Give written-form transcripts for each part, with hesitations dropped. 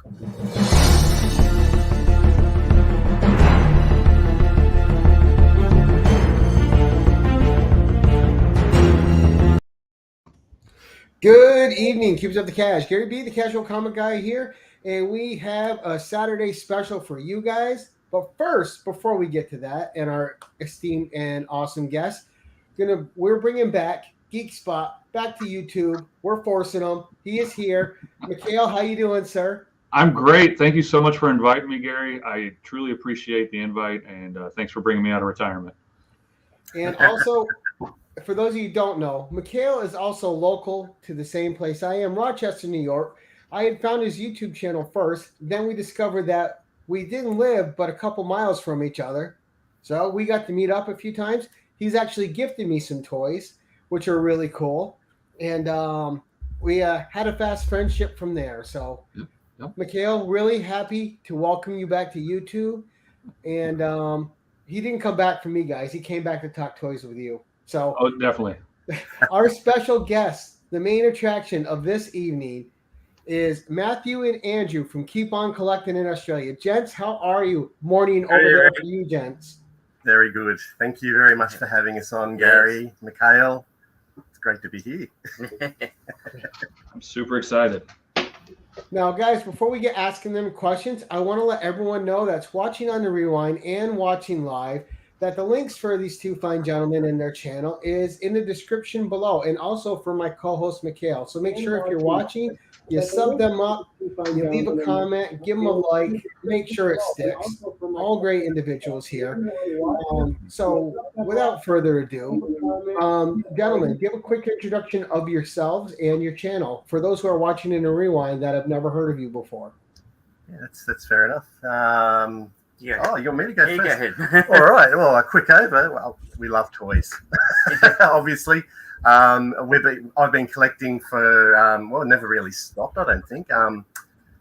Good evening, Cubes of the Cash. Gary B, the Casual Comic Guy here, and we have a Saturday special for you guys. But first, before we get to that, and our esteemed and awesome guest, we're bringing back Geekspot back to YouTube. We're forcing him. He is here. Mikhail, how you doing, sir? I'm great. Thank you so much for inviting me, Gary. I truly appreciate the invite, and thanks for bringing me out of retirement. And also, for those of you who don't know, Mikhail is also local to the same place I am, Rochester, New York. I had found his YouTube channel first. Then we discovered that we didn't live but a couple miles from each other. So we got to meet up a few times. He's actually gifted me some toys, which are really cool. And we had a fast friendship from there. So, yep. Mikhail, really happy to welcome you back to YouTube. And he didn't come back for me, guys. He came back to talk toys with you. So, definitely. Our special guest, the main attraction of this evening, is Matthew and Andrew from Keep On Collecting in Australia. Gents, how are you? Morning over there for you, gents. Very good. Thank you very much for having us on, Gary, Mikhail. It's great to be here. I'm super excited. Now, guys, before we get asking them questions, I want to let everyone know that's watching on the rewind and watching live that the links for these two fine gentlemen and their channel is in the description below, and also for my co-host Mikhail. So make sure if you're watching, you sub them up, you leave a comment, give them a like, make sure it sticks. All great individuals here. So without further ado, gentlemen, give a quick introduction of yourselves and your channel for those who are watching in a rewind that have never heard of you before. Yeah, that's fair enough. Yeah. Oh, you want me to go first? Go ahead. All right. Well, a quick over. Well, we love toys, obviously. I've been collecting for never really stopped. I don't think.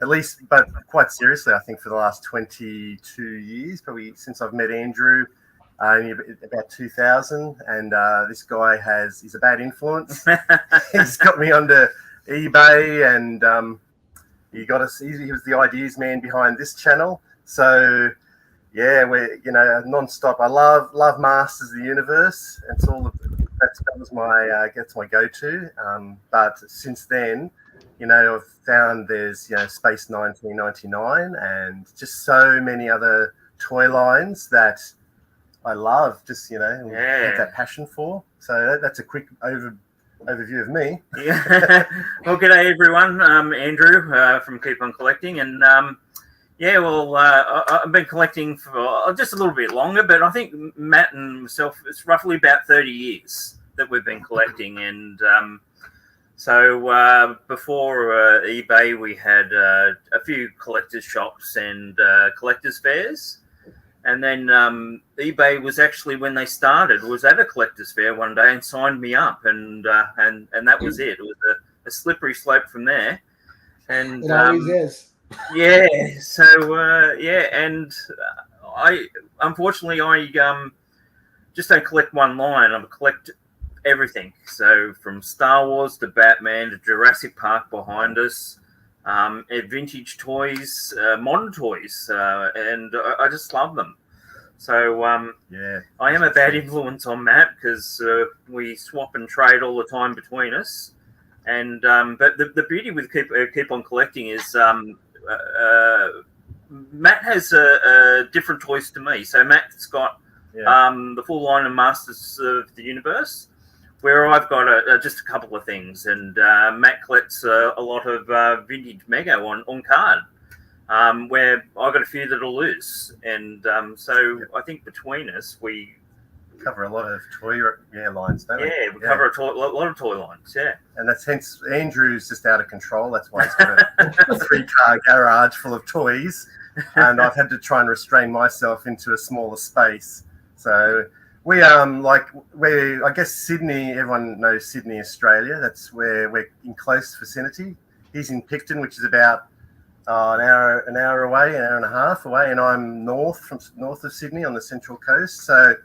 At least, but quite seriously, I think for the last 22 years, probably since I've met Andrew, about 2000. And this guy he's a bad influence. He's got me onto eBay, and he was the ideas man behind this channel. So. Yeah, we're non-stop. I love Masters of the Universe. It's that was my that's my go-to. But since then, I've found there's Space 1999 and just so many other toy lines that I love. Just have that passion for. So that's a quick overview of me. Yeah. Well, g'day everyone. I'm Andrew from Keep On Collecting, and I've been collecting for just a little bit longer, but I think Matt and myself, it's roughly about 30 years that we've been collecting. And so before eBay, we had a few collectors shops and collectors fairs. And then eBay was actually, when they started, was at a collectors fair one day and signed me up. And that was it. It was a slippery slope from there. And it always is. Yeah. So and I unfortunately just don't collect one line. I collect everything. So from Star Wars to Batman to Jurassic Park behind us, vintage toys, modern toys, and I just love them. So I am a bad influence on Matt because we swap and trade all the time between us. And but the beauty with keep on collecting is Matt has different toys to me. So Matt's got the full line of Masters of the Universe, where I've got just a couple of things. And Matt collects a lot of vintage Mego on card, where I've got a few that'll lose. And so I think between us, we cover a lot of toy lines, don't we? Yeah, we cover a lot of toy lines, yeah. And that's hence Andrew's just out of control. That's why he's got a 3-car garage full of toys. And I've had to try and restrain myself into a smaller space. So I guess Sydney, everyone knows Sydney, Australia. That's where we're in close vicinity. He's in Picton, which is about an hour away, an hour and a half away, and I'm north of Sydney on the Central Coast. So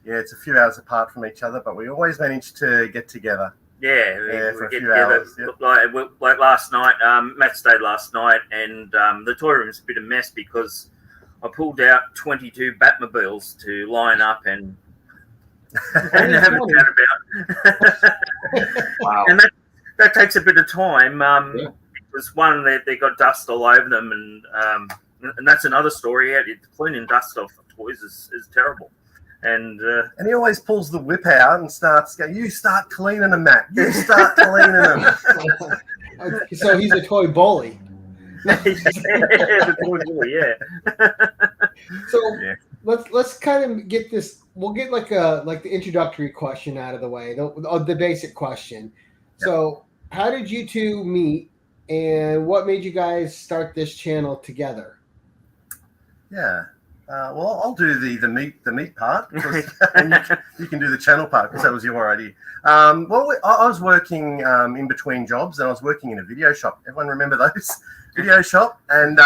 yeah, it's a few hours apart from each other, but we always manage to get together. Yeah, for a we get few together. hours, yep. Like last night, Matt stayed last night, and the toy room's a bit of a mess because I pulled out 22 Batmobiles to line up and have a chat about. Wow. And that takes a bit of time because one, they got dust all over them, and that's another story. Cleaning dust off toys is terrible. And he always pulls the whip out and starts going, "You start cleaning them, Matt. You start cleaning them." So he's a toy bully. the toy bully, yeah. So let's kind of get this. We'll get like the introductory question out of the way, the basic question. So how did you two meet, and what made you guys start this channel together? Yeah. Well, I'll do the meat part, and you can do the channel part because that was your idea. I was working in between jobs, and I was working in a video shop. Everyone remember those? Video shop, and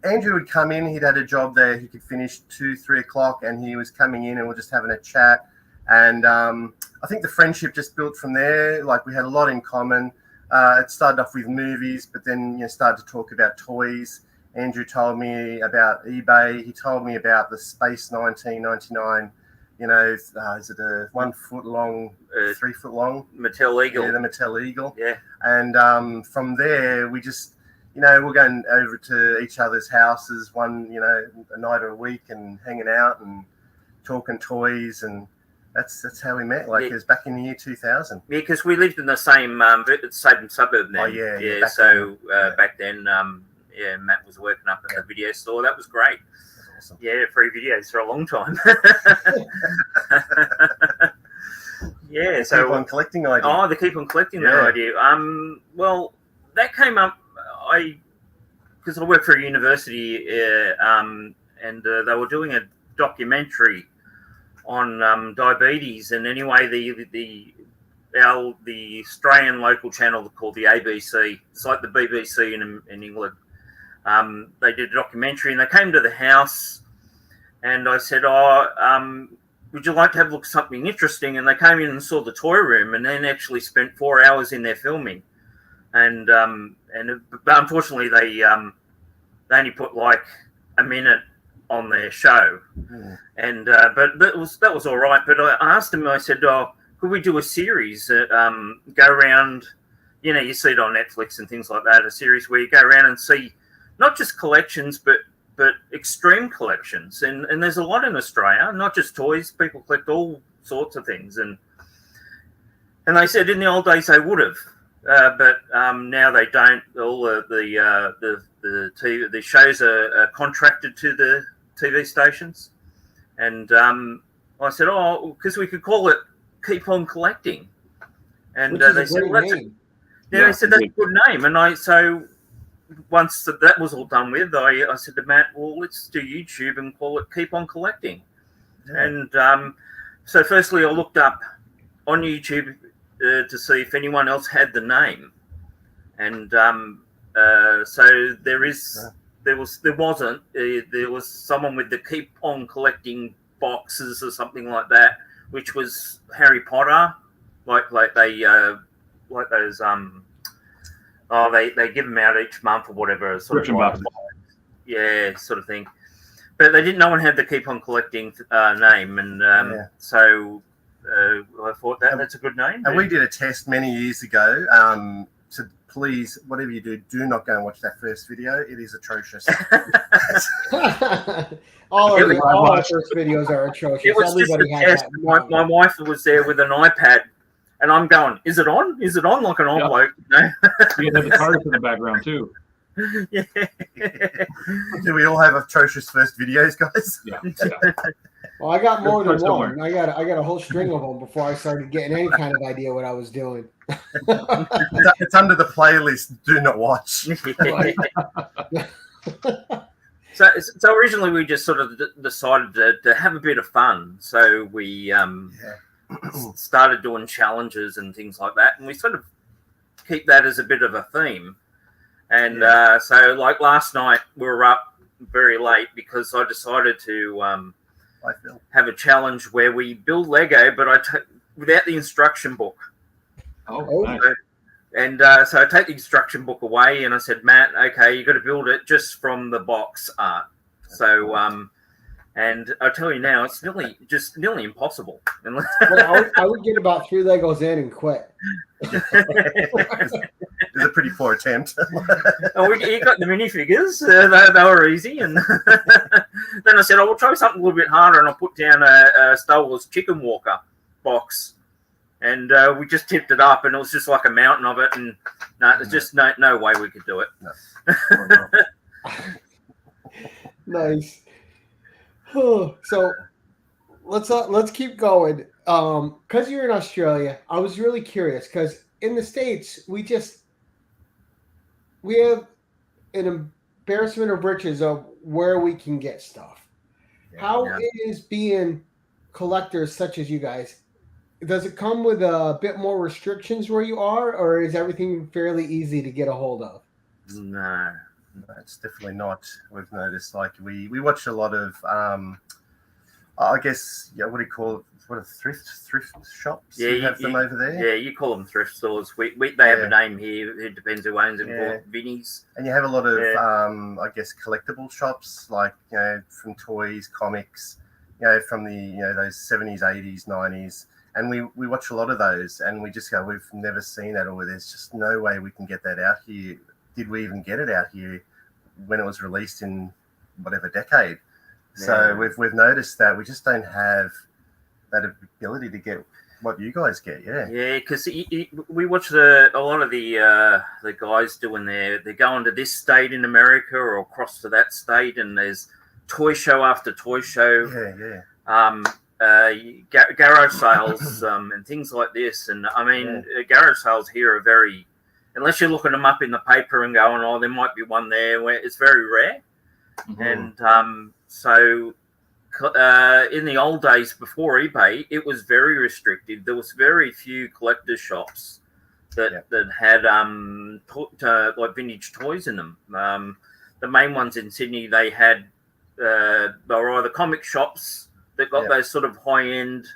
Andrew would come in. He'd had a job there. He could finish 2-3 o'clock, and he was coming in, and we're just having a chat. And I think the friendship just built from there. Like, we had a lot in common. It started off with movies, but then started to talk about toys. Andrew told me about eBay. He told me about the Space 1999. Is it a 1 foot long, 3 foot long Mattel Eagle? Yeah, the Mattel Eagle. Yeah. And from there, we just, we're going over to each other's houses a night or a week and hanging out and talking toys, and that's how we met. It was back in the year 2000. Yeah, because we lived in the same suburb then. Oh yeah. Back then, Matt was working up at the video store. That was great. That's awesome. Yeah, free videos for a long time. Yeah, so keep on collecting idea. Oh, the keep on collecting idea. Well, that came up. Because I work for a university, and they were doing a documentary on diabetes. And anyway, the Australian local channel called the ABC. It's like the BBC in England. They did a documentary, and they came to the house, and I said, would you like to have a look at something interesting? And they came in and saw the toy room, and then actually spent 4 hours in there filming. And unfortunately, they only put like a minute on their show. And but that was all right. But I asked them, I said, could we do a series that go around, you see it on Netflix and things like that, a series where you go around and see not just collections, but extreme collections. And there's a lot in Australia, not just toys. People collect all sorts of things. And they said in the old days they would have, but now they don't. All the shows are contracted to the TV stations. And I said, because we could call it Keep On Collecting. And they said, they said that's a good name. And so once that was all done with, I said to Matt, well, let's do YouTube and call it Keep On Collecting. Yeah. And so firstly, I looked up on YouTube to see if anyone else had the name. And so there wasn't. There was someone with the Keep On Collecting boxes or something like that, which was Harry Potter, like they those they give them out each month or whatever, sort of like, sort of thing. But no one had the Keep On Collecting name, and so I thought that's a good name. And we did a test many years ago. So please, whatever you do not go and watch that first video. It is atrocious. all our first videos are atrocious. It was Everybody just a test. My wife was there with an iPad, and I'm going, "Is it on? Is it on?" Like an old bloke, You have the TARDIS in the background too. Yeah. Do we all have atrocious first videos, guys? Yeah. Well, I got more than one. I got a whole string of them before I started getting any kind of idea what I was doing. It's under the playlist. Do not watch. So originally we just sort of decided to have a bit of fun. So we started doing challenges and things like that, and we sort of keep that as a bit of a theme. And so like last night we were up very late because I decided to have a challenge where we build Lego, but without the instruction book. Oh, nice. And so I take the instruction book away, and I said, Matt, okay, you got to build it just from the box art. So, and I'll tell you now, it's nearly impossible. Well, I would get about 3 Legos in and quit. It's a pretty poor attempt. You got the minifigures; they were easy. And then I said, "I will try something a little bit harder," and I'll put down a Star Wars Chicken Walker box. And we just tipped it up, and it was just like a mountain of it. And no, there's just no way we could do it. No. Nice. So let's keep going. Because you're in Australia, I was really curious because in the States we have an embarrassment of riches of where we can get stuff. How is being collectors such as you guys? Does it come with a bit more restrictions where you are, or is everything fairly easy to get a hold of? No, it's definitely not. We've noticed, like we watch a lot of, I guess, what do you call it? What are thrift shops? Yeah, you have them over there. Yeah, you call them thrift stores. They have a name here. It depends who owns them. Vinnies. And you have a lot of, I guess, collectible shops, like from toys, comics, from the those 70s, 80s, 90s. And we watch a lot of those, and we just go, we've never seen that, or there's just no way we can get that out here. Did we even get it out here when it was released in whatever decade? Yeah. So we've noticed that we just don't have that ability to get what you guys get. Yeah, because we watch a lot of the guys doing they're going to this state in America or across to that state, and there's toy show after toy show. Garage sales and things like this. And I mean, garage sales here are very, unless you're looking them up in the paper and going, oh, there might be one there, where it's very rare. Mm-hmm. And so in the old days before eBay, it was very restricted. There was very few collector shops that had like vintage toys in them. The main ones in Sydney, they had they were either comic shops that got those sort of high-end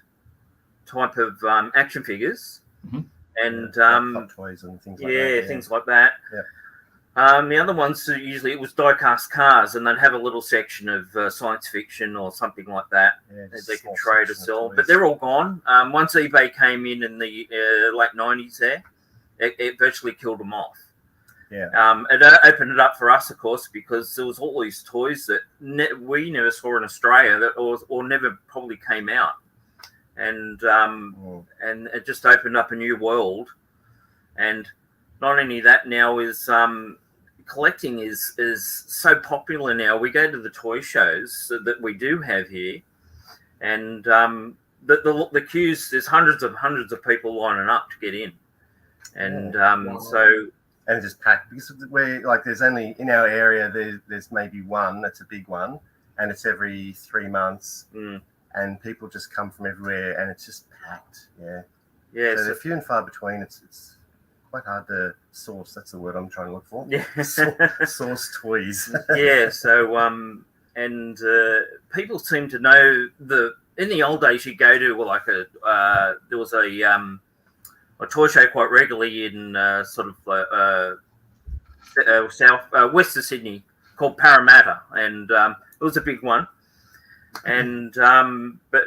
type of action figures, and pop toys and things like that. Things like that. The other ones, usually it was die-cast cars, and they'd have a little section of science fiction or something like that that they could trade or sell. But they're all gone. Once eBay came in the late 90s there, it virtually killed them off. It opened it up for us, of course, because there was all these toys that we never saw in Australia that or never probably came out, and it just opened up a new world. And not only that, now is collecting is so popular now. We go to the toy shows that we do have here, and the queues, there's hundreds of people lining up to get in, and so. And it's just packed because we're like, there's only in our area, there's maybe one that's a big one, and it's every 3 months, and people just come from everywhere, and it's just packed. So they're few and far between. It's quite hard to source. That's the word I'm trying to look for. Source toys. So and people seem to know in the old days you go to there was a toy show quite regularly in west of Sydney called Parramatta, and it was a big one. And but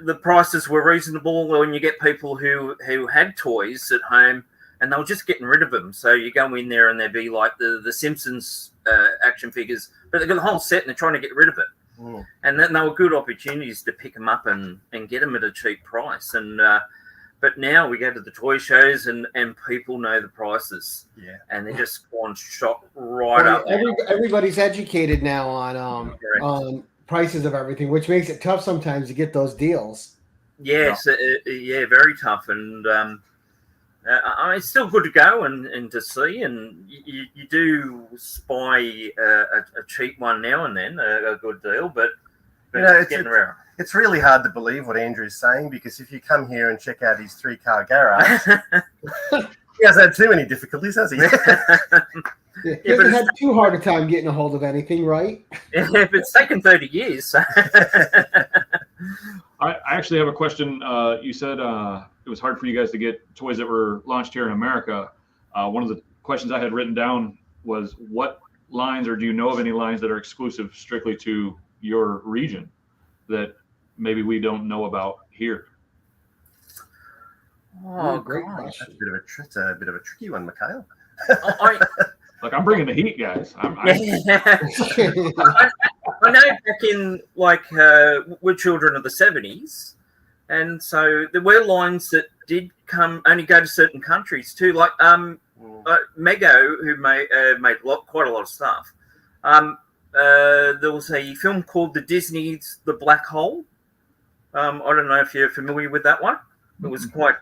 the prices were reasonable when you get people who had toys at home, and they were just getting rid of them. So you go in there and there'd be like the Simpsons action figures, but they've got the whole set and they're trying to get rid of it. And then they were good opportunities to pick them up and get them at a cheap price. And but now we go to the toy shows and people know the prices. And they just go on shot right up. Everybody's educated now on prices of everything, which makes it tough sometimes to get those deals. Yes, very tough. And it's still good to go and to see. And you do spy a cheap one now and then, a good deal, but it's getting rare. It's really hard to believe what Andrew's saying, because if you come here and check out his 3-car garage, he hasn't had too many difficulties, has he? He hasn't had too hard a time getting a hold of anything, right? But it's taken 30 years. I actually have a question. You said it was hard for you guys to get toys that were launched here in America. One of the questions I had written down was what lines, or do you know of any lines that are exclusive strictly to your region that maybe we don't know about here? Oh, great God. That's question. a bit of a tricky one, Mikhail. Like, I'm bringing the heat, guys. I know back in, like, we're children of the 70s, and so there were lines that did only go to certain countries too, like Mego, who made quite a lot of stuff. There was a film called Disney's The Black Hole. I don't know if you're familiar with that one. It was quite...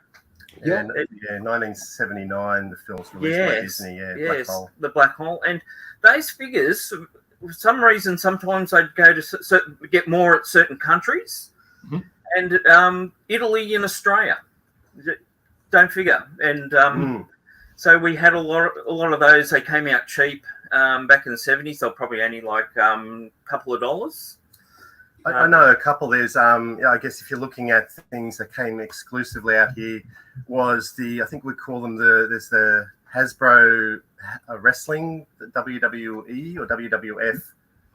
Yeah, 1979, the film's released by Disney. Black Hole. The Black Hole. And those figures, for some reason, sometimes I'd go to get more at certain countries. Mm-hmm. And Italy and Australia don't figure. And so we had a lot of those. They came out cheap back in the 70s. They're probably only like a couple of dollars. I know a couple. There's, I guess if you're looking at things that came exclusively out here, was I think we call them there's the Hasbro wrestling, the WWE or WWF.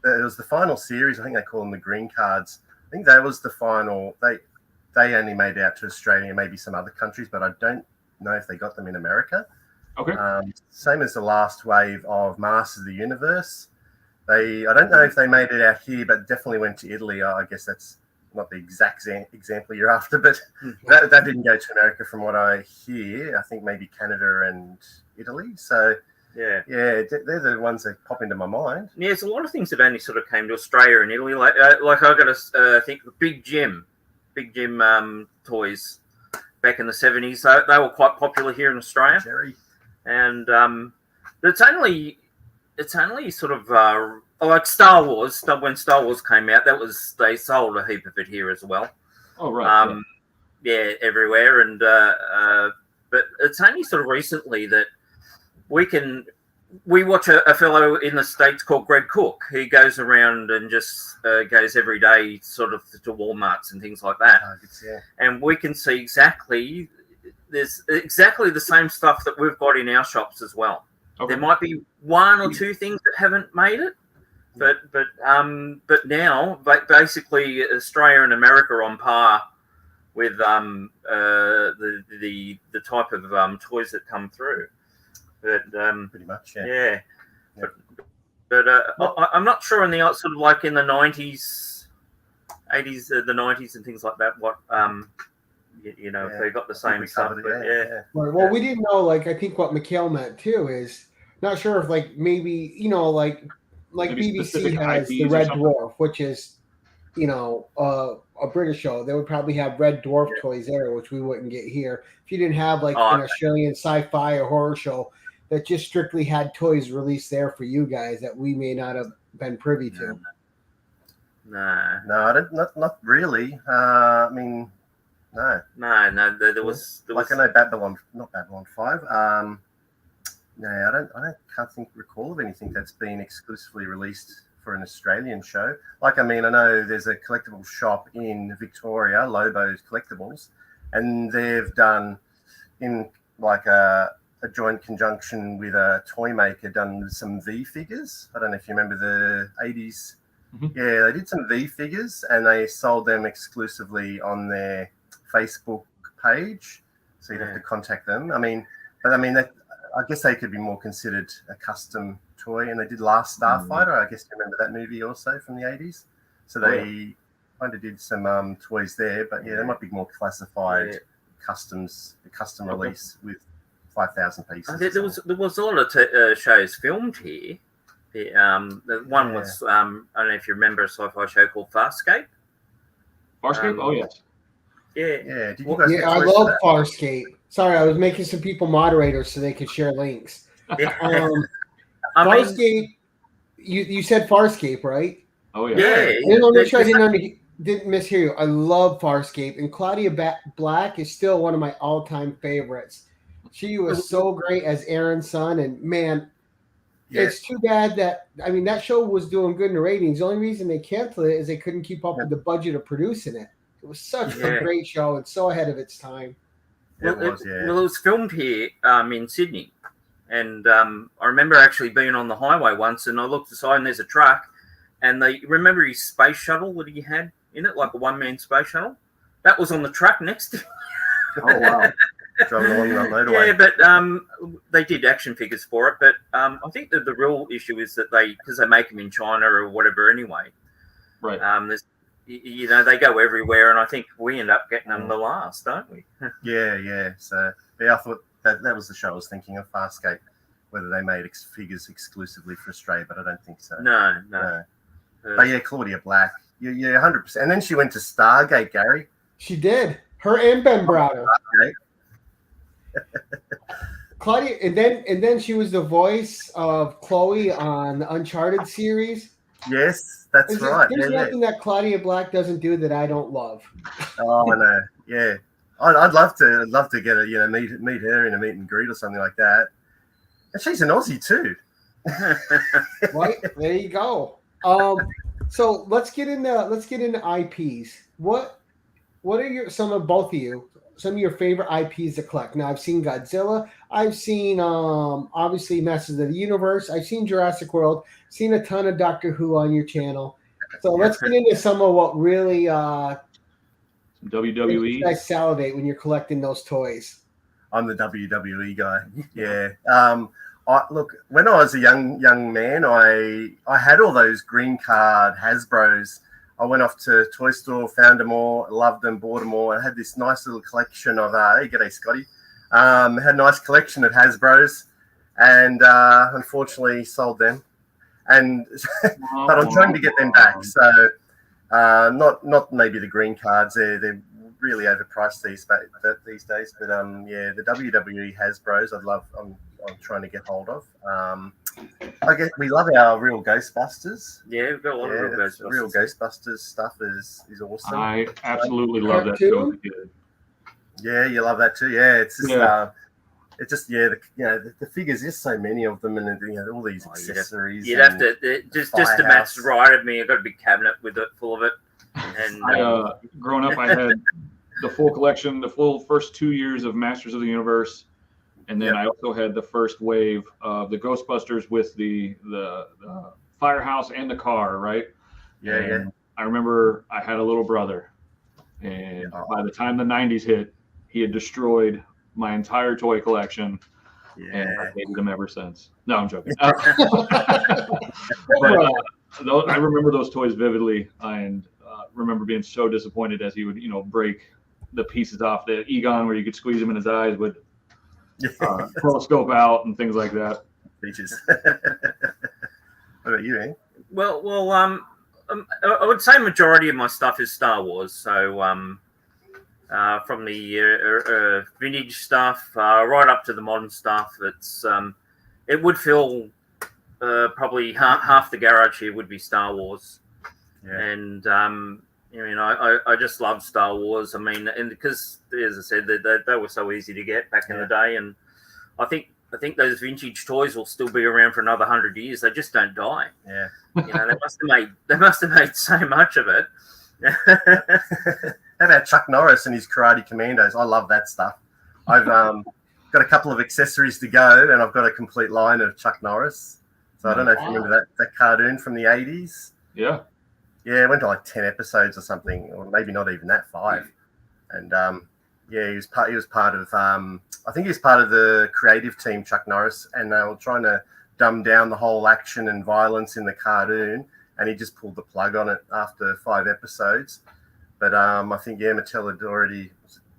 It was the final series. I think they call them the green cards. I think that was the final. They only made it out to Australia, maybe some other countries, but I don't know if they got them in America. Okay. Same as the last wave of Masters of the Universe. I don't know if they made it out here, but definitely went to Italy. I guess that's not the exact example you're after, but that didn't go to America from what I hear. I think maybe Canada and Italy. So yeah, they're the ones that pop into my mind. Yeah, there's a lot of things that only sort of came to Australia and Italy. Like I got to think the Big Jim toys back in the 70s. They were quite popular here in Australia. Jerry. And it's only sort of like Star Wars. When Star Wars came out, they sold a heap of it here as well. Oh, right. Yeah, everywhere. And but it's only sort of recently that we watch a fellow in the States called Greg Cook. He goes around and just goes every day sort of to Walmarts and things like that. And we can see there's exactly the same stuff that we've got in our shops as well. Okay. There might be one or two things that haven't made it, but now basically Australia and America are on par with the type of toys that come through. But pretty much, yeah. But I'm not sure in the sort of like in the 90s, 80s, the 90s and things like that. What if they got the same stuff. Right. Well, we didn't know. Like, I think what Mikhail meant too is not sure if like maybe like maybe BBC has the Red Dwarf, which is a British show. They would probably have Red Dwarf toys there, which we wouldn't get here. If you didn't have like an Australian sci-fi or horror show that just strictly had toys released there for you guys that we may not have been privy to. No, not really. I mean. No. There was like I know not Babylon 5. No, I can't recall of anything that's been exclusively released for an Australian show. Like, I mean, I know there's a collectible shop in Victoria, Lobo's Collectibles, and they've done in like a joint conjunction with a toy maker, done some V figures. I don't know if you remember the 80s. Mm-hmm. Yeah, they did some V figures and they sold them exclusively on their Facebook page, so you'd have to contact them. I guess they could be more considered a custom toy, and they did Last Starfighter. I guess you remember that movie also from the 80s. So they kind of did some toys there, but they might be more classified custom release with 5,000 pieces. There was a lot of shows filmed here. The one was I don't know if you remember a sci-fi show called Farscape. Farscape? Oh yes. Yeah. I love Farscape. Sorry, I was making some people moderators so they could share links. Farscape. You said Farscape, right? Oh yeah. I didn't make sure I didn't mishear you. I love Farscape, and Claudia Black is still one of my all-time favorites. She was so great as Aaron's son, and man, it's too bad that that show was doing good in the ratings. The only reason they canceled it is they couldn't keep up with the budget of producing it. It was such Yeah. a great show and so ahead of its time. It was, yeah. Well, it was filmed here in Sydney. And I remember actually being on the highway once, and I looked aside, and there's a truck. And remember his space shuttle that he had in it, like a one-man space shuttle? That was on the truck next to him. Oh wow. Driving along the motorway. Yeah, but they did action figures for it. But I think that the real issue is that because they make them in China or whatever anyway. Right. There's, they go everywhere, and I think we end up getting them the last, don't we? Yeah. So I thought that was the show I was thinking of, Farscape, whether they made figures exclusively for Australia, but I don't think so. No. But yeah, Claudia Black. Yeah, 100%. And then she went to Stargate, Gary. She did. Her and Ben Browder. Okay. Claudia, and then she was the voice of Chloe on the Uncharted series. Yes, that's right. There's nothing that Claudia Black doesn't do that I don't love. Oh, I know. Yeah, I'd love to get her, meet her in a meet and greet or something like that. And she's an Aussie too. Right there, you go. So let's get into IPs. What are some of your favorite IPs to collect? Now, I've seen Godzilla. I've seen obviously Masters of the Universe. I've seen Jurassic World. Seen a ton of Doctor Who on your channel. So let's get into some of what really WWE. You guys salivate when you're collecting those toys. I'm the WWE guy. Yeah. Look, when I was a young man, I had all those green card Hasbros. I went off to a toy store, found them all, loved them, bought them all. I had this nice little collection of, hey, g'day, Scotty. Had a nice collection of Hasbros, and unfortunately sold them. And but I'm trying to get them back. So not maybe the green cards. They're really overpriced these days. But the WWE Hasbros I'm trying to get hold of. I guess we love our real Ghostbusters. Yeah, we've got a lot of real Ghostbusters. Real Ghostbusters stuff is awesome. I absolutely love that show. Yeah, you love that too. Yeah, it's just the figures. There's so many of them, and all these accessories. You'd have to just to match the right of me. I've got a big cabinet with it full of it. And growing up, I had the full collection, the full first 2 years of Masters of the Universe. And then I also had the first wave of the Ghostbusters with the firehouse and the car, right? Yeah. I remember I had a little brother, and by the time the 90s hit, he had destroyed my entire toy collection, and I've hated him ever since. No, I'm joking. But I remember those toys vividly, and remember being so disappointed as he would, break the pieces off. The Egon, where you could squeeze him in his eyes, would telescope out and things like that. Beaches. What about you, eh? Well, I would say majority of my stuff is Star Wars. So from the vintage stuff right up to the modern stuff, it would fill probably half the garage here would be Star Wars. Yeah. And I just love Star Wars. I mean, and because, as I said, they were so easy to get back in the day, and I think those vintage toys will still be around for another 100 years. They just don't die. Yeah, they must have made so much of it. How about Chuck Norris and his Karate Commandos? I love that stuff. I've got a couple of accessories to go, and I've got a complete line of Chuck Norris. So I don't know if you remember that cartoon from the 80s. Yeah. Yeah, it went to like 10 episodes or something, or maybe not even that, 5. And he was part of I think he was part of the creative team, Chuck Norris, and they were trying to dumb down the whole action and violence in the cartoon, and he just pulled the plug on it after 5 episodes. But I think Mattel had already,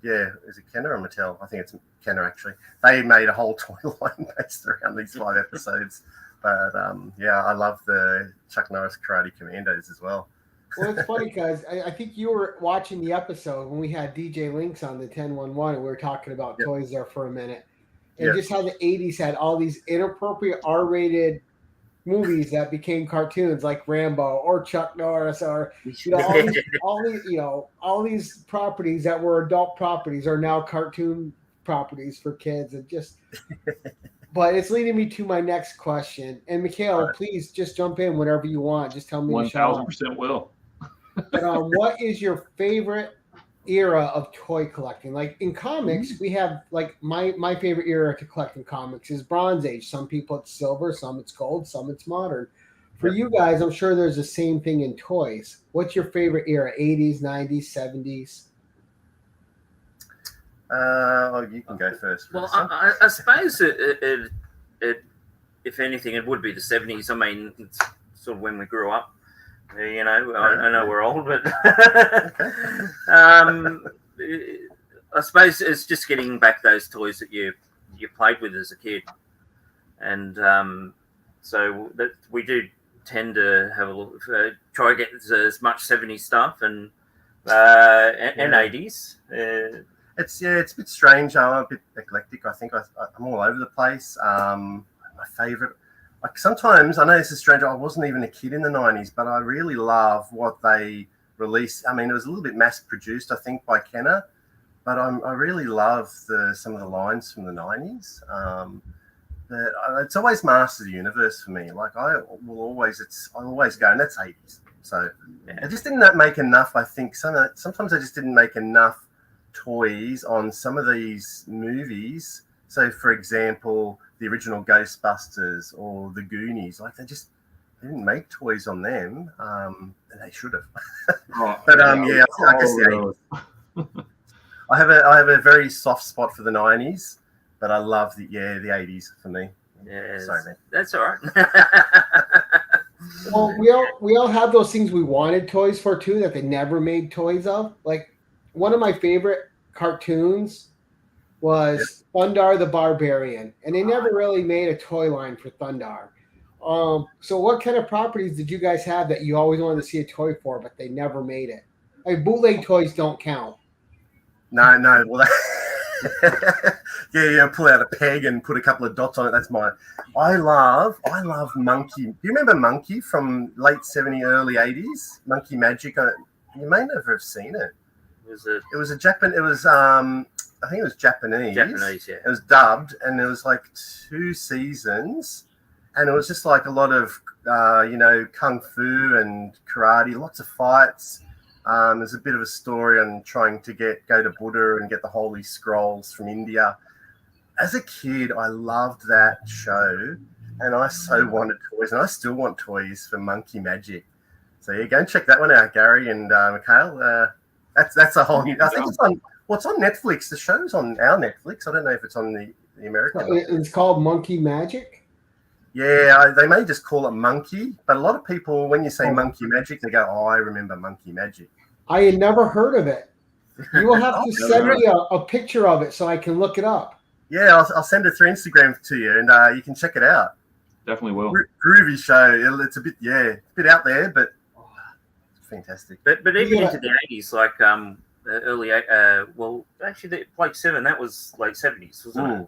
is it Kenner or Mattel? I think it's Kenner actually. They made a whole toy line based around these 5 episodes. But I love the Chuck Norris Karate Commandos as well. Well, it's funny because I think you were watching the episode when we had DJ Lynx on the 1011, and we were talking about toys there for a minute. And just how the 80s had all these inappropriate R-rated movies that became cartoons like Rambo or Chuck Norris or all these properties that were adult properties are now cartoon properties for kids, and just but it's leading me to my next question. And Mikhail, please just jump in whenever you want. Just tell me 1,000% will. But what is your favorite era of toy collecting. Like in comics, we have like my favorite era to collect in comics is Bronze Age. Some people it's silver, some it's gold, some it's modern. For you guys, I'm sure there's the same thing in toys. What's your favorite era? 80s, 90s, 70s? You can go first. Well, I suppose it, if anything, it would be the 70s. I mean, it's sort of when we grew up. You know, I know we're old, but I suppose it's just getting back those toys that you played with as a kid, and so that we do tend to have a look, try to get as much 70s stuff and 80s. It's a bit strange. I'm a bit eclectic. I think I'm all over the place. My favorite, like sometimes I know this is strange. I wasn't even a kid in the 90s, but I really love what they released. I mean, it was a little bit mass produced, I think, by Kenner, but I really love some of the lines from the 90s. It's always Master of the Universe for me. Like I always go, and that's 80s. So I just didn't make enough. I think sometimes I just didn't make enough toys on some of these movies. So, for example, the original Ghostbusters or the Goonies, like they didn't make toys on them, and they should have. But I guess the 80s. I have a very soft spot for the 90s, but I love the 80s for me. Yeah, sorry, man. That's all right. Well, we all have those things we wanted toys for too that they never made toys of. Like one of my favorite cartoons was Thundar the Barbarian, and they never really made a toy line for Thundar. So what kind of properties did you guys have that you always wanted to see a toy for, but they never made it? Like bootleg toys don't count. No. Well, pull out a peg and put a couple of dots on it. That's mine. I love Monkey. Do you remember Monkey from late 70s, early 80s? Monkey Magic. You may never have seen it. It was a Japan. It was I think it was Japanese. Japanese, yeah. It was dubbed, and there was like 2 seasons, and it was just like a lot of kung fu and karate, lots of fights. There's a bit of a story on trying to go to Buddha and get the Holy Scrolls from India. As a kid, I loved that show, and I so wanted toys, and I still want toys for Monkey Magic. So yeah, go and check that one out, Gary and Mikhail. That's a whole new. I think it's on. What's on Netflix? The show's on our Netflix. I don't know if it's on the American. It's called Monkey Magic. Yeah, they may just call it Monkey, but a lot of people, when you say Monkey Magic, they go, "Oh, I remember Monkey Magic." I had never heard of it. You will have to send me a picture of it so I can look it up. Yeah, I'll send it through Instagram to you, and you can check it out. Definitely will. Groovy show. It's a bit out there, but it's fantastic. But even into the 80s, like early, actually, Blake 7, that was late 70s, wasn't it?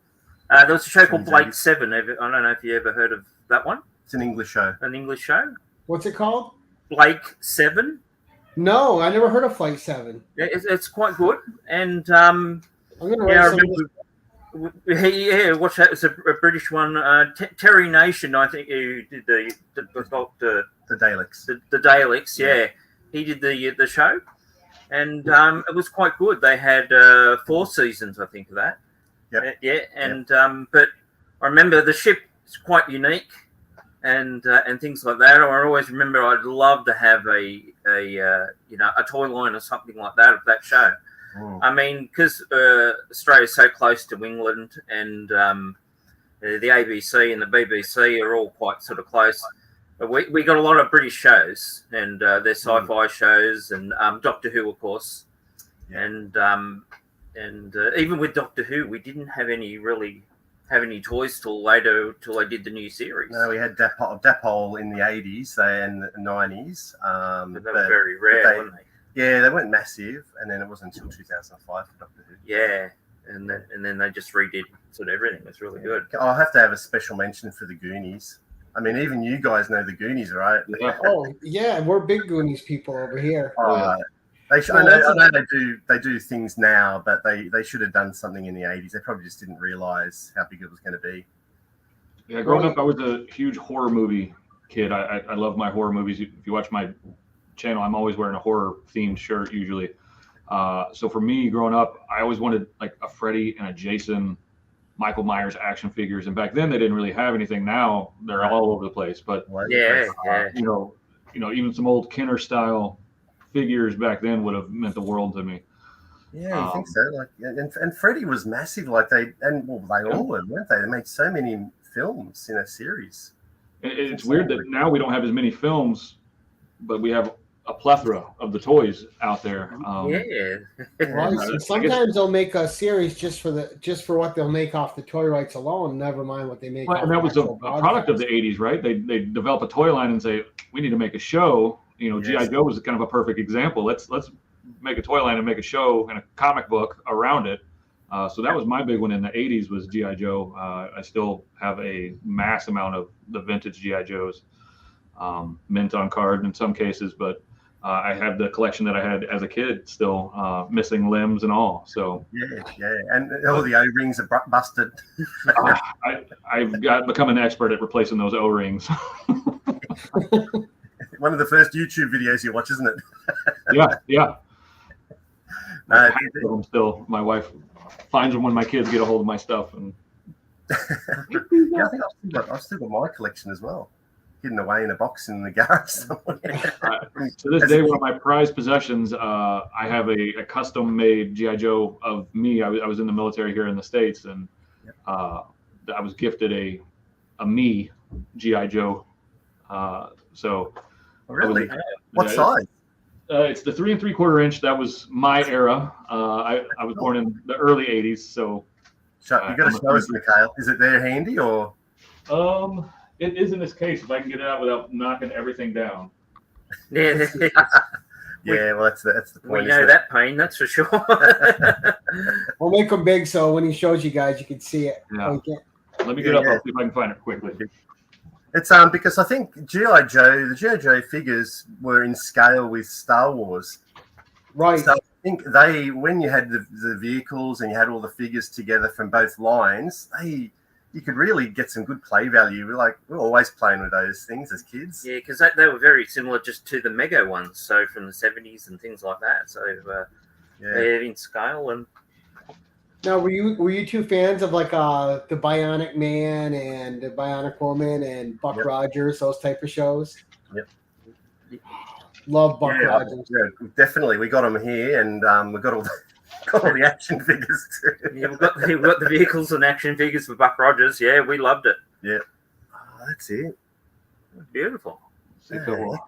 There was a show called Blake 7. I don't know if you ever heard of that one. It's an English show. An English show. What's it called? Blake 7. No, I never heard of Flight 7. Yeah, it's quite good. And I'm going to write watch that. It's a British one. Terry Nation, I think, who did the Daleks. The Daleks, yeah. He did the show. And it was quite good. They had 4 seasons, I think, of that. Yep. But I remember the ship is quite unique, and things like that. I always remember I'd love to have a toy line or something like that of that show. I mean, because Australia's so close to England, and the ABC and the BBC are all quite sort of close. We got a lot of British shows, and their sci-fi shows, and Doctor Who, of course, and even with Doctor Who, we didn't have any toys till later, till they did the new series. No, we had Dapol in the 80s and the 90s. But they were very rare, weren't they? Yeah, they weren't massive, and then it wasn't until 2005 for Doctor Who. Yeah, and then they just redid sort of everything. It was really good. I'll have to have a special mention for the Goonies. I mean, even you guys know the Goonies, right? Yeah. Oh, yeah, we're big Goonies people over here. I know they do things now, but they should have done something in the 80s. They probably just didn't realize how big it was going to be. Yeah, growing up, I was a huge horror movie kid. I love my horror movies. If you watch my channel, I'm always wearing a horror themed shirt usually. So for me, growing up, I always wanted like a Freddy and a Jason, Michael Myers action figures. And back then they didn't really have anything. Now they're all over the place. But Yeah. even some old Kenner style figures back then would have meant the world to me. Yeah, I think so. Like, and Freddy was massive. Like they all were, weren't they? They made so many films in a series. It's weird that now we don't have as many films, but we have a plethora of the toys out there. Well, sometimes they'll make a series just for what they'll make off the toy rights alone. Never mind what they make. Well, and that was a product of the '80s, right? They develop a toy line and say we need to make a show. G.I. Joe was kind of a perfect example. Let's make a toy line and make a show and a comic book around it. So that was my big one in the '80s was G.I. Joe. I still have a mass amount of the vintage G.I. Joes, mint on card in some cases, but I have the collection that I had as a kid still, missing limbs and all. So and all the O-rings are busted. I've become an expert at replacing those O-rings. One of the first YouTube videos you watch, isn't it? Yeah. No, still, my wife finds them when my kids get a hold of my stuff. And I think I've still got my collection as well, hidden away in a box in the garage somewhere. To this day, one of my prized possessions, I have a custom-made G.I. Joe of me. I was in the military here in the States, and I was gifted a me G.I. Joe. So really, what size? It's the 3 3/4 inch. That was my era. I was born in the early '80s, so. You got to show us, Mikhail. Is it there handy or? It is in this case. If I can get it out without knocking everything down. Yeah. Well, that's the point. We know that pain, that's for sure. We'll make them big so when he shows you guys, you can see it. Yeah. Let me get up. I'll see if I can find it quickly. It's because I think the G.I. Joe figures were in scale with Star Wars. Right. So I think when you had the vehicles and you had all the figures together from both lines, you could really get some good play value. We're always playing with those things as kids. Yeah, because they were very similar just to the Mego ones, so from the 70s and things like that. So they're in scale. And now, were you two fans of like the Bionic Man and the Bionic Woman and Buck Rogers, those type of shows? Yep. Love Buck Rogers. Yeah, definitely. We got them here, and we got all the action figures too. Yeah, we've got the vehicles and action figures for Buck Rogers. Yeah, we loved it. Yeah. Oh, that's it. Beautiful. See if it will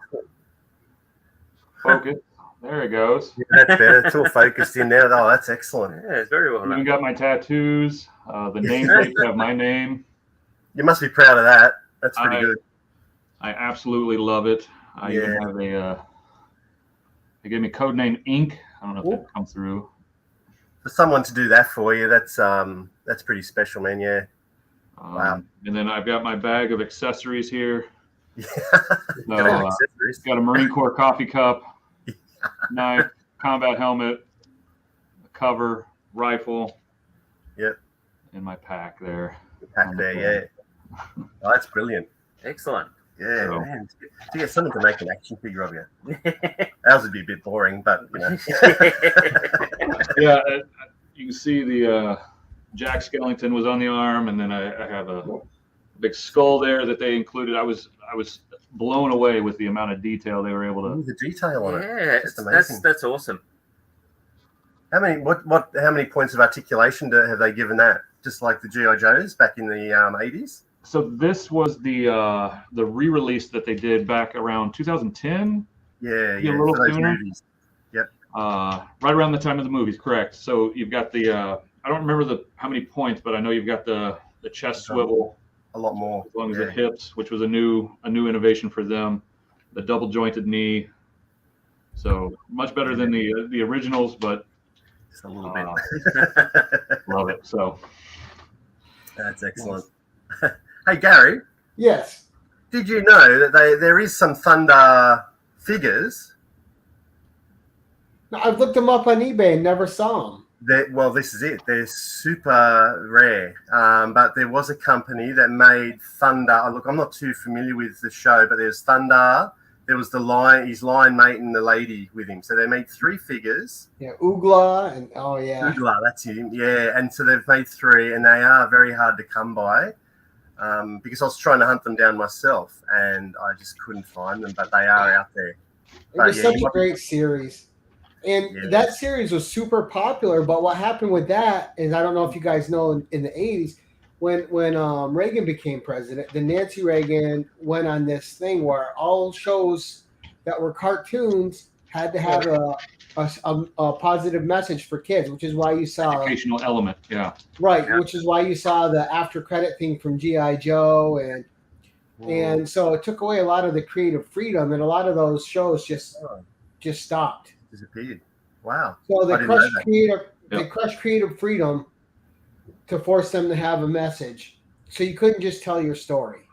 focus. There it goes. Yeah, that's better. It's all focused in there. Oh, that's excellent. Yeah, it's very well done. Even got my tattoos. The nameplates have my name. You must be proud of that. That's pretty good. I absolutely love it. I even have they gave me code name Ink. I don't know if that come through. For someone to do that for you, that's pretty special, man. Yeah. Wow. And then I've got my bag of accessories here. Yeah. So, got a Marine Corps coffee cup, knife, combat helmet, a cover, rifle. Yep. In my pack there. Yeah. Oh, that's brilliant. Excellent. Yeah, man. To get someone to make an action figure of you. Ours would be a bit boring, but Yeah, you can see the Jack Skellington was on the arm, and then I have a big skull there that they included. I was blown away with the amount of detail they were able to. The detail on it. Yeah, that's awesome. How many points of articulation have they given that? Just like the G.I. Joes back in the 80s? So this was the re-release that they did back around 2010. Yeah, a little sooner. Yep. Right around the time of the movies, correct. So you've got the I don't remember how many points, but I know you've got the chest swivel. A lot more. As long as the hips, which was a new innovation for them. The double jointed knee. So much better than the originals, but just a little bit. Love it. So that's excellent. Hey, Gary. Yes. Did you know that there is some Thunder figures? No, I've looked them up on eBay and never saw them. Well, this is it. They're super rare. But there was a company that made Thunder. Look, I'm not too familiar with the show, but there's Thunder, there was his lion mate and the lady with him. So they made 3 figures. Yeah, Oogla and Oogla, that's him. Yeah, and so they've made 3, and they are very hard to come by. Because I was trying to hunt them down myself, and I just couldn't find them, but they are out there. It was such a great series. And that series was super popular, but what happened with that is, I don't know if you guys know, in the 80s, when Reagan became president, then Nancy Reagan went on this thing where all shows that were cartoons had to have a positive message for kids, which is why you saw educational element. Yeah. Right, which is why you saw the after credit thing from G.I. Joe, and so it took away a lot of the creative freedom, and a lot of those shows just stopped. Disappeared. Wow. So they crushed creative freedom to force them to have a message. So you couldn't just tell your story.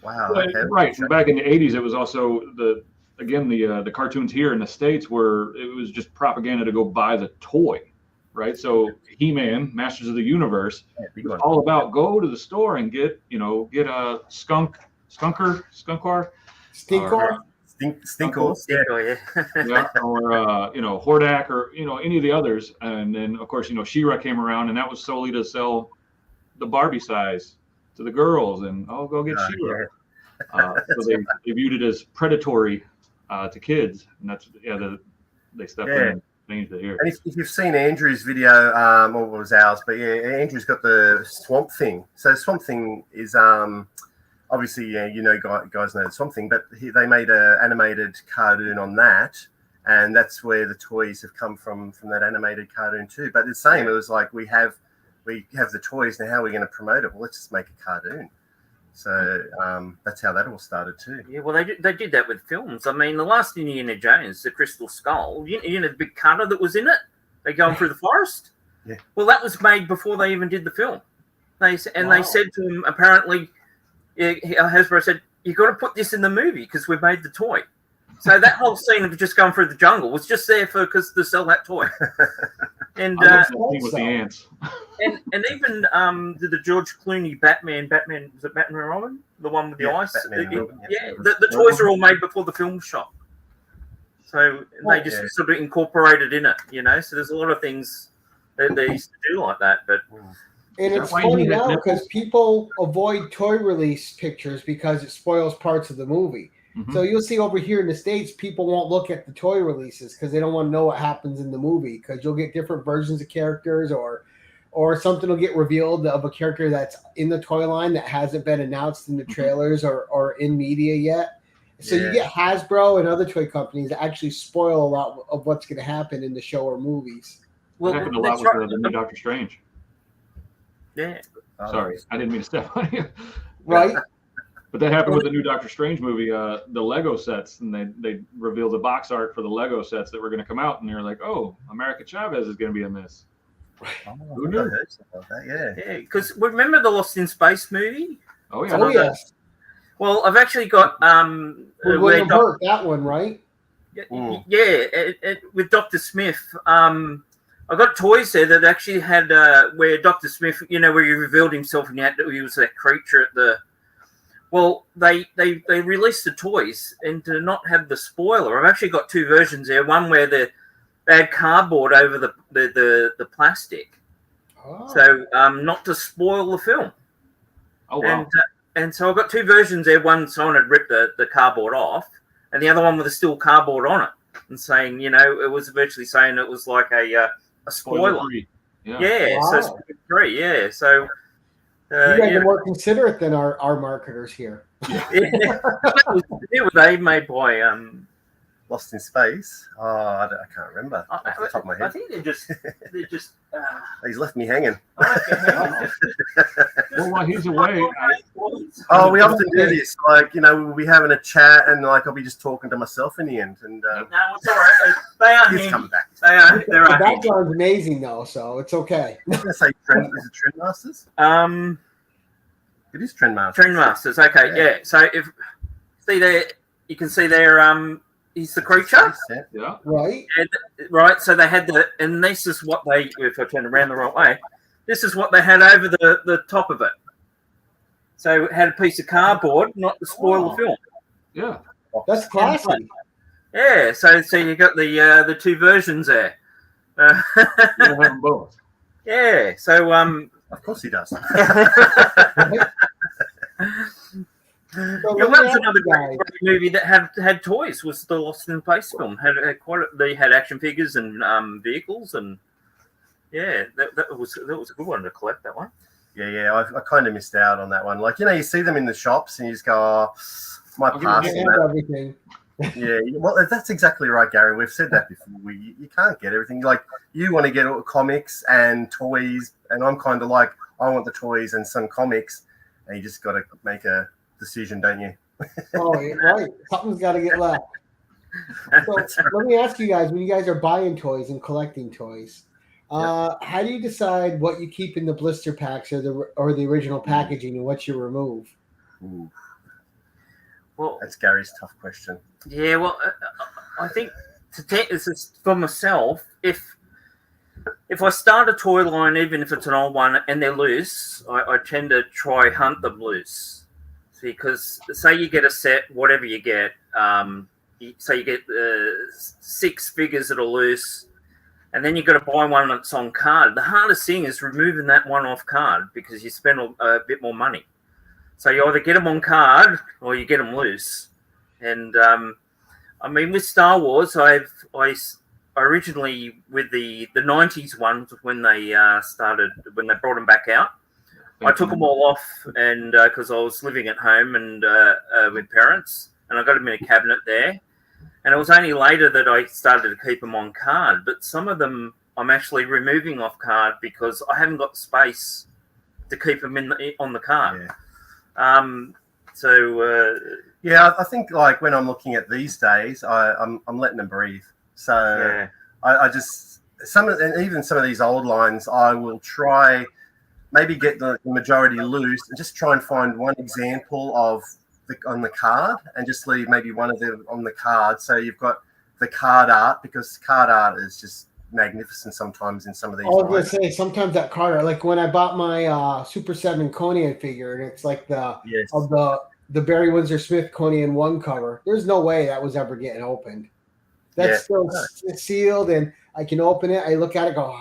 Wow. Okay. Right. And back in the 80s, it was also the cartoons here in the States it was just propaganda to go buy the toy, right? So He-Man, Masters of the Universe, was all about go to the store and get a Stinkor, yeah. Yeah, or Hordak, or any of the others, and then of course She-Ra came around, and that was solely to sell the Barbie size to the girls, and go get She-Ra. So they viewed it as predatory to kids, and that's they stepped in and changed it here. And if you've seen Andrew's video, or it was ours, but Andrew's got the Swamp Thing. So Swamp Thing is obviously guys know the Swamp Thing, but they made an animated cartoon on that, and that's where the toys have come from that animated cartoon too. But the same, it was like we have the toys, now how are we going to promote it? Well, let's just make a cartoon. So that's how that all started too. Yeah, well, they did that with films. I mean, the last Indiana Jones, the Crystal Skull, the big cutter that was in it, they going through the forest. Yeah. Well, that was made before they even did the film. They said to him, apparently, Hasbro said, "You got to put this in the movie because we made the toy." So that whole scene of just going through the jungle was just there to sell that toy. And with the ants. and even the George Clooney Batman, was it Batman and Robin? The one with the ice? The toys are all made before the film was shot. So they just sort of incorporated in it, so there's a lot of things that they used to do like that. But and it's funny now because people avoid toy release pictures because it spoils parts of the movie. Mm-hmm. So you'll see over here in the States, people won't look at the toy releases because they don't want to know what happens in the movie, because you'll get different versions of characters, or something will get revealed of a character that's in the toy line that hasn't been announced in the trailers or in media yet. So you get Hasbro and other toy companies that actually spoil a lot of what's going to happen in the show or movies. Well, it happened a lot with the new Doctor Strange. Yeah. Sorry, I didn't mean to step on you. Right. But that happened with the new Doctor Strange movie, the Lego sets, and they revealed the box art for the Lego sets that were going to come out, and they're like, "Oh, America Chavez is going to be in this." Who knew? Yeah, because remember the Lost in Space movie? Oh yeah. Oh yes. Well, I've actually got William Hurt, that one, right? Yeah, with Dr. Smith. I got toys there that actually had where Dr. Smith, where he revealed himself, and he was that creature at the. Well, they released the toys, and to not have the spoiler, I've actually got 2 versions there. One where they had cardboard over the plastic, so not to spoil the film. Oh wow! And so I've got 2 versions there. One someone had ripped the cardboard off, and the other one with a still cardboard on it, and saying it was virtually saying it was like a spoiler. Yeah, wow. So free. Yeah, so. You guys are more considerate than our marketers here. They made by Lost in Space. Oh, I can't remember off the top of my head. I think they're just. He's left me hanging. Well, while he's away, we often do this. Like we'll be having a chat, and I'll be just talking to myself in the end. And no, it's all right. They are. He's coming back. They're the background's amazing though, so it's okay. I was going to say, is it Trendmasters? It is Trendmasters. Trendmasters. Okay, yeah. So if see there, you can see there. He's the creature. Yeah. Right. Right. So they had and this is what they. If I turn around the right way, this is what they had over the top of it. So it had a piece of cardboard, not to spoil the film. Yeah. That's classy. Yeah, so you got the two versions there. You don't have them both. Yeah, so Of course he does. Right? So yeah, let me that was ask another you great guys, movie that had toys. Was the Lost in Space film? They had action figures and vehicles, and yeah, that was a good one to collect. That one. Yeah, I kind of missed out on that one. Like, you see them in the shops and you just go, oh, my I'll past. give I you have everything. Yeah, well, that's exactly right, Gary. We've said that before. You can't get everything. Like, you want to get all comics and toys, and I'm kind of like, I want the toys and some comics, and you just got to make a decision, don't you? Oh, right. Something's got to get left. So let me ask you guys: when you guys are buying toys and collecting toys, how do you decide what you keep in the blister packs or the original packaging and what you remove? Ooh, Well, that's Gary's tough question. yeah. Well, I think this is for myself. If I start a toy line, even if it's an old one, and they're loose, I tend to try hunt them loose. Because say you get a set, whatever you get, say you get 6 figures that are loose, and then you've got to buy one that's on card. The hardest thing is removing that one off card because you spend a bit more money. So you either get them on card or you get them loose. And I mean, with Star Wars, I originally with the 90s ones when they brought them back out. I took them all off, and because I was living at home and with parents, and I got them in a cabinet there. And it was only later that I started to keep them on card. But some of them I'm actually removing off card because I haven't got space to keep them on the card. Yeah. Yeah, I think like when I'm looking at these days, I'm letting them breathe. So Yeah. I just even some of these old lines, I will try. Maybe get the majority loose and just try and find one example of on the card and just leave maybe one of them on the card. So you've got the card art because card art is just magnificent sometimes in some of these. I was going to say, sometimes that card art, like when I bought my Super 7 Conan figure, and it's like the Barry Windsor Smith Conan 1 cover, there's no way that was ever getting opened. That's still sealed, and I can open it. I look at it, go,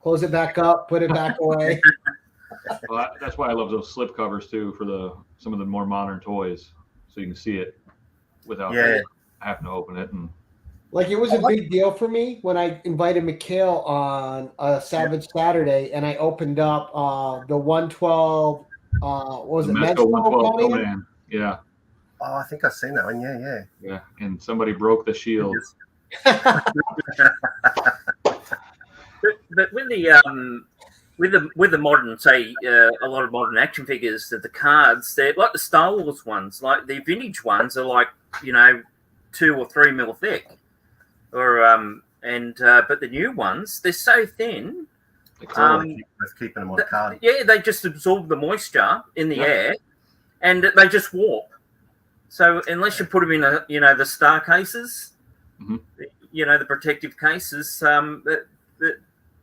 close it back up, put it back away. Well, that's why I love those slip covers too for some of the more modern toys, so you can see it without having to open it. And like, it was a big deal for me when I invited Mikhail on a Savage Saturday, and I opened up the 112. What was it? Mezco 112 Conan. Yeah. Oh, I think I've seen that one. Yeah. Yeah, and somebody broke the shield. But with the modern, say, a lot of modern action figures, the cards, they're like the Star Wars ones. Like the vintage ones are like 2 or 3 mil thick, or but the new ones, they're so thin. Keeping them on card. Yeah, they just absorb the moisture in the air, and they just warp. So unless you put them in the star cases, the protective cases,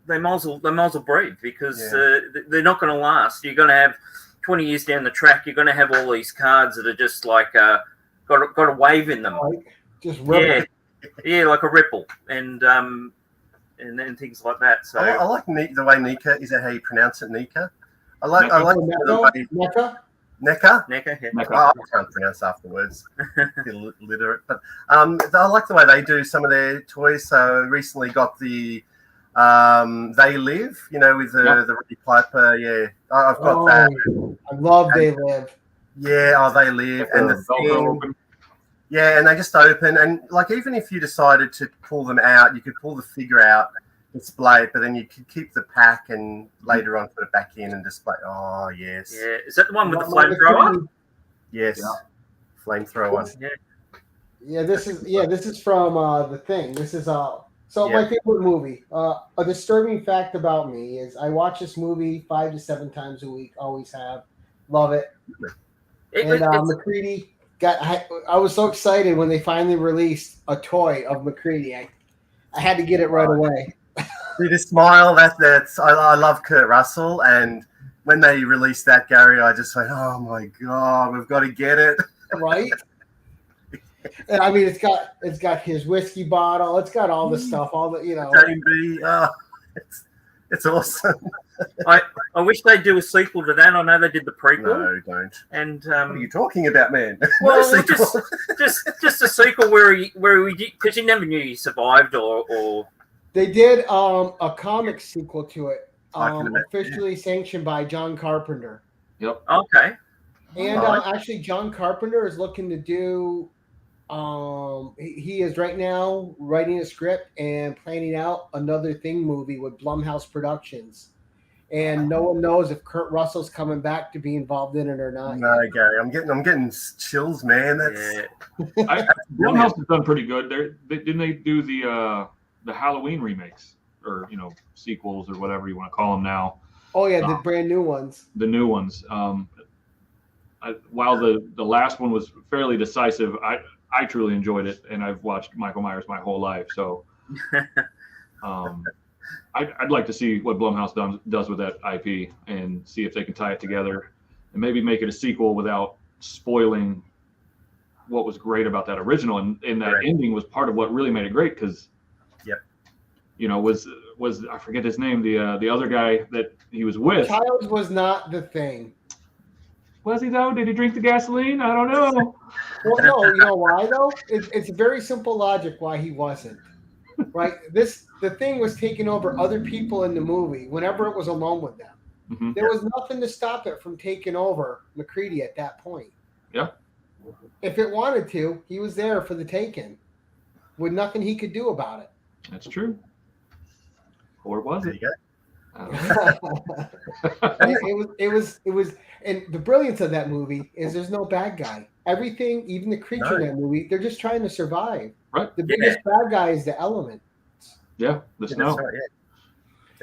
they might as well breathe because they're not going to last. You're going to have 20 years down the track. You're going to have all these cards that are just like got a wave in them. Just ripple. Yeah, like a ripple, and then things like that. So I like the way Nika, is that how you pronounce it, Nika? I like the way NECA. I can't pronounce afterwards. Illiterate, but I like the way they do some of their toys. So recently got the They Live, with the Roddy Piper. Yeah, I've got that. I love They Live. Yeah, They Live, and the thing. Yeah, and they just open, and like even if you decided to pull them out, you could pull the figure out, display it, but then you could keep the pack and later on put it back in and display. Oh yes. Yeah, is that the one with the flamethrower? Yes, flamethrower one. Yeah, this is from The Thing. This is my favorite movie. A disturbing fact about me is I watch this movie 5 to 7 times a week. Always have, love it. McCready. I was so excited when they finally released a toy of McCready. I had to get it right away. See the smile. That's I love Kurt Russell, and when they released that, Gary, I just went, "Oh my god, we've got to get it!" Right? And I mean, it's got his whiskey bottle. It's got all the stuff. All the Jamie, it's awesome. I wish they'd do a sequel to that. I know they did the prequel. No, don't. And What are you talking about, man? well, No sequel. just a sequel where he because you never knew he survived or They did a comic sequel to it, I can imagine, officially sanctioned by John Carpenter. Yep. okay. And All right. actually, John Carpenter is looking to do. He is right now writing a script and planning out another Thing movie with Blumhouse Productions, and no one knows if Kurt Russell's coming back to be involved in it or not. No, Gary, I'm getting chills, man. That's Blumhouse has done pretty good. Didn't they do the Halloween remakes or sequels or whatever you want to call them now? Oh yeah, the brand new ones. The new ones. While the last one was fairly decisive, I truly enjoyed it, and I've watched Michael Myers my whole life. So I'd like to see what Blumhouse does with that IP and see if they can tie it together and maybe make it a sequel without spoiling what was great about that original. And that ending was part of what really made it great because, was I forget his name, the other guy that he was with. Childs was not the Thing. Was he though? Did he drink the gasoline? I don't know. Well, no, you know why though? It's very simple logic why he wasn't. Right? The Thing was taking over other people in the movie whenever it was alone with them. Mm-hmm. There was nothing to stop it from taking over McCready at that point. Yeah. If it wanted to, he was there for the taking, with nothing he could do about it. That's true. Or was there it? you go. It was, and the brilliance of that movie is there's no bad guy. Everything, even the creature in that movie, they're just trying to survive. Right. The biggest bad guy is the element. Yeah, the snow. That's right, yeah.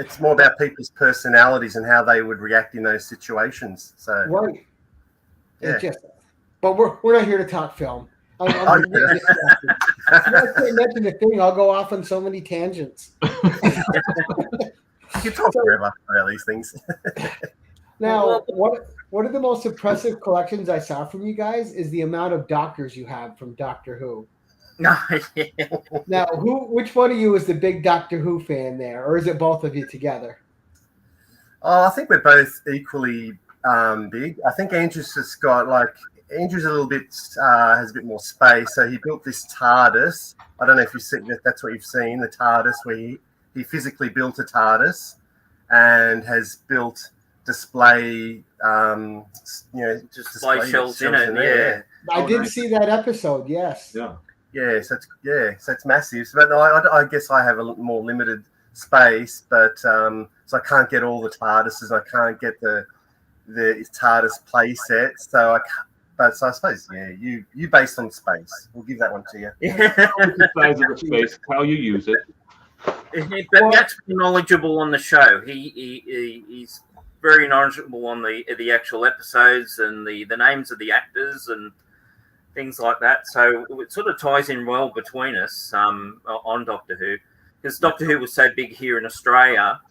It's more about people's personalities and how they would react in those situations. So Right. Yeah. But we're not here to talk film. I'm if I can't mention the Thing, I'll go off on so many tangents. you can talk forever about these things. Now, one of the most impressive collections I saw from you guys is the amount of doctors you have from Doctor Who. Now, which one of you is the big Doctor Who fan there, or is it both of you together? Oh, I think we're both equally big. I think Andrew's just got Andrew's a little bit has a bit more space, so he built this TARDIS. I don't know if you've seen that's what you've seen, the TARDIS, where he physically built a TARDIS and has built display display shelves in it. Yeah, I did see that episode. Yes. Yeah. So it's massive. But I guess I have a more limited space, but so I can't get all the TARDISes. I can't get the TARDIS play set. So I suppose you based on space. We'll give that one to you. The size of the space, how you use it. But that's knowledgeable on the show. He's very knowledgeable on the actual episodes and the names of the actors and things like that. So it sort of ties in well between us on Doctor Who, because Doctor Who was so big here in Australia,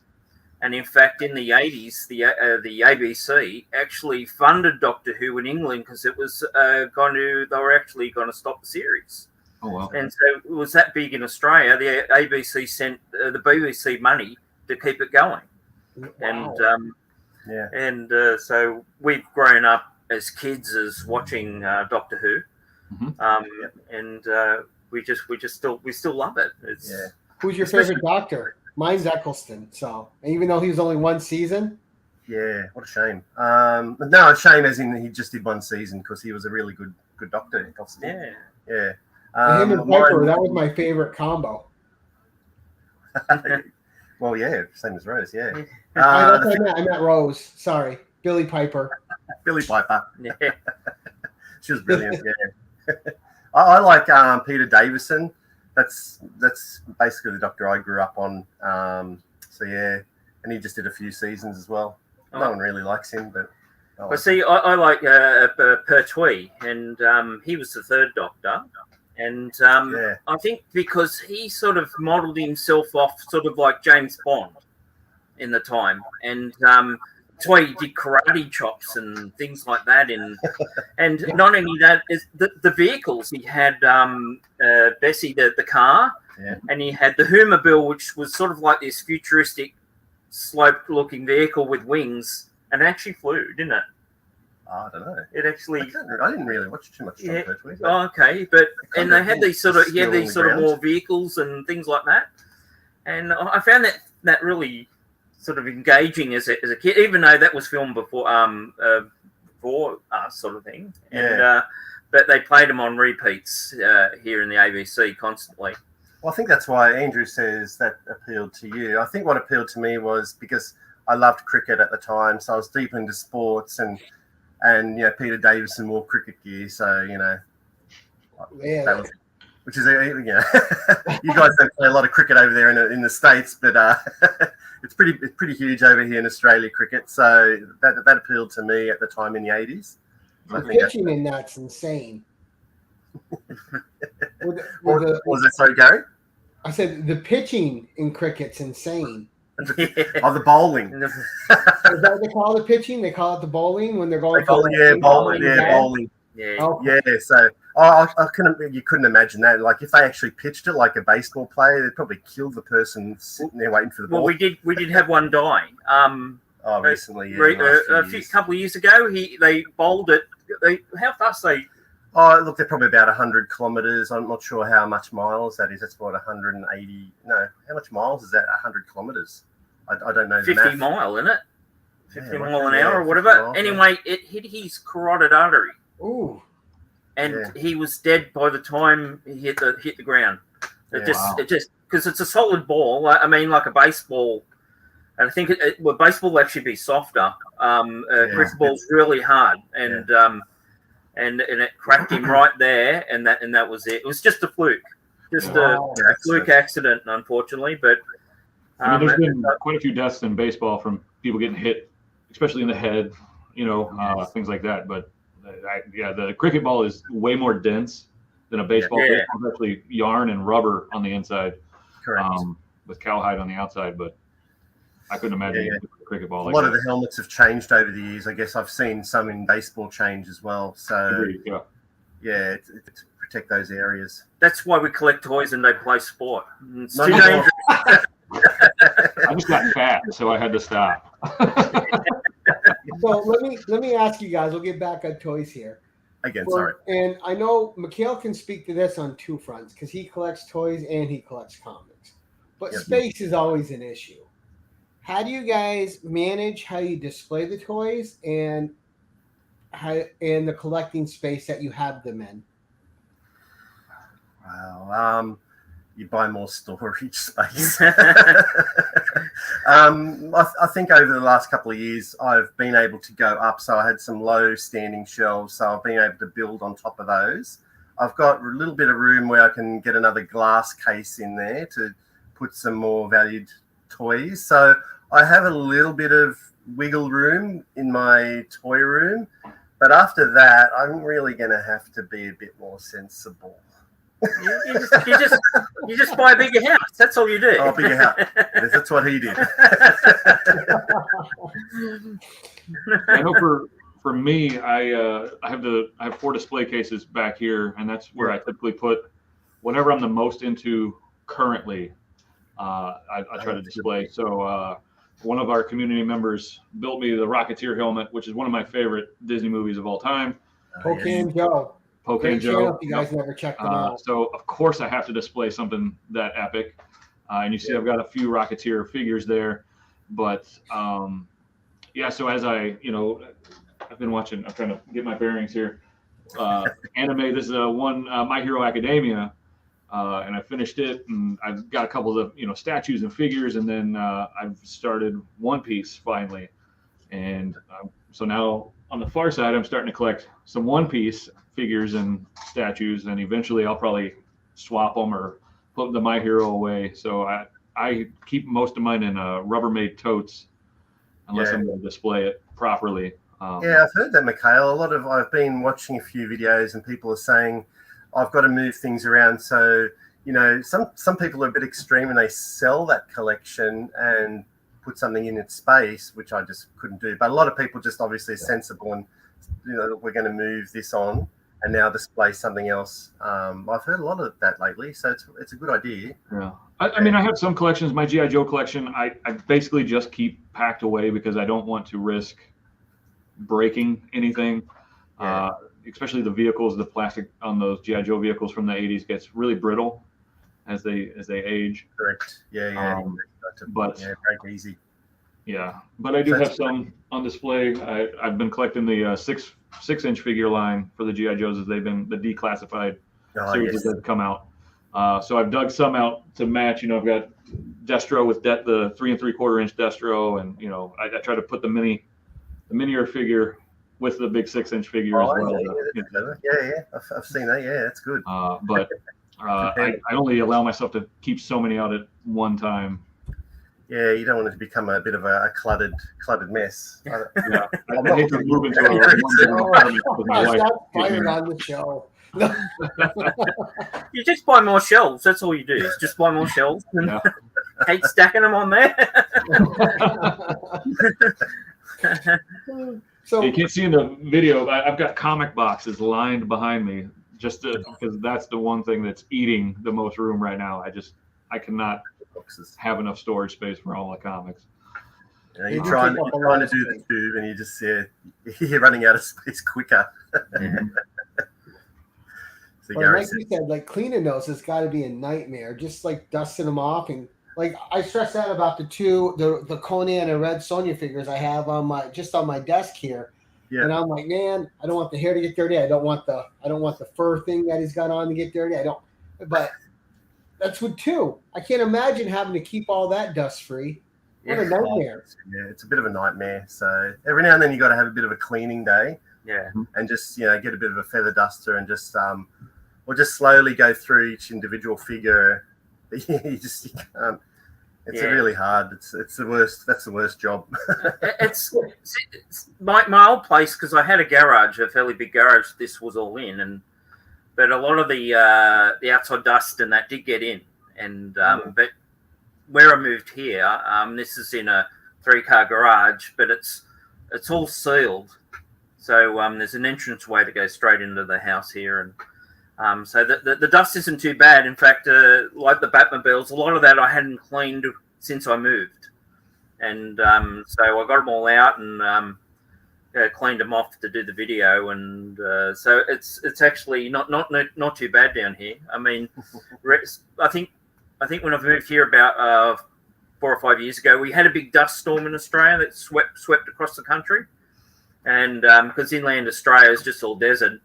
and in fact in the 80s, the ABC actually funded Doctor Who in England because it was they were actually going to stop the series. Oh, wow. And so it was that big in Australia. The ABC sent the BBC money to keep it going. Wow. And so we've grown up as kids as watching Doctor Who, and we still love it. Who's your favorite Doctor? Mine's Eccleston. So even though he was only one season. Yeah, what a shame. No, a shame as in he just did one season because he was a really good Doctor. Eccleston. Yeah. Him and Piper, that was my favorite combo. Well, yeah, same as Rose, yeah. I meant Rose. Sorry, Billy Piper. Billy Piper. Yeah. She was brilliant, yeah. I like Peter Davison. That's basically the Doctor I grew up on. So, yeah, and he just did a few seasons as well. No one really likes him, but... Well, see, I like Pertwee, and he was the third Doctor. And I think because he sort of modelled himself off sort of like James Bond in the time. And That's why he did karate chops and things like that. And not only that, is the vehicles. He had Bessie, the car, and he had the Hummerbill, which was sort of like this futuristic, slope-looking vehicle with wings, and it actually flew, didn't it? I don't know. It actually. I didn't really watch too much Tom Pertwee. Oh, okay, and they had these sort of more vehicles and things like that, and I found that really sort of engaging as a kid, even though that was filmed before us, sort of thing. And but they played them on repeats here in the ABC constantly. Well, I think that's why Andrew says that appealed to you. I think what appealed to me was because I loved cricket at the time, so I was deep into sports, and Peter Davison wore cricket gear, so that was, which is you guys don't play a lot of cricket over there in the States, but it's pretty huge over here in Australia, cricket. So that appealed to me at the time in the 80s. The pitching in that's insane. Was it so, Gary? I said the pitching in cricket's insane. The bowling. Is that what they call the pitching? They call it the bowling when they're going. Bowling. Bowling. Yeah. Okay. Yeah. So you couldn't imagine that. Like if they actually pitched it like a baseball player, they'd probably kill the person sitting there waiting for the ball. Well, we did have one die. Recently, Couple of years ago, they bowled it. How fast they? Oh, look, they're probably about 100 kilometres. I'm not sure how much miles that is. That's about 180. No, how much miles is that? 100 kilometres. I don't know. 50 mile, isn't it? 50 mile an hour or whatever. Miles, anyway, it hit his carotid artery. Ooh. And he was dead by the time he hit the ground. It just because it's a solid ball. I mean, like a baseball. And I think baseball will actually be softer. Cricket ball's really hard, and it cracked him right there, and that was it. It was just a fluke, a fluke accident, unfortunately. But there's been quite a few deaths in baseball from people getting hit, especially in the head, things like that. But the cricket ball is way more dense than a baseball. Baseball is actually yarn and rubber on the inside, correct, with cowhide on the outside. But I couldn't imagine a cricket ball. A lot of the helmets have changed over the years. I guess I've seen some in baseball change as well. So to protect those areas. That's why we collect toys and they play sport. It's too dangerous. I just got fat, so I had to stop. So let me ask you guys. We'll get back on toys here. Again, sorry. And I know Mikhail can speak to this on two fronts because he collects toys and he collects comics. But space is always an issue. How do you guys manage how you display the toys and the collecting space that you have them in? Wow. You buy more storage space. I think over the last couple of years, I've been able to go up. So I had some low standing shelves. So I've been able to build on top of those. I've got a little bit of room where I can get another glass case in there to put some more valued toys. So I have a little bit of wiggle room in my toy room. But after that, I'm really going to have to be a bit more sensible. You just buy a bigger house. That's all you do. Oh, bigger house. That's what he did. I know for me, I have 4 display cases back here, and that's where I typically put whatever I'm the most into currently. I try to display. So one of our community members built me the Rocketeer helmet, which is one of my favorite Disney movies of all time. Poke Joe. Poke Joe. If you guys never checked them out. So of course I have to display something that epic. And you see I've got a few Rocketeer figures there. But so as I've been watching, I'm trying to get my bearings here. Anime, this is one My Hero Academia. And I finished it, and I've got a couple of statues and figures, and then I've started One Piece finally, and so now on the far side, I'm starting to collect some One Piece figures and statues, and eventually I'll probably swap them or put the My Hero away. So I keep most of mine in Rubbermaid totes, unless I'm going to display it properly. I've heard that, Mikhail. I've been watching a few videos, and people are saying I've got to move things around. So, some people are a bit extreme and they sell that collection and put something in its space, which I just couldn't do. But a lot of people just obviously are sensible and, we're going to move this on and now display something else. I've heard a lot of that lately, so it's a good idea. Yeah. I mean, I have some collections. My G.I. Joe collection, I basically just keep packed away because I don't want to risk breaking anything. Yeah. Especially the vehicles, the plastic on those G.I. Joe vehicles from the 80s gets really brittle as they age. Correct. Yeah. But break easy. Yeah, but I do have some on display. I've been collecting the 6-inch figure line for the G.I. Joes as they've been the declassified series as they've come out. So I've dug some out to match. I've got Destro with the 3 3/4-inch Destro, and I try to put the minier figure with the big 6-inch figure as well. I've seen that. Yeah, that's good. But I only allow myself to keep so many out at one time. Yeah, you don't want it to become a bit of a cluttered mess. Yeah, I hate to move into a fired on the show. You just buy more shelves. That's all you do. Is just buy more shelves and hate stacking them on there. So you can't see in the video, but I've got comic boxes lined behind me because that's the one thing that's eating the most room right now. I cannot have enough storage space for all the comics. You're trying to do the tube, and you just you're running out of space quicker. So like you said, like cleaning those has got to be a nightmare. Just like dusting them off, and like I stress out about the Conan and Red Sonja figures I have on my desk here. Yeah. And I'm like, man, I don't want the hair to get dirty. I don't want the fur thing that he's got on to get dirty. But that's with 2. I can't imagine having to keep all that dust free. What a nightmare. Yeah, it's a bit of a nightmare. So every now and then you got to have a bit of a cleaning day. Yeah. And just, get a bit of a feather duster and just just slowly go through each individual figure. You can't. It's really hard. It's the worst. That's the worst job. it's my old place, because I had a fairly big garage. This was all in, but a lot of the outside dust and that did get in. And but where I moved here, this is in a 3-car garage, but it's all sealed. So there's an entrance way to go straight into the house here, and so the dust isn't too bad. In fact, like the Batmobiles, a lot of that I hadn't cleaned since I moved, and so I got them all out and cleaned them off to do the video, and so it's actually not too bad down here. I mean, I think when I moved here about 4 or 5 years ago, we had a big dust storm in Australia that swept across the country, and because inland Australia is just all desert.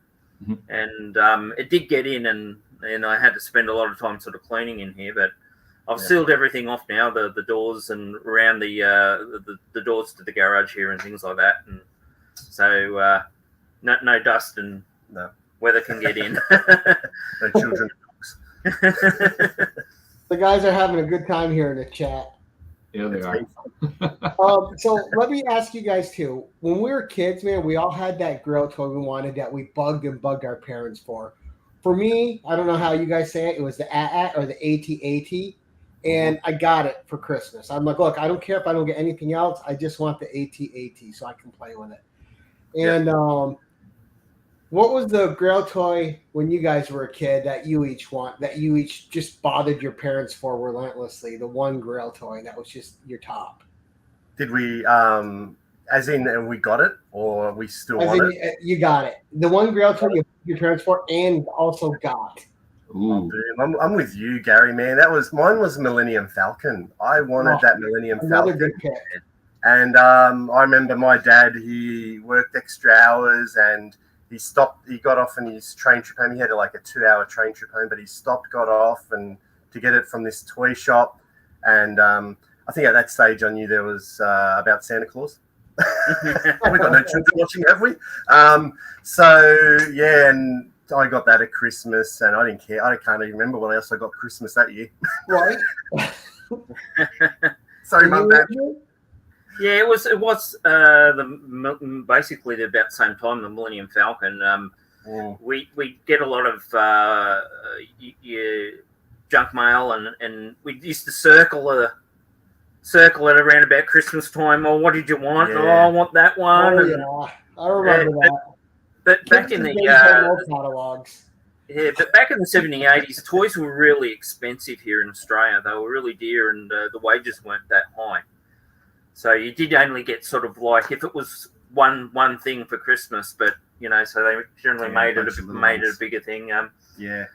And it did get in, and I had to spend a lot of time sort of cleaning in here. But I've sealed everything off now, the doors and around the doors to the garage here and things like that. And so no dust and weather can get in. No children. The guys are having a good time here in the chat. Yeah, they are. So let me ask you guys too. When we were kids, man, we all had that grill toy we wanted that we bugged our parents for. For me, I don't know how you guys say it. It was the AT or the AT-AT, and I got it for Christmas. I'm like, look, I don't care if I don't get anything else. I just want the AT-AT so I can play with it. And what was the grill toy when you guys were a kid that you each just bothered your parents for relentlessly? The one grill toy that was just your top. Did we, as in, we got it, or we still want it? You got it. The one grill toy you bothered your parents for, and also got. Ooh. I'm with you, Gary. Man, mine was Millennium Falcon. I wanted that Millennium another Falcon. Good pick. And I remember my dad. He worked extra hours and. He got off in his train trip home. He had like a 2-hour train trip home, but he stopped, got off, and to get it from this toy shop. And I think at that stage I knew there was about Santa Claus. We've got no children watching, have we? And I got that at Christmas, and I didn't care. I can't even remember what else I got Christmas that year. Right. Sorry, Mum, Dad. Yeah, it was basically about the same time, the Millennium Falcon. We get a lot of junk mail, and we used to circle circle it around about Christmas time. Oh, what did you want? Yeah. Oh, I want that one. Oh, And, yeah. I remember that. but back Kids in the these days had no catalogs. yeah, but back in the 70s, 80s, toys were really expensive here in Australia. They were really dear, and the wages weren't that high. So you did only get sort of like if it was one thing for Christmas, but so they generally made it a bigger thing. Yeah.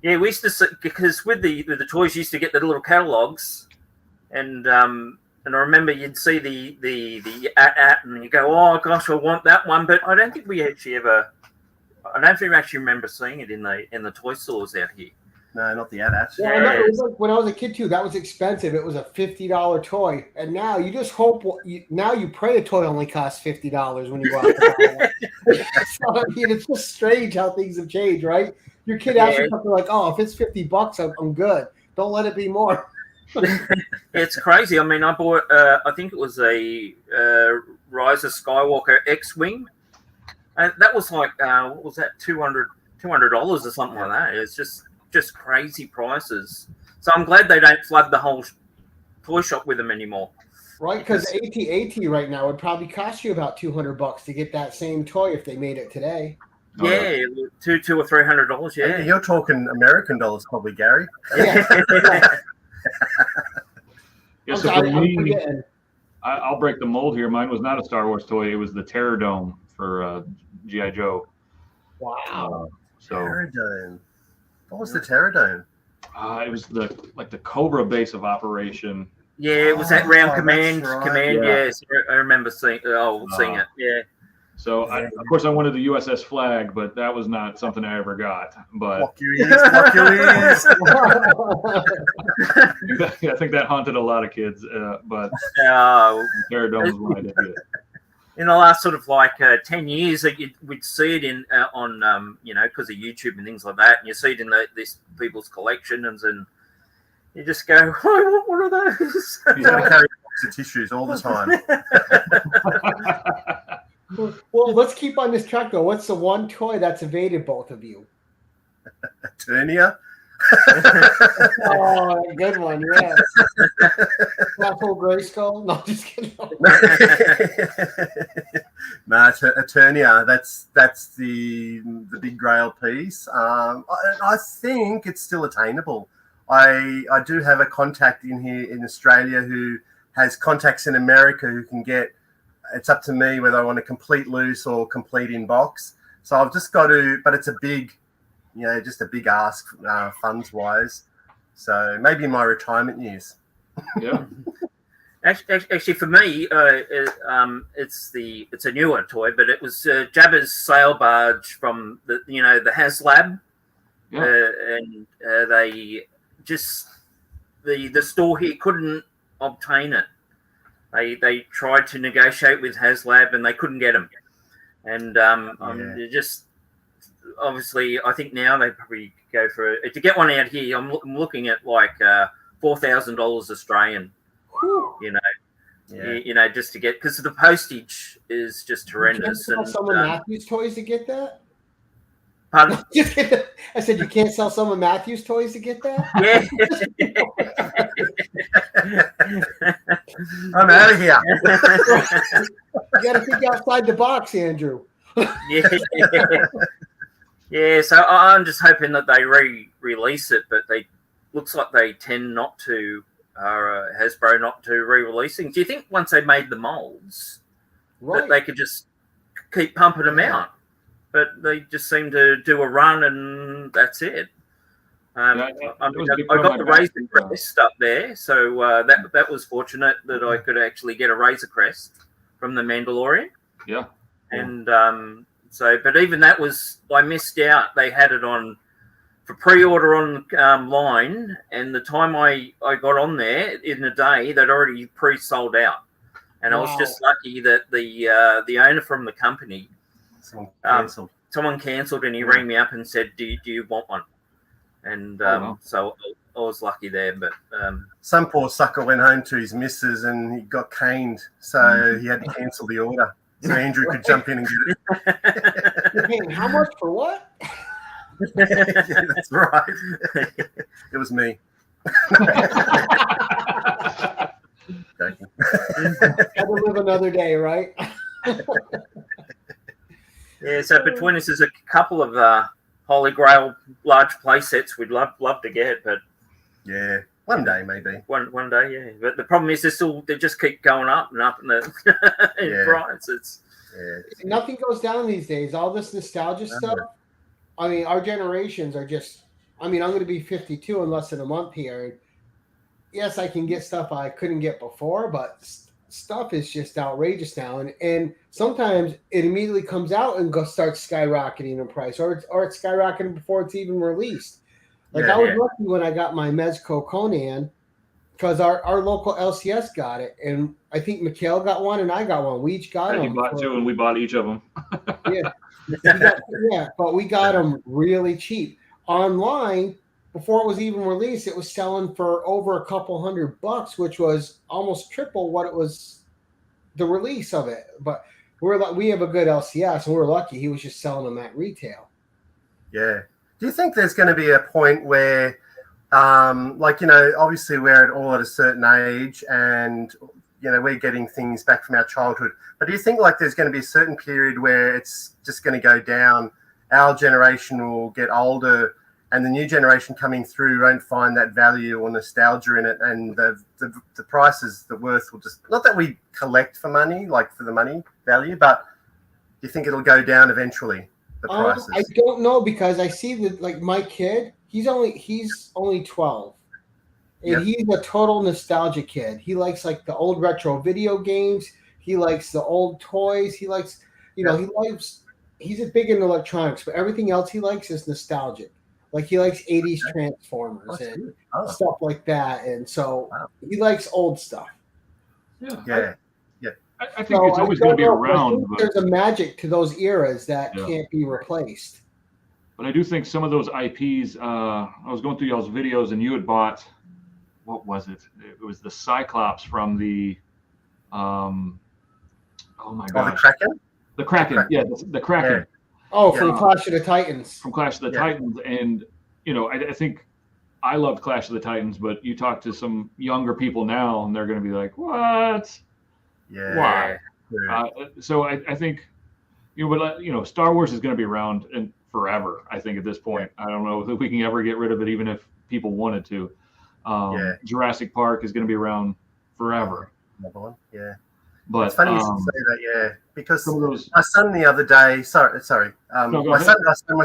Yeah, we used to because with the toys, you used to get the little catalogs, and I remember you'd see the at and you go, oh gosh, I want that one, but I don't think we actually ever. I don't think we actually remember seeing it in the toy stores out here. No, not the AT-AT. Yeah, I know. It was like when I was a kid too. That was expensive. It was a $50 toy, and now you just hope. Now you pray a toy only costs $50 when you go out to buy it. So, I mean, it's just strange how things have changed, right? Your kid asks you something like, "Oh, if it's $50, I'm good. Don't let it be more." It's crazy. I mean, I bought. I think it was a Rise of Skywalker X-wing, and that was like what was that $200 or something like that. It's just crazy prices. So I'm glad they don't flood the whole toy shop with them anymore. Right, because AT-AT right now would probably cost you about $200 to get that same toy if they made it today. Yeah, $200 or $300. Yeah, You're talking American dollars, probably, Gary. Yeah. Yeah, so for me, I'll break the mold here. Mine was not a Star Wars toy. It was the Terror Dome for G.I. Joe. Wow. Terror Dome. What was the Terror Dome? It was the Cobra base of operation. Yeah, it was that round command. Right. Command, Yeah. yes, I remember seeing it. Yeah. So of course I wanted the USS Flag, but that was not something I ever got. But Block your ears. I think that haunted a lot of kids. But Terror Dome was one I did get. In the last sort of like 10 years, we'd see it in on because of YouTube and things like that, and you see it in these people's collections, and you just go, "I want one of those." You got to carry a box of tissues all the time. Well, let's keep on this track though. What's the one toy that's evaded both of you? Eternia. Oh, good one, yeah. Apple Grayskull? No, just kidding. No, Eternia. That's the big Grail piece. I think it's still attainable. I do have a contact in here in Australia who has contacts in America who can get. It's up to me whether I want a complete loose or complete in box. So I've just got to, but it's a big, just a big ask funds wise. So maybe in my retirement years. Yeah. Actually, for me, it's a newer toy, but it was Jabba's sail barge from the HasLab, and they just the store here couldn't obtain it. They tried to negotiate with HasLab and they couldn't get them, and just obviously I think now they probably go for to get one out here. I'm looking at like $4,000 Australian. Just to get because the postage is just horrendous. You can't sell some of Matthew's toys to get that. Pardon? I said you can't sell some of Matthew's toys to get that. Yeah. I'm out of here. You got to think outside the box, Andrew. Yeah. So I'm just hoping that they re-release it, but looks like they tend not to. Hasbro not to re-releasing. Do you think once they made the molds, that they could just keep pumping them out? But they just seem to do a run and that's it. I got the Razor Crest up there, so that was fortunate that I could actually get a Razor Crest from the Mandalorian. Yeah. And but even that I missed out. They had it on for pre-order online, and the time I got on there in a day, they'd already pre-sold out. And I was just lucky that the owner from the company, someone cancelled, and he rang me up and said, "Do you want one?" And so I was lucky there. But some poor sucker went home to his missus and he got caned, so he had to cancel the order. So Andrew could jump in and get it. You're paying how much for what? Yeah, that's right. It was me. Joking. Gotta live another day, right? Yeah, so between us, there's a couple of Holy Grail large play sets we'd love to get, but Yeah, one day maybe. One day, yeah. But the problem is they just keep going up and up in the in price. It's nothing goes down these days. All this nostalgia stuff. I mean, our generations are just. I mean, I'm going to be 52 in less than a month here. Yes, I can get stuff I couldn't get before, but stuff is just outrageous now. And sometimes it immediately comes out and starts skyrocketing in price, or it's skyrocketing before it's even released. Like I was lucky when I got my Mezco Conan because our local LCS got it, and I think Mikhail got one and I got one. We each got them. He bought two, and we bought each of them. But we got them really cheap online. Before it was even released, it was selling for over a couple $100, which was almost triple what it was the release of it. But we have a good LCS, and we're lucky he was just selling them at retail. Yeah. Do you think there's going to be a point where, obviously we're all at a certain age, and we're getting things back from our childhood. But do you think like there's going to be a certain period where it's just going to go down? Our generation will get older, and the new generation coming through won't find that value or nostalgia in it, and the prices, the worth will just, not that we collect for money, like for the money value, but do you think it'll go down eventually, the prices? I don't know, because I see that, like, my kid, he's only 12, and he's a total nostalgia kid. He likes like the old retro video games. He likes the old toys. He likes, he's big into electronics, but everything else he likes is nostalgic. Like he likes 80s Transformers and stuff like that. And so he likes old stuff. Yeah. I think it's always going to be around. There's a magic to those eras that can't be replaced. But I do think some of those IPs, I was going through y'all's videos, and you had bought, what was it? It was the Cyclops from the, oh my gosh. The Kraken? The Kraken, the Kraken. Yeah. Oh, from Clash of the Titans. From Clash of the Titans. And, I think I loved Clash of the Titans, but you talk to some younger people now, and they're going to be like, what? Yeah. Why? So I think, Star Wars is going to be around and forever, I think, at this point. I don't know if we can ever get rid of it, even if people wanted to. Jurassic Park is going to be around forever. Another one, yeah. But it's funny you should say that, because my son the other day, my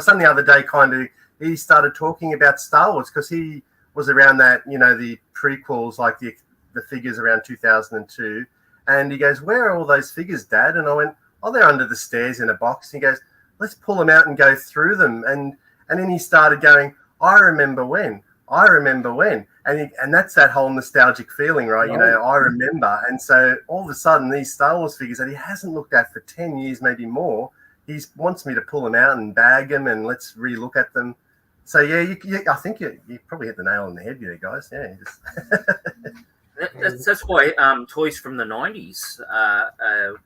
son the other day he started talking about Star Wars, because he was around that, the prequels, like the figures around 2002, and he goes, "Where are all those figures, Dad?" And I went, "Oh, they're under the stairs in a box." And he goes, "Let's pull them out and go through them." And then he started going, I remember when. And that's that whole nostalgic feeling, right? I remember. And so all of a sudden, these Star Wars figures that he hasn't looked at for 10 years, maybe more, he wants me to pull them out and bag them and let's re-look at them. So, I think you probably hit the nail on the head here, guys. Yeah. That's why toys from the 90s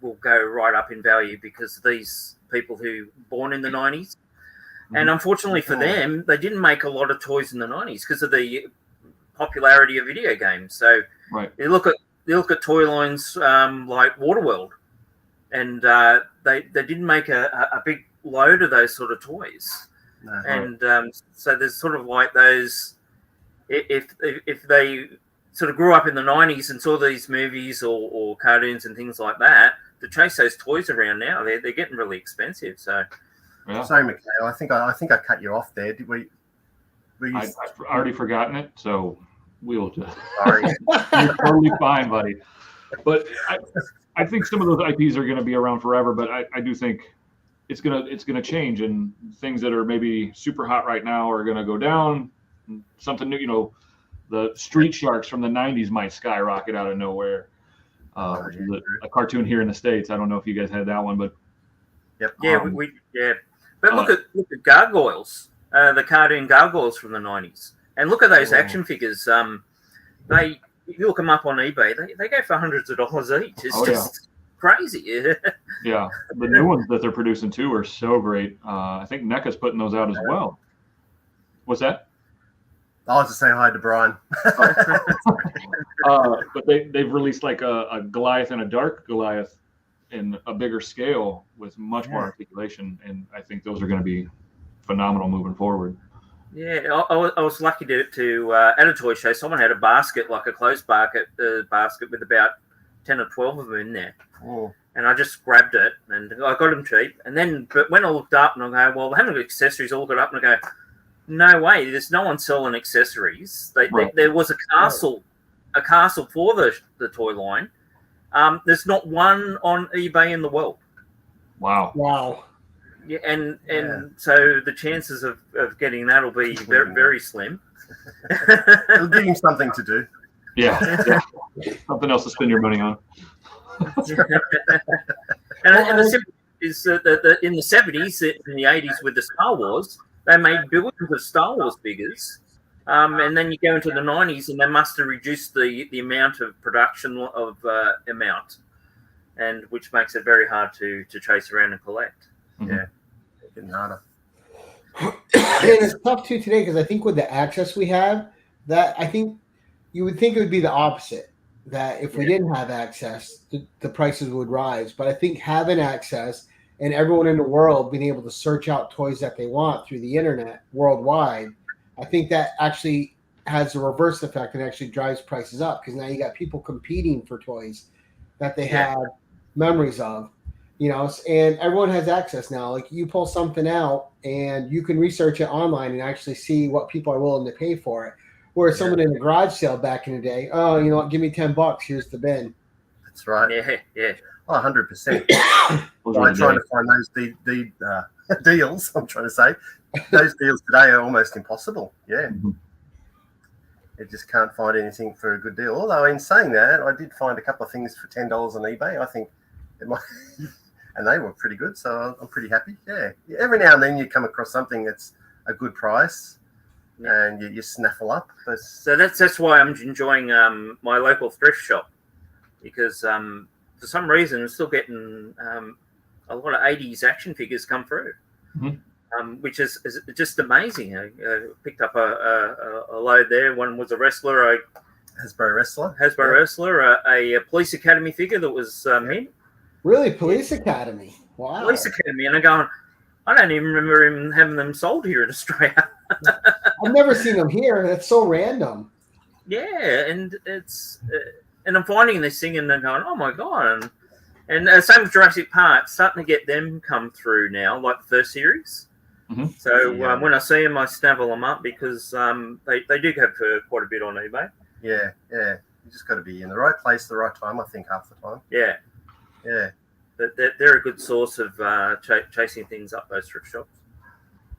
will go right up in value, because these people who were born in the 90s, and unfortunately for them, they didn't make a lot of toys in the 90s because of the popularity of video games. So you look at toy lines like Waterworld, and they didn't make a big load of those sort of toys. And so there's sort of like those, if they sort of grew up in the 90s and saw these movies or cartoons and things like that, to chase those toys around now, they're getting really expensive. So. Yeah. Sorry, Mikhail. I think I cut you off there. Did we? I've already forgotten it, so we'll just. Sorry. You're totally fine, buddy. But I think some of those IPs are going to be around forever. But I do think it's gonna change, and things that are maybe super hot right now are going to go down. Something new, the Street Sharks from the '90s might skyrocket out of nowhere. Which is a cartoon here in the States. I don't know if you guys had that one, but. Yep. Yeah, But look at Gargoyles, the cartoon Gargoyles from the 90s, and look at those action figures. If you look them up on eBay, they go for hundreds of dollars each. It's just crazy. Yeah, the new ones that they're producing too are so great. I think NECA's putting those out as well. What's that? I'll just say hi to Brian. But they've released like a Goliath and a dark Goliath in a bigger scale with much more articulation, and I think those are going to be phenomenal moving forward. Yeah, I was lucky to at a toy show, someone had a basket, like a closed basket with about 10 or 12 of them in there. Oh. And I just grabbed it, and I got them cheap. And then, but when I looked up and I go, well, they haven't got accessories. I looked it up and I go, no way, there's no one selling accessories. There was a castle for the toy line. There's not one on eBay in the world. Wow. Yeah, and so the chances of getting that will be very, very slim. It'll give him something to do. Yeah. Something else to spend your money on. and the simple is that in the 70s, in the 80s with the Star Wars, they made billions of Star Wars figures. And then you go into the 90s and they must have reduced the amount of production of amount, and which makes it very hard to chase around and collect. Mm-hmm. Yeah, getting harder. And it's tough too today because I think with the access we have, that I think you would think it would be the opposite. That if we didn't have access, the prices would rise. But I think having access and everyone in the world being able to search out toys that they want through the internet worldwide, I think that actually has a reverse effect and actually drives prices up because now you got people competing for toys that they have memories of, and everyone has access now. Like you pull something out and you can research it online and actually see what people are willing to pay for it. Whereas someone in a garage sale back in the day, oh, you know what, give me $10, here's the bin. That's right. Yeah. Oh, 100%. I'm trying to find those deals, I'm trying to say. Those deals today are almost impossible. Yeah. Mm-hmm. You just can't find anything for a good deal. Although in saying that, I did find a couple of things for $10 on eBay. I think it might, and they were pretty good. So I'm pretty happy. Yeah. Every now and then you come across something that's a good price and you snaffle up. But... So that's why I'm enjoying my local thrift shop because for some reason I'm still getting a lot of 80s action figures come through. Mm-hmm. Which is just amazing. I picked up a load there. One was a wrestler, Hasbro wrestler, a police academy figure that was mint. Really, police academy? Wow, police academy, and I'm going. I don't even remember him having them sold here in Australia. I've never seen them here. That's so random. Yeah, and it's and I'm finding this thing and I'm going, oh my god, and same with Jurassic Park, starting to get them come through now, like the first series. Mm-hmm. So when I see them, I snaffle them up because they do go for quite a bit on eBay. Yeah. You just got to be in the right place, the right time. I think half the time. Yeah. But they're a good source of chasing things up, those thrift shops.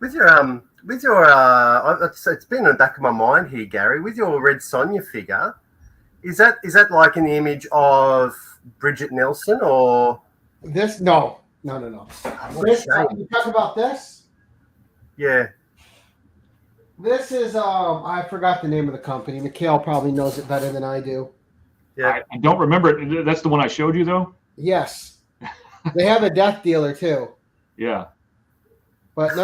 With your it's been in the back of my mind here, Gary. With your Red Sonja figure, is that like an image of Bridget Nelson or this? No. This, you talk about this? Yeah. This is I forgot the name of the company. Mikhail probably knows it better than I do. Yeah. I don't remember it. That's the one I showed you though? Yes. They have a death dealer too. Yeah. But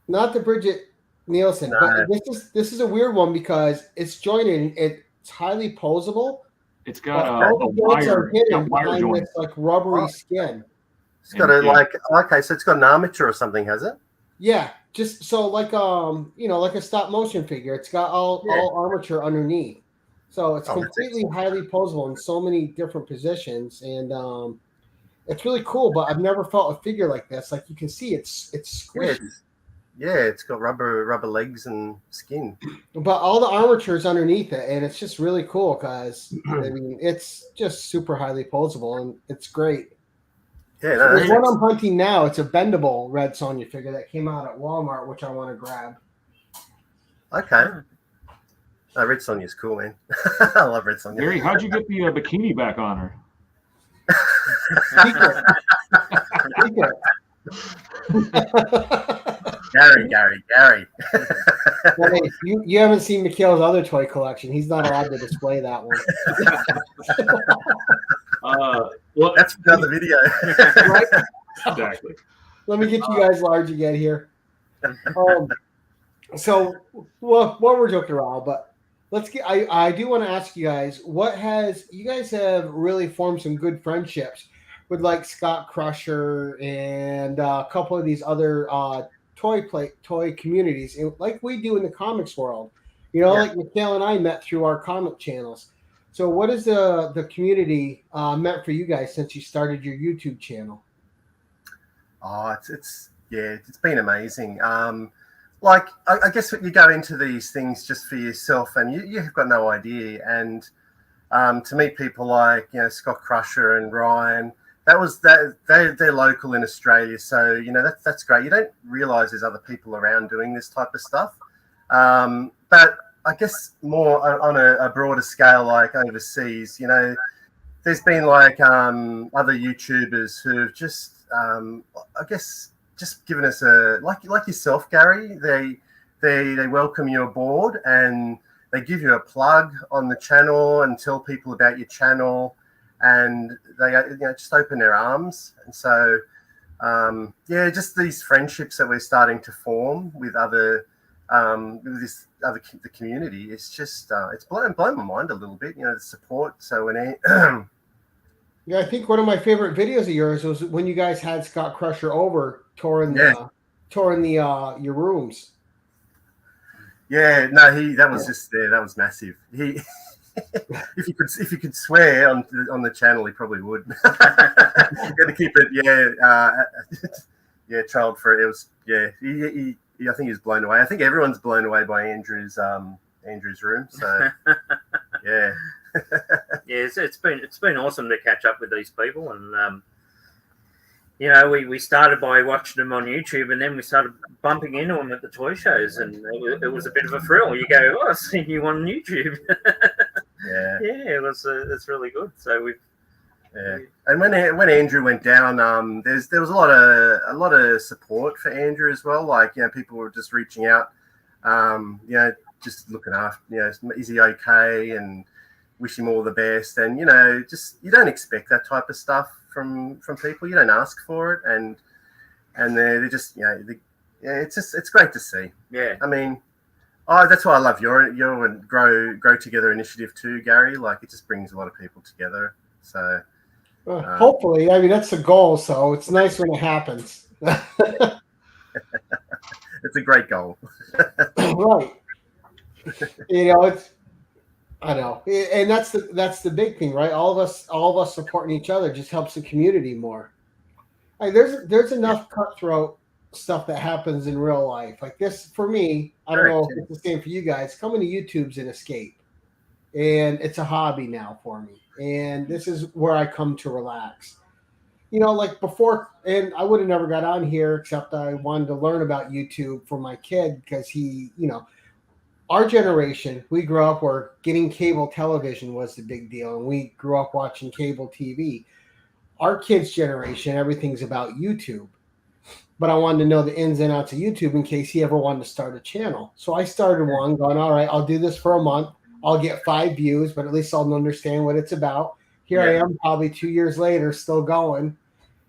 not the Bridget Nielsen. No. But this is a weird one because it's jointed. It's highly posable. It's got all the joints are hidden behind joint. this like rubbery skin. It's got so it's got an armature or something, has it? Yeah, just so like like a stop motion figure. It's got all armature underneath, so it's completely highly posable in so many different positions, and it's really cool. But I've never felt a figure like this. Like you can see, it's squishy. Yeah, it's got rubber legs and skin. But all the armature is underneath it, and it's just really cool because it's just super highly posable, and it's great. Yeah, there's one I'm hunting now. It's a bendable Red Sonja figure that came out at Walmart, which I want to grab. Okay. Oh, Red Sonja's cool, man. I love Red Sonja. Gary, how'd you get the bikini back on her? Gary. Well, hey, you haven't seen Mikhail's other toy collection. He's not allowed to display that one. Well, that's another video. Right? Exactly. Let me get you guys large again here. So, well, we're joking around, but let's get. I do want to ask you guys, you guys have really formed some good friendships with like Scott Crusher and a couple of these other toy communities, like we do in the comics world. You know, Yeah. like Mikhail and I met through our comic channels. So, what has the community meant for you guys since you started your YouTube channel? Oh, it's been amazing. Like I guess you go into these things just for yourself, and you've got no idea. And to meet people like Scott Crusher and Ryan, they're local in Australia, so that's great. You don't realise there's other people around doing this type of stuff, but I guess more on a broader scale, like overseas, there's been like other YouTubers who've just I guess just given us a like yourself, Gary. They welcome you aboard and they give you a plug on the channel and tell people about your channel, and they just open their arms. And so just these friendships that we're starting to form with the community. It's just it's blown my mind a little bit. The support. So when Yeah, I think one of my favorite videos of yours was when you guys had Scott Crusher over touring your rooms. Yeah, no, that was just there. That was massive. He, if you could swear on the channel, he probably would. You got to keep it, child free. It was, He, I think he was blown away. I think everyone's blown away by Andrew's room. So, yeah. Yeah, it's been awesome to catch up with these people, and we started by watching them on YouTube, and then we started bumping into them at the toy shows, and it was a bit of a thrill. You go, oh, I've seen you on YouTube. Yeah, it's really good. So and when Andrew went down, there was a lot of support for Andrew as well. Like people were just reaching out, just looking after, is he okay, and wish him all the best. And just you don't expect that type of stuff from people. You don't ask for it, and they're just it's great to see. Yeah, I mean, that's why I love your and grow together initiative too, Gary. Like it just brings a lot of people together. So hopefully, I mean that's the goal. So it's nice when it happens. It's a great goal. Right. It's. I know, and that's the big thing, right? All of us supporting each other just helps the community more. Like there's enough cutthroat stuff that happens in real life. Like this for me, I don't know if it's the same for you guys. Coming to YouTube's an escape, and it's a hobby now for me. And this is where I come to relax. Like before, and I would have never got on here except I wanted to learn about YouTube for my kid because he, our generation, we grew up where getting cable television was the big deal, and we grew up watching cable TV. Our kids' generation, everything's about YouTube. But I wanted to know the ins and outs of YouTube in case he ever wanted to start a channel. So I started one, going, all right, I'll do this for a month. I'll get 5 views, but at least I'll understand what it's about. Here I am, probably 2 years later, still going.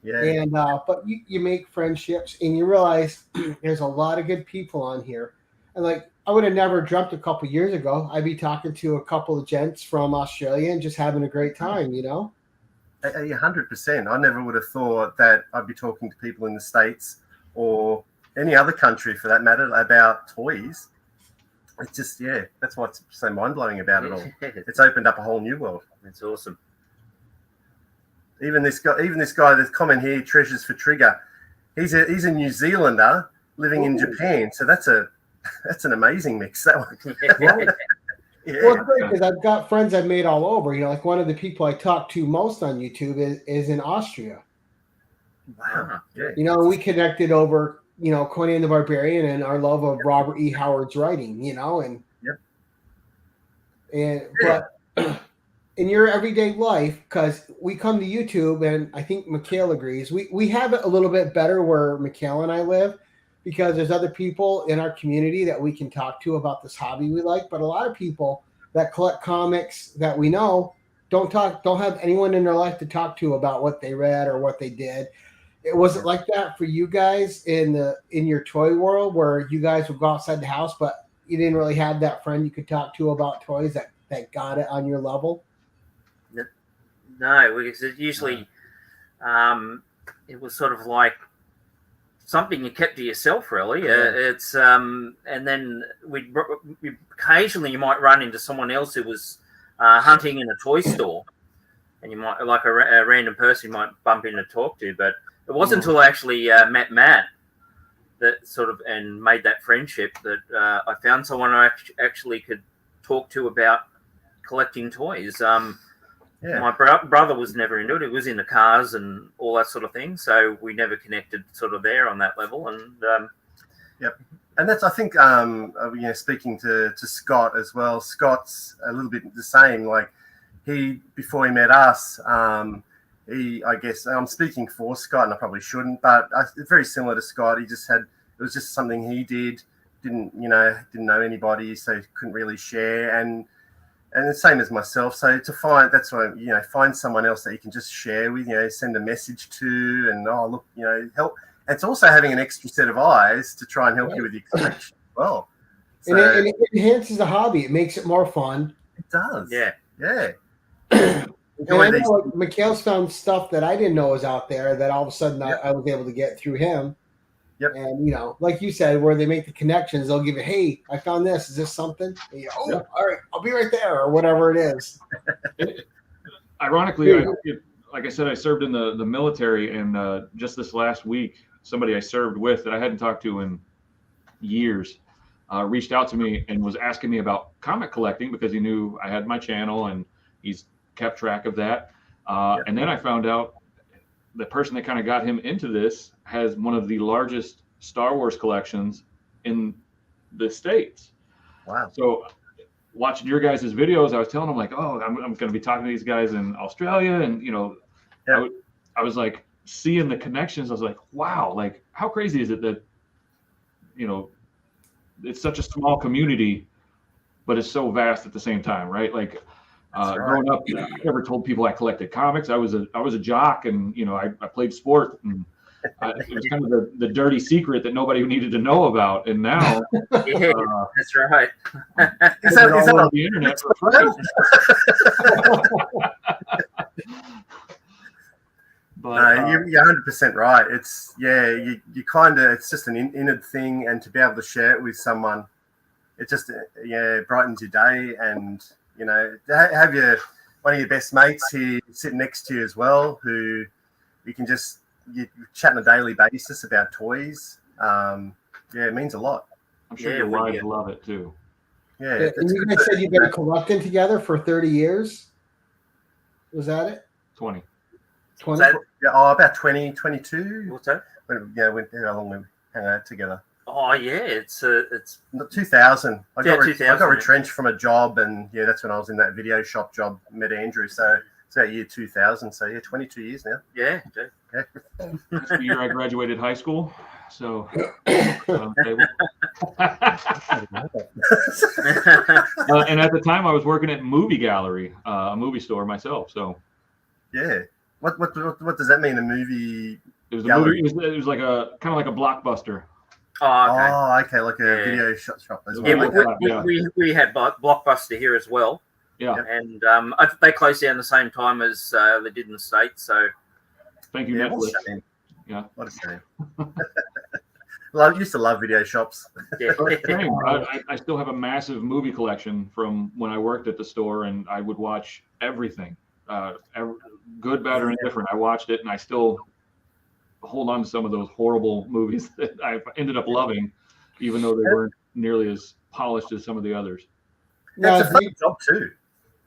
Yeah. And but you make friendships, and you realize there's a lot of good people on here. And like, I would have never dreamt a couple of years ago I'd be talking to a couple of gents from Australia and just having a great time, 100%. I never would have thought that I'd be talking to people in the States or any other country for that matter about toys. It's just, that's what's so mind-blowing about it all. It's opened up a whole new world. It's awesome. Even this guy, this comment here, Treasures for Trigger, he's a New Zealander living in Japan. So that's an amazing mix. That one. Well, it's great because I've got friends I've made all over. Like one of the people I talk to most on YouTube is in Austria. Wow. Yeah. We connected over, Conan the Barbarian and our love of Robert E. Howard's writing, and but in your everyday life, because we come to YouTube, and I think Mikhail agrees, we have it a little bit better where Mikhail and I live, because there's other people in our community that we can talk to about this hobby we like. But a lot of people that collect comics that we know don't have anyone in their life to talk to about what they read or what they did. Was it like that for you guys in your toy world, where you guys would go outside the house, but you didn't really have that friend you could talk to about toys that got it on your level? No, because it usually it was sort of like something you kept to yourself, really. It's and then we occasionally you might run into someone else who was hunting in a toy store, and you might like a random person you might bump in and talk to. But it wasn't until I actually met Matt that sort of and made that friendship that I found someone I actually could talk to about collecting toys. My brother was never into it. It was into cars and all that sort of thing. So we never connected sort of there on that level. And yep. And that's, I think, speaking to Scott as well, Scott's a little bit the same. Like before he met us, I guess I'm speaking for Scott and I probably shouldn't, but it's very similar to Scott. It was just something he didn't know anybody, so he couldn't really share. And the same as myself. So to find someone else that you can just share with, send a message to, and help. And it's also having an extra set of eyes to try and help you with your collection as well. So, and it enhances the hobby. It makes it more fun. It does. Yeah. And I know, like, Mikhail's found stuff that I didn't know was out there that all of a sudden I was able to get through him. Yep. And, like you said, where they make the connections, they'll give you, hey, I found this. Is this something? And all right, I'll be right there, or whatever it is. Ironically, like I said, I served in the military, and just this last week, somebody I served with that I hadn't talked to in years reached out to me and was asking me about comic collecting because he knew I had my channel and he's kept track of that. And then I found out the person that kind of got him into this has one of the largest Star Wars collections in the States. Wow. So watching your guys' videos, I was telling him, like, oh, I'm going to be talking to these guys in Australia. And, I was like seeing the connections. I was like, wow, like how crazy is it that, it's such a small community, but it's so vast at the same time, right? Like, growing up, I never told people I collected comics. I was a jock, and I played sport, and it was kind of the dirty secret that nobody needed to know about. And now, that's right. Is that on the internet for free? But you're 100% right. It's you kind of, it's just an inner thing, and to be able to share it with someone, it just brightens your day. And have one of your best mates here sitting next to you as well, who you can just chat on a daily basis about toys. It means a lot. I'm sure your wives love it too. Yeah. And you guys said you've been collecting together for 30 years. Was that it? 20. 20? About 20, 22. What's that? How long we hang out together? Oh yeah, it's 2000. I got 2000, retrenched from a job, and that's when I was in that video shop job. Met Andrew, so it's about year 2000. So 22 years now. Yeah. That's the year I graduated high school. So, and at the time I was working at Movie Gallery, a movie store myself. So, what does that mean? A movie? It was a movie. It was like a kind of like a Blockbuster. Oh, okay, like a video shop as well. Yeah, we had Blockbuster here as well. Yeah, and they closed down the same time as they did in the States. So, thank you, Netflix. Yeah, what a shame. I used to love video shops. Yeah. I still have a massive movie collection from when I worked at the store, and I would watch everything, good, bad, or indifferent. I watched it, and I still hold on to some of those horrible movies that I ended up loving, even though they weren't nearly as polished as some of the others. That's a fun job too.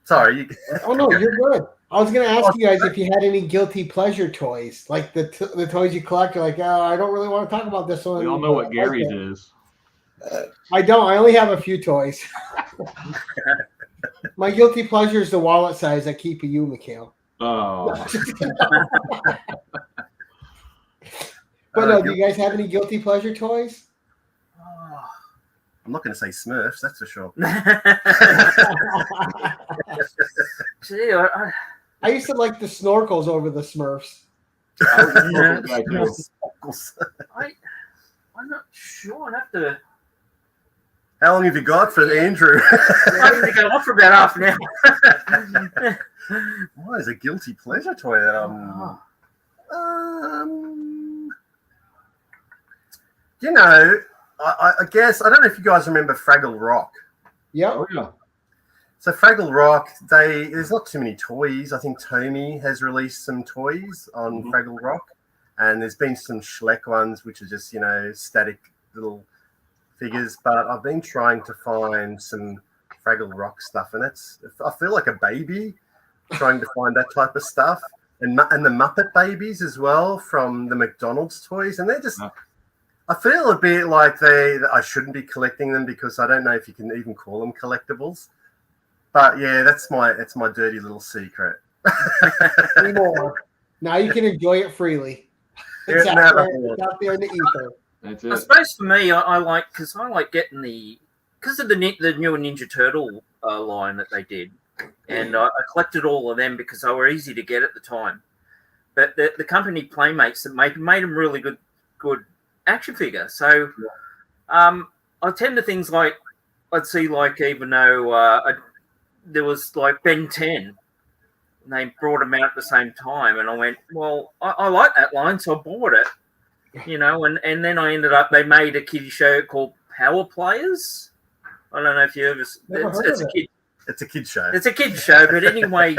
Sorry. Oh no, you're good. I was going to ask you guys if you had any guilty pleasure toys, like the toys you collect. You're like, oh, I don't really want to talk about this one. We all know what Gary's is. I don't. I only have a few toys. My guilty pleasure is the wallet size I keep of you, Mikhail. Oh. But no, do you guys have any guilty pleasure toys? I'm not going to say Smurfs, that's for sure. I used to like the snorkels over the Smurfs. I was a snorkel guy too. Snorkels. I'm not sure. I'd have to. How long have you got for Andrew? I'm going to go off for about half an hour. Why is a guilty pleasure toy that you know, I guess I don't know if you guys remember Fraggle Rock. Yep. Oh yeah. So Fraggle Rock, there's not too many toys. I think Tomy has released some toys on Fraggle Rock, and there's been some Schleck ones, which are just, you know, static little figures. But I've been trying to find some Fraggle Rock stuff, and I feel like a baby trying to find that type of stuff, and the Muppet Babies as well from the McDonald's toys, and they're just. I feel a bit like I shouldn't be collecting them because I don't know if you can even call them collectibles. But yeah, that's my dirty little secret. Anymore. Now you can enjoy it freely. It's out there in the ether. That's I it. suppose for me, I like getting because of the new Ninja Turtle line that they did, and I collected all of them because they were easy to get at the time. But the company Playmates that made them really good action figure. So I tend to things like I'd see like even though there was like Ben 10. And they brought them out at the same time, and I went, well, I like that line, so I bought it, you know, and then I ended up, they made a kiddie show called Power Players. I don't know if you ever, It's a kid show. It's a kid show, but anyway,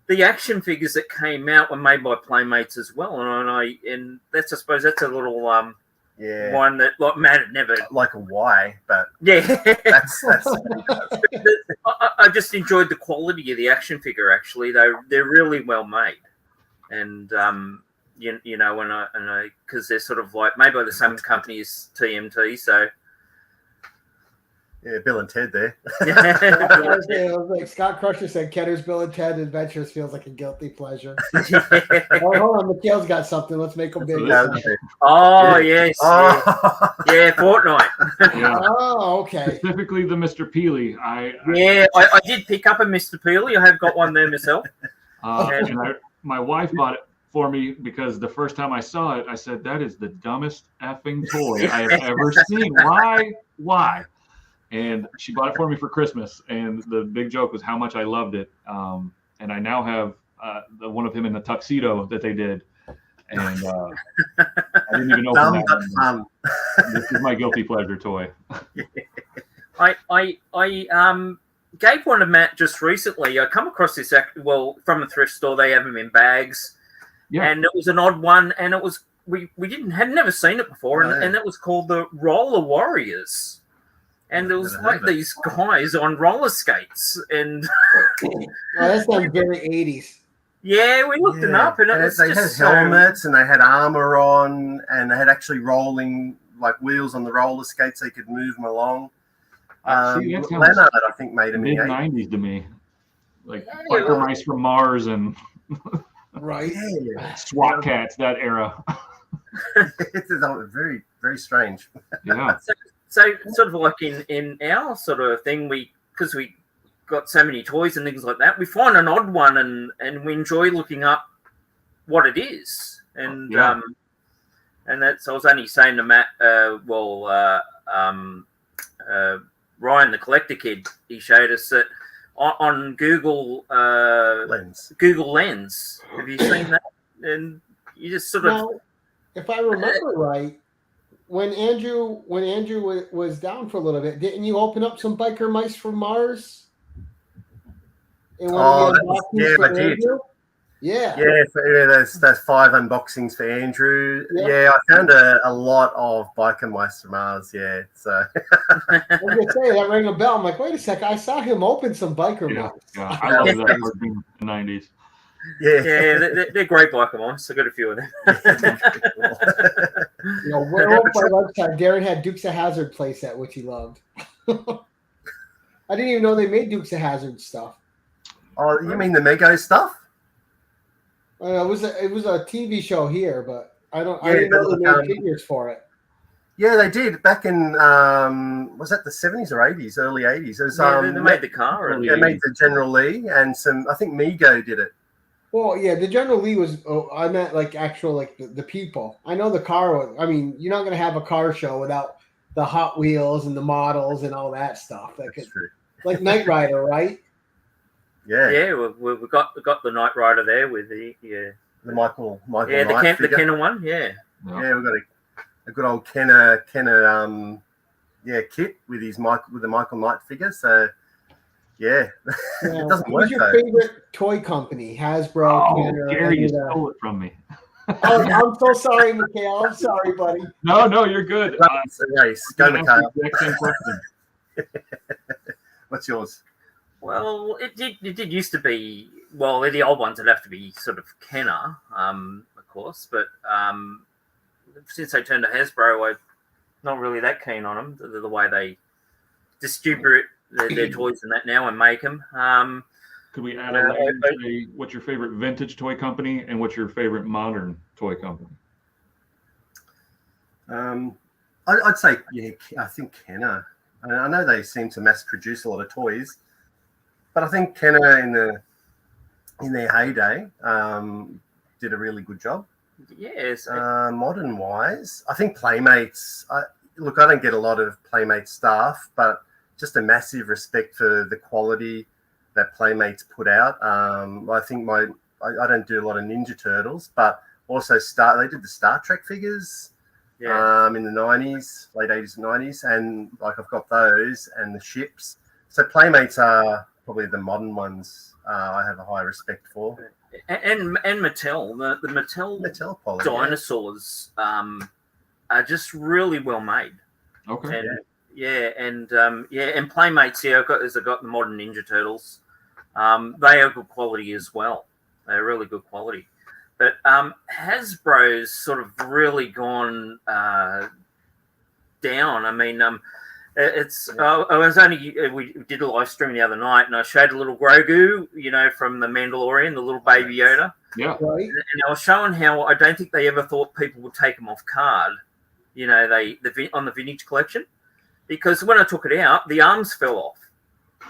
the action figures that came out were made by Playmates as well, and that's, I suppose, that's a little one that like Matt had never like a Y, but yeah, that's I just enjoyed the quality of the action figure. Actually, they're really well made, and you know, and I because they're sort of like made by the same company as TMT, so. Yeah, Bill and Ted there. Like Scott Crusher said, Kenner's Bill and Ted Adventures feels like a guilty pleasure. Hold on, Mikhail's got something. Let's make him big. Oh, yes. Oh. Yeah, Fortnite. Yeah. Oh, okay. Specifically the Mr. Peely. I did pick up a Mr. Peely. I have got one there myself. And my wife bought it for me because the first time I saw it, I said, that is the dumbest effing toy I have ever seen. Why? And she bought it for me for Christmas, and the big joke was how much I loved it. And I now have the one of him in the tuxedo that they did, and I didn't even open that. This is my guilty pleasure toy. I gave one to Matt just recently. I come across this from a thrift store. They have them in bags, and it was an odd one, and it was we had never seen it before, and it was called the Roller Warriors. And there was like these guys on roller skates, and that sounds very 80s. Yeah, we looked them up, and they had helmets and they had armor on, and they had actually rolling like wheels on the roller skates. So you could move them along. Leonard, I think, made them mid '90s to me, like Biker Mice from Mars and right, SWAT Cats, that era. It's very, very strange. Yeah. So sort of like in our sort of thing, because we got so many toys and things like that, we find an odd one and we enjoy looking up what it is. And and that's, I was only saying to Matt, Ryan the Collector Kid, he showed us that on Google Lens. Google Lens. Have you seen that? And you just sort of, if I remember right, when Andrew was down for a little bit, didn't you open up some Biker Mice from Mars? I did. Yeah. That's 5 unboxings for Andrew. Yeah, I found a lot of Biker Mice from Mars. Yeah, so. I was gonna say that rang a bell. I'm like, wait a sec, I saw him open some Biker Mice. Yeah, I love that in the '90s. Yeah, they're great Biker Mice. I got a few of them. We're on my website. Darren had Dukes of Hazzard playset, which he loved. I didn't even know they made Dukes of Hazzard stuff. Oh, you mean the Mego stuff? It was a TV show here, but I didn't know they made figures for it. Yeah, they did back in was that the 70s or 80s, early 80s? It was, they made the car. They made the General Lee and some. I think Mego did it. Well, yeah, the General Lee was. Oh, I meant like actual like the people. I know the car. I mean, you're not gonna have a car show without the Hot Wheels and the models and all that stuff. That's true. Like Knight Rider, right? Yeah. Yeah, we got the Knight Rider there with the The Michael yeah Knight the figure. Kenner one. Yeah. Yeah, we've got a good old Kenner kit with the Michael Knight figure. So yeah, it doesn't work Who's your though. favorite toy company? Hasbro, Oh, Kenner, Gary, any you of that? stole it from me. Oh, I'm so sorry, Mikhail. I'm sorry, buddy. No, you're good. It's a race. Go, Mikhail. Exact same question. What's yours? Well, it did used to be. Well, the old ones would have to be sort of Kenner, of course. But since they turned to Hasbro, I'm not really that keen on them. The way they distribute their toys and that now and make them. Could we add a layer and say what's your favorite vintage toy company and what's your favorite modern toy company? I'd say I think Kenner. I know they seem to mass produce a lot of toys, but I think Kenner in their heyday did a really good job. Yes. Modern wise, I think Playmates. I don't get a lot of Playmate stuff, but just a massive respect for the quality that Playmates put out. I think I don't do a lot of Ninja Turtles, but also they did the Star Trek figures in the 90s, late 80s and 90s, and like I've got those and the ships. So Playmates are probably the modern ones I have a high respect for. And Mattel, the Mattel quality, dinosaurs are just really well made. Okay. And Playmates. Yeah, I've got the modern Ninja Turtles. They are good quality as well. They're really good quality. But Hasbro's sort of really gone down. I mean, we did a live stream the other night, and I showed a little Grogu, from the Mandalorian, the little baby Yoda. Yeah. Right. And I was showing how I don't think they ever thought people would take them off card. On the vintage collection, because when I took it out, the arms fell off.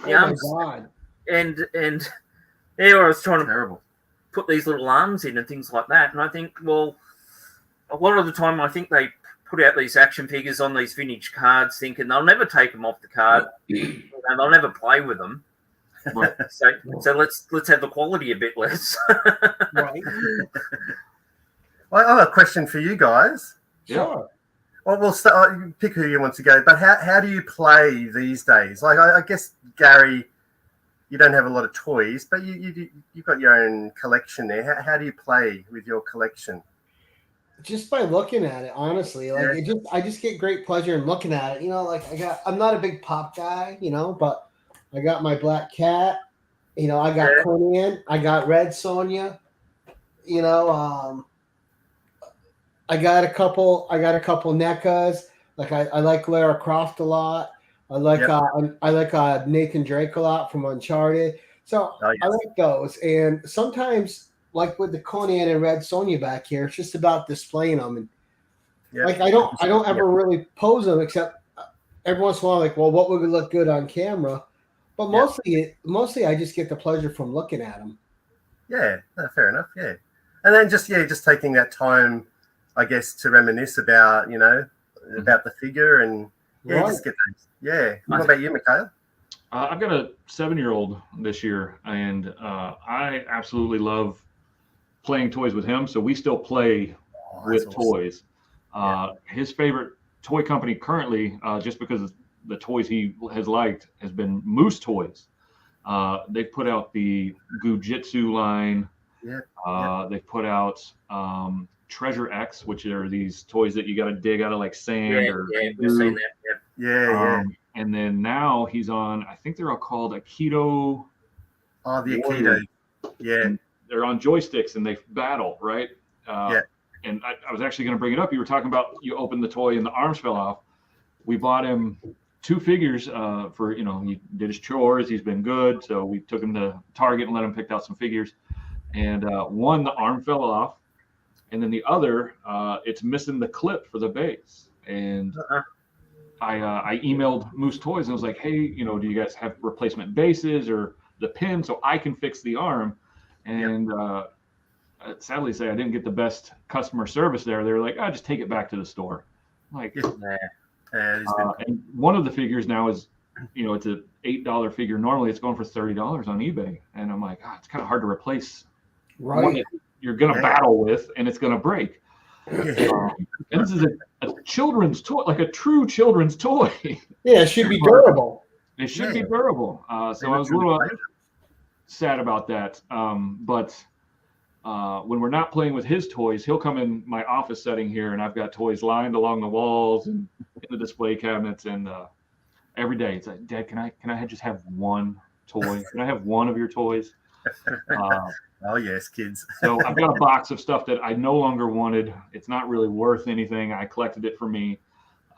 The arms, my God. And I was trying to Terrible. put these little arms in and things like that. And I think, well, a lot of the time, I think they put out these action figures on these vintage cards, thinking they'll never take them off the card, and they'll never play with them. Right. So let's have the quality a bit less. Right. Well, I have a question for you guys. Sure. Well, we'll start. Pick who you want to go. But how do you play these days? Like, I guess, Gary, you don't have a lot of toys, but you've got your own collection there. How do you play with your collection? Just by looking at it, honestly, like I just get great pleasure in looking at it. Like I'm not a big pop guy, but I got my Black Cat. I got Conan. I got Red Sonja. I got a couple NECAs. Like I like Lara Croft a lot. I like Nathan Drake a lot from Uncharted. So I like those. And sometimes, like with the Conan and Red Sonja back here, it's just about displaying them. And like I don't ever really pose them, except every once in a while, like, well, what would look good on camera? But mostly I just get the pleasure from looking at them. Yeah, no, fair enough. Yeah, and then just taking that time, I guess, to reminisce about about the figure and just get those. Yeah. What about you, Mikhail? I've got a 7-year-old this year, and I absolutely love playing toys with him. So we still play with toys. His favorite toy company currently, just because of the toys he has liked, has been Moose Toys. They've put out the Gujitsu line. They've put out Treasure X, which are these toys that you got to dig out of like sand we've seen that. And then now he's on, I think they're all called Aikido. Oh, the Aikido. Yeah. They're on joysticks and they battle, right? And I was actually going to bring it up. You were talking about you opened the toy and the arms fell off. We bought him 2 figures for, he did his chores. He's been good. So we took him to Target and let him pick out some figures. And one, the arm fell off. And then the other, it's missing the clip for the base. And I emailed Moose Toys and I was like, hey, do you guys have replacement bases or the pin so I can fix the arm? And I'd sadly say I didn't get the best customer service there. They were like, "Oh, just take it back to the store." I'm like, and one of the figures now is, it's a $8 figure. Normally, it's going for $30 on eBay, and I'm like, it's kind of hard to replace one that you're going to battle with, and it's going to break. And this is a children's toy, like a true children's toy. Yeah, it should be durable. It should be durable. So I was a little sad about that. But when we're not playing with his toys, he'll come in my office setting here, and I've got toys lined along the walls and in the display cabinets. And every day it's like, "Dad, can I just have one toy? Can I have one of your toys?" Oh yes, kids. So I've got a box of stuff that I no longer wanted. It's not really worth anything. I collected it for me.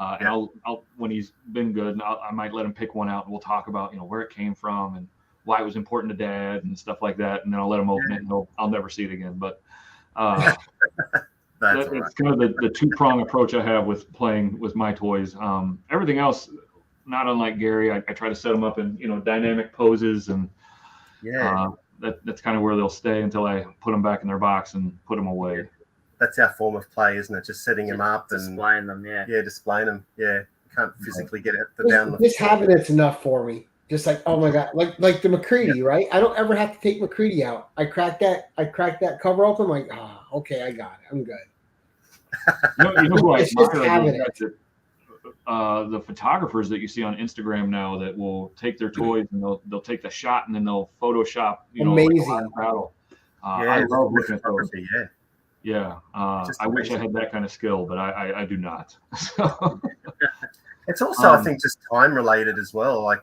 And I'll when he's been good, and I might let him pick one out, and we'll talk about where it came from and why it was important to Dad and stuff like that. And then I'll let him open it, and I'll never see it again. But that's kind of the two-prong approach I have with playing with my toys. Everything else, not unlike Gary, I try to set them up in dynamic poses, and that's kind of where they'll stay until I put them back in their box and put them away. That's our form of play, isn't it? Just setting them up and displaying them. Displaying them. You can't physically get it down. Just having it's enough for me. Just like, oh my god, like the McCready, right? I don't ever have to take McCready out. I crack that cover open. I'm like, okay, I got it. I'm good. You know who I It's just admire having about that? The photographers that you see on Instagram now that will take their toys and they'll take the shot and then they'll Photoshop, amazing like battle. I love looking at those. Yeah. I wish I had that kind of skill, but I do not. It's also, I think, just time related as well. Like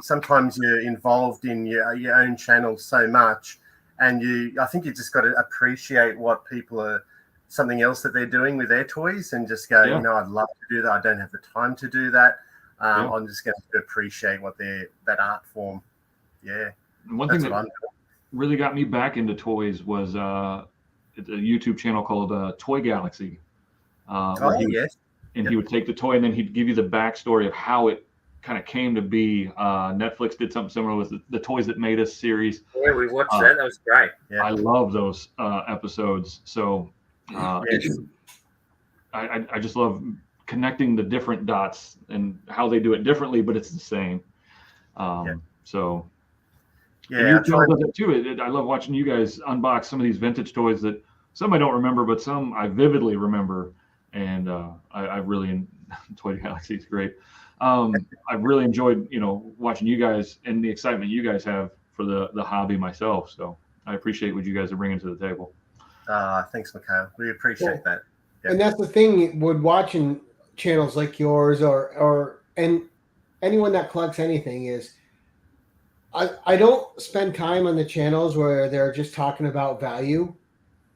sometimes you're involved in your own channel so much, and I think you just got to appreciate what people are, something else that they're doing with their toys, and just go, I'd love to do that. I don't have the time to do that. I'm just going to appreciate what that art form. Yeah. And one thing that really got me back into toys was a YouTube channel called Toy Galaxy. And he would take the toy and then he'd give you the backstory of how it kind of came to be. Netflix did something similar with the Toys That Made Us series. Yeah, we watched that. That was great. Yeah. I love those episodes. So I just love connecting the different dots and how they do it differently, but it's the same. So your channel does it too. I love watching you guys unbox some of these vintage toys that some I don't remember, but some I vividly remember. And I really Toy Galaxy is great. I really enjoyed watching you guys and the excitement you guys have for the hobby myself. So I appreciate what you guys are bringing to the table. Thanks, Mikhail. We appreciate that. Yeah. And that's the thing with watching channels like yours and anyone that collects anything is I don't spend time on the channels where they're just talking about value,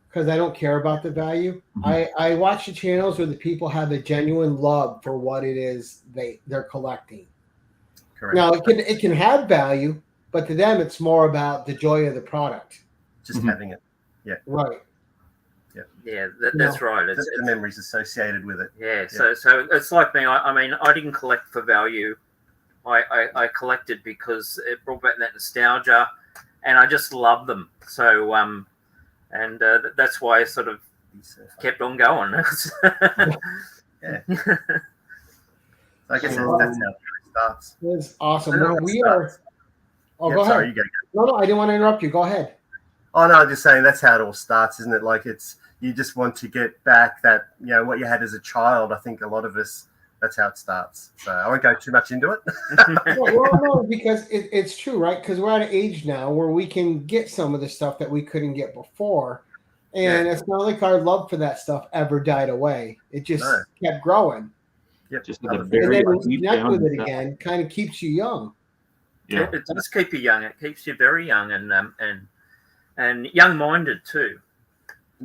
because I don't care about the value. Mm-hmm. I watch the channels where the people have a genuine love for what it is they're collecting. Correct. Now it can have value, but to them it's more about the joy of the product. Just having it. Yeah. Right. Yeah, that's right. It's the memories associated with it. Yeah. So it's like me. I mean, I didn't collect for value. I collected because it brought back that nostalgia, and I just love them. So and that's why I sort of kept on going. Yeah. I guess that's how it starts. It's awesome. We are. Oh, go ahead. Sorry, you go. No, I didn't want to interrupt you. Go ahead. Oh no, I'm just saying that's how it all starts, isn't it? Like you just want to get back that what you had as a child. I think a lot of us, that's how it starts. So I won't go too much into it. No, because it's true, right? Because we're at an age now where we can get some of the stuff that we couldn't get before, and it's not like our love for that stuff ever died away. It just kept growing. Yep. Just at the and very then when you connect with it again, kind of keeps you young. Yeah, it does keep you young. It keeps you very young and young-minded too.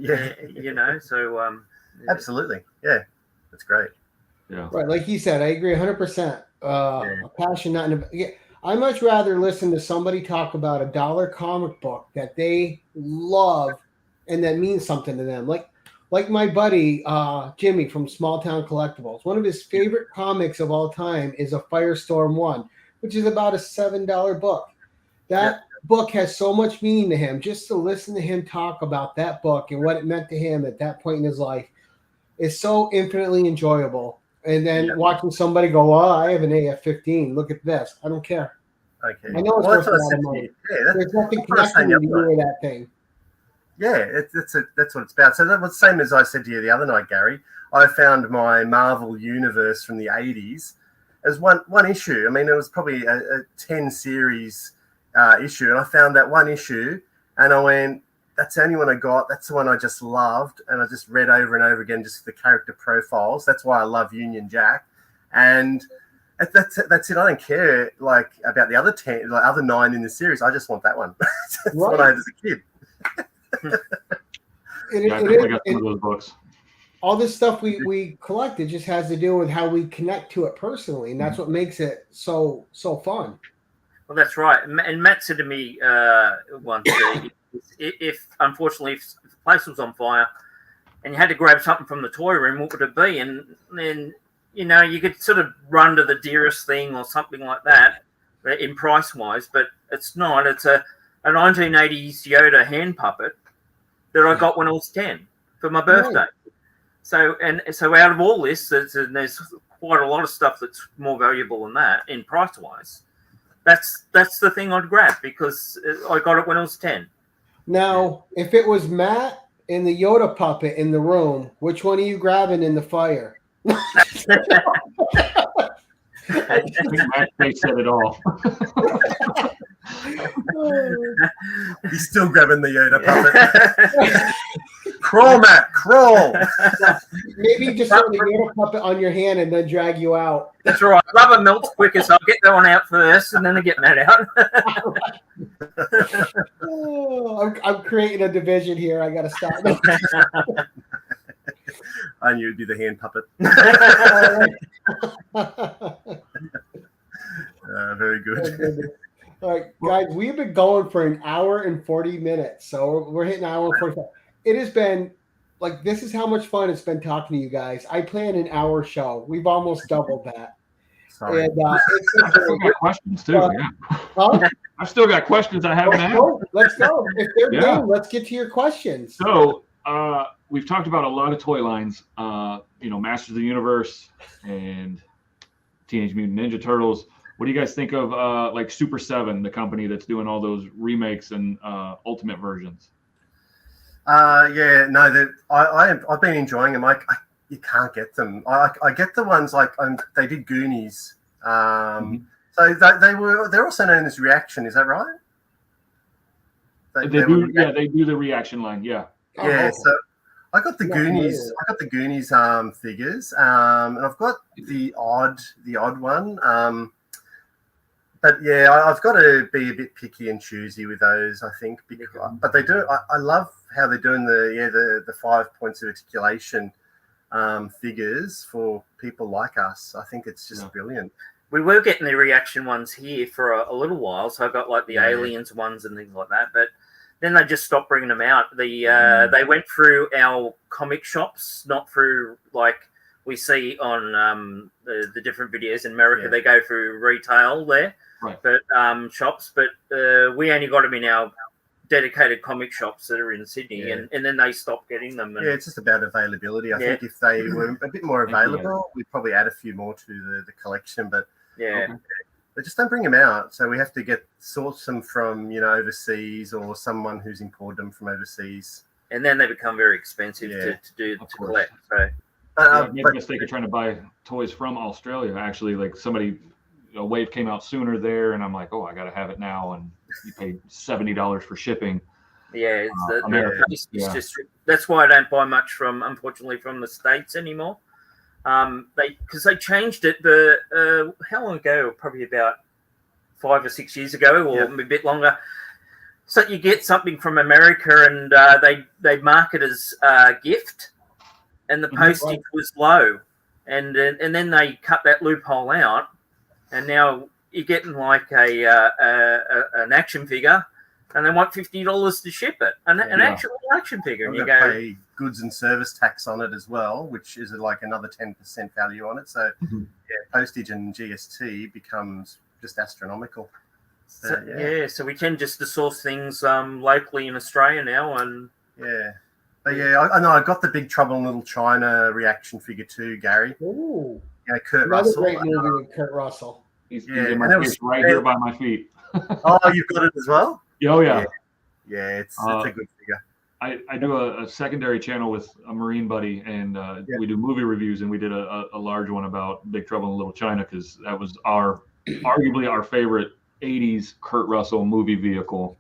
Yeah, So absolutely, yeah, that's great. Yeah, right. Like you said, I agree 100%. A passion, not in I much rather listen to somebody talk about $1 comic book that they love and that means something to them. Like my buddy Jimmy from Small Town Collectibles. One of his favorite comics of all time is a Firestorm 1, which is about a $7 book. That book has so much meaning to him. Just to listen to him talk about that book and what it meant to him at that point in his life is so infinitely enjoyable. And then watching somebody go, "Oh, I have an AF-15. Look at this. I don't care. Okay. I know it's worth a lot of money. There's nothing connecting to you with that thing." Yeah, that's what it's about. So that was the same as I said to you the other night, Gary. I found my Marvel Universe from the 80s as one issue. I mean, it was probably a 10 series issue. And I found that one issue and I went, that's the only one I got. That's the one I just loved. And I just read over and over again, just the character profiles. That's why I love Union Jack. And that's it. I don't care like about the other 10, like other 9 in the series. I just want that one. That's what I had as a kid. I got some of those books. All this stuff we collected just has to do with how we connect to it personally, and that's what makes it so fun. Well, that's right. And Matt said to me once, if unfortunately if the place was on fire and you had to grab something from the toy room, what would it be? And then you could sort of run to the dearest thing or something like that in price wise, but it's not. It's a 1980s Yoda hand puppet that I got when I was 10 for my birthday. Right. So out of all this, there's quite a lot of stuff that's more valuable than that in price wise. That's the thing I'd grab because I got it when I was 10. Now, if it was Matt and the Yoda puppet in the room, which one are you grabbing in the fire? I think Matt said it all. He's still grabbing the Yoda puppet. Crawl, Matt, crawl. Maybe just put the Yoda puppet on your hand and then drag you out. That's right. Rubber melts quicker, so I'll get that one out first and then I get Matt out. I'm creating a division here. I got to stop. I knew it'd be the hand puppet. Very good. All right, guys, we've been going for an hour and 40 minutes. So we're hitting an hour and 45. It has been like, this is how much fun it's been talking to you guys. I planned an hour show. We've almost doubled that. Sorry. And I've still got questions too. Huh? I've still got questions I haven't asked. Let's go. If they're game, let's get to your questions. So we've talked about a lot of toy lines, Masters of the Universe and Teenage Mutant Ninja Turtles. What do you guys think of like Super 7, the company that's doing all those remakes and ultimate versions? I've been enjoying them. You can't get them. I get the ones like they did Goonies. So they're also known as Reaction. Is that right? They do the Reaction line. Yeah. Yeah. So I got the Goonies. I got the Goonies figures, and I've got the odd one. But yeah, I've got to be a bit picky and choosy with those, I think. But they do. I love how they're doing the 5 points of articulation figures for people like us. I think it's just brilliant. We were getting the Reaction ones here for a little while, so I got like the Aliens ones and things like that. But then they just stopped bringing them out. They went through our comic shops, not through like we see on the different videos in America. Yeah. They go through retail there, but shops. But we only got them in our dedicated comic shops that are in Sydney, and then they stopped getting them. And, it's just about availability. I think if they were a bit more available, we'd probably add a few more to the collection. But they just don't bring them out, so we have to source them from overseas or someone who's imported them from overseas. And then they become very expensive to collect. So. I made a mistake of trying to buy toys from Australia. Actually, like somebody, a wave came out sooner there, and I'm like, oh, I got to have it now. And you pay $70 for shipping. Yeah, it's just that's why I don't buy much unfortunately, from the States anymore. Because they changed it. How long ago? Probably about 5 or 6 years ago, or a bit longer. So you get something from America, and they mark it as a gift. And the postage was low, and then they cut that loophole out, and now you're getting like an action figure, and they want $50 to ship it, an actual action figure, and you go pay goods and service tax on it as well, which is like another 10% value on it. So postage and GST becomes just astronomical. So, so we tend just to source things locally in Australia now, and but I know I got the Big Trouble in Little China reaction figure too, Gary. Ooh, Kurt another Russell. great movie with Kurt Russell. He's in my face right here by my feet. Oh, you've got it as well? Oh yeah. Yeah, it's a good figure. I do a secondary channel with a Marine buddy, and we do movie reviews, and we did a large one about Big Trouble in Little China because that was arguably our favorite 80s Kurt Russell movie vehicle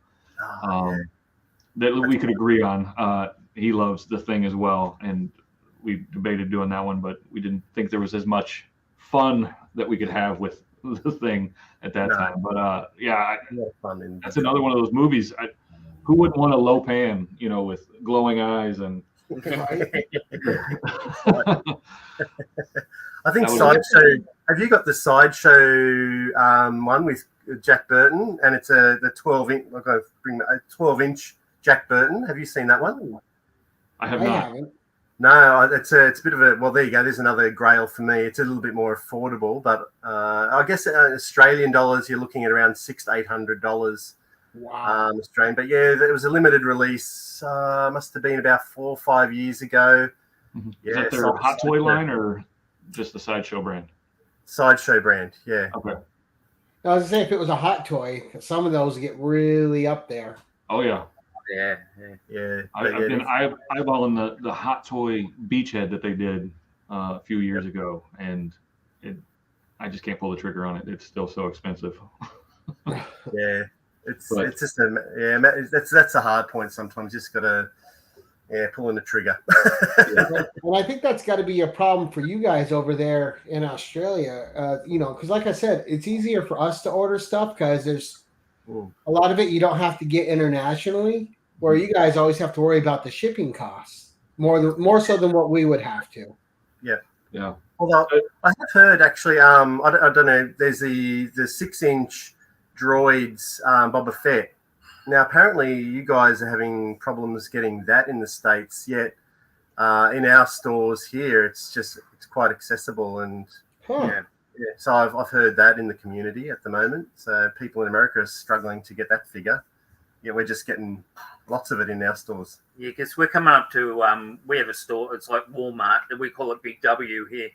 that we could agree on. He loves The Thing as well, and we debated doing that one, but we didn't think there was as much fun that we could have with The Thing at that time. But that's another one of those movies. Who wouldn't want a low pan, with glowing eyes and I think Sideshow. Have you got the Sideshow one with Jack Burton? And it's the 12-inch. I've got to bring a 12-inch Jack Burton. Have you seen that one? I have not. Haven't. No, it's a bit of a. Well, there you go. There's another grail for me. It's a little bit more affordable, but I guess Australian dollars, you're looking at around $600 to $800. Wow. Australian, but it was a limited release. Must have been about 4 or 5 years ago. Mm-hmm. Is that their Hot Toy line or just the Sideshow brand? Sideshow brand, yeah. Okay. I was gonna say if it was a Hot Toy, some of those get really up there. Oh yeah. Yeah. I've been eyeballing the Hot Toy Beachhead that they did a few years ago, and I just can't pull the trigger on it. It's still so expensive. Yeah. It's just that's a hard point sometimes. Just gotta pulling the trigger. And I think that's got to be a problem for you guys over there in Australia. Because like I said, it's easier for us to order stuff because there's a lot of it you don't have to get internationally, where you guys always have to worry about the shipping costs more so than what we would have to. Yeah. Although I have heard actually, I don't know. There's the 6-inch droids Boba Fett. Now apparently you guys are having problems getting that in the States, yet in our stores here it's quite accessible, and so I've heard that in the community at the moment. So people in America are struggling to get that figure. Yeah, we're just getting lots of it in our stores. Yeah, because we're coming up to we have a store, it's like Walmart, and we call it Big W here,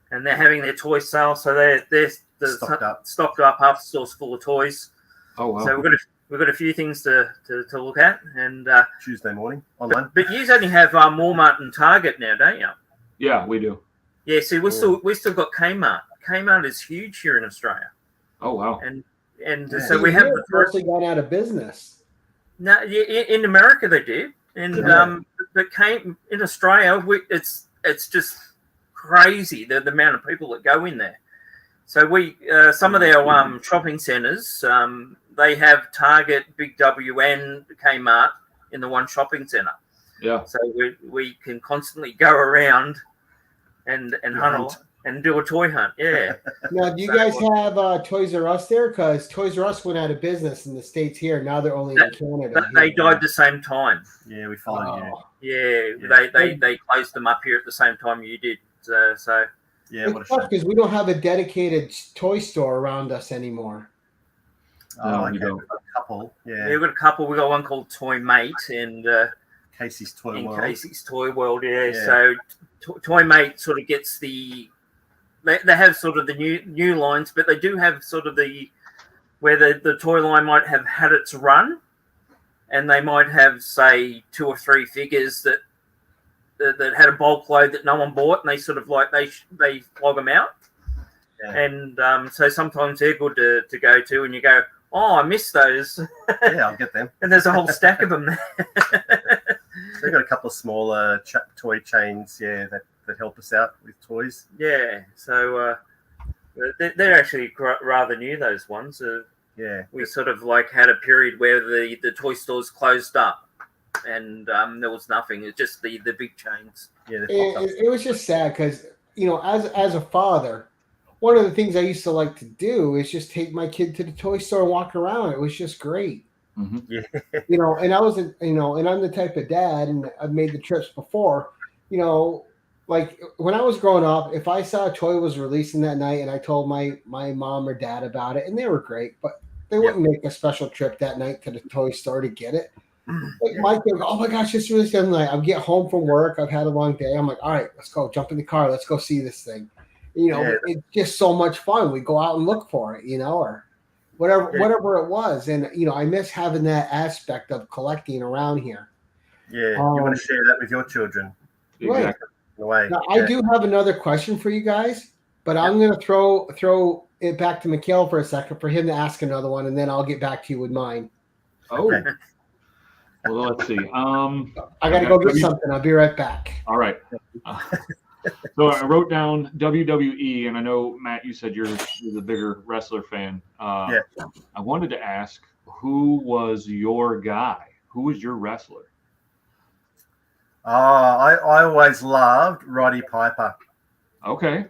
and they're having their toy sale, so they're stocked up, half the store's full of toys. Oh wow! So we've got a few things to look at, and Tuesday morning online. But you only have Walmart and Target now, don't you? Yeah, we do. Yeah, see, we still got Kmart. Kmart is huge here in Australia. Oh wow! And so we have the mostly gone out of business. No, in America they did, and but in Australia it's just crazy the amount of people that go in there. So we some of their shopping centres they have Target, Big W, and Kmart in the one shopping centre. Yeah. So we can constantly go around and hunt and do a toy hunt. Yeah. Now, do you guys have Toys R Us there? Because Toys R Us went out of business in the States here. Now they're only in Canada. They died the same time. Yeah, we followed you. Yeah, they closed them up here at the same time you did. So yeah, it's tough because we don't have a dedicated toy store around us anymore. Oh, okay. We've got a couple. Yeah, we've got a couple. We got one called Toy Mate and Casey's Toy World. Casey's Toy World. Yeah. So Toy Mate sort of gets the. They have sort of the new lines, but they do have sort of where the toy line might have had its run, and they might have, say, 2 or 3 figures that had a bulk load that no one bought, and they sort of they flog them out. Yeah. And so sometimes they're good to go to, and you go, oh, I missed those. Yeah, I'll get them. And there's a whole stack of them there. They've got a couple of smaller toy chains, that help us out with toys. Yeah, so they're actually rather new, those ones. We sort of had a period where the toy stores closed up, and there was nothing. It's just the big chains. Yeah, it was just sad because as a father, one of the things I used to like to do is just take my kid to the toy store and walk around. It was just great. Mm-hmm. Yeah. And I was and I'm the type of dad, and I've made the trips before. Like when I was growing up, if I saw a toy was releasing that night and I told my mom or dad about it, and they were great, but They wouldn't make a special trip that night to the toy store to get it. Like Yeah. my kid, oh my gosh, this really something. Like, I'll get home from work. I've had a long day. I'm like, all right, let's go. Jump in the car. Let's go see this thing. Yeah. It's just so much fun. We go out and look for it, or whatever it was. And I miss having that aspect of collecting around here. Yeah, you want to share that with your children. Right. Exactly. In a way. Now, I do have another question for you guys, but I'm going to throw it back to Mikhail for a second for him to ask another one, and then I'll get back to you with mine. Oh. Okay. Well, let's see. I got to go get something. I'll be right back. All right. So I wrote down WWE, and I know, Matt, you said you're the bigger wrestler fan. Yeah. I wanted to ask, who was your guy? Who was your wrestler? I always loved Roddy Piper. Okay.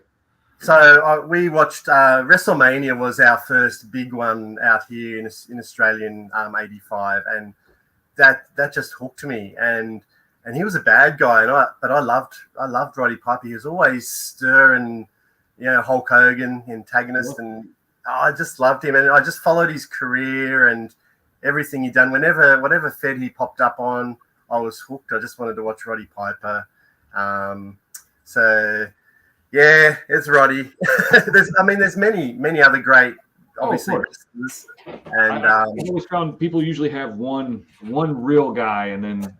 So we watched WrestleMania was our first big one out here in Australia in '85, and that just hooked me. And he was a bad guy, but I loved Roddy Piper. He was always stirring, Hulk Hogan, antagonist, and I just loved him. And I just followed his career and everything he'd done. Whatever fed he popped up on, I was hooked. I just wanted to watch Roddy Piper. So yeah, it's Roddy. there's many other great, obviously, wrestlers. And I always found people usually have one real guy, and then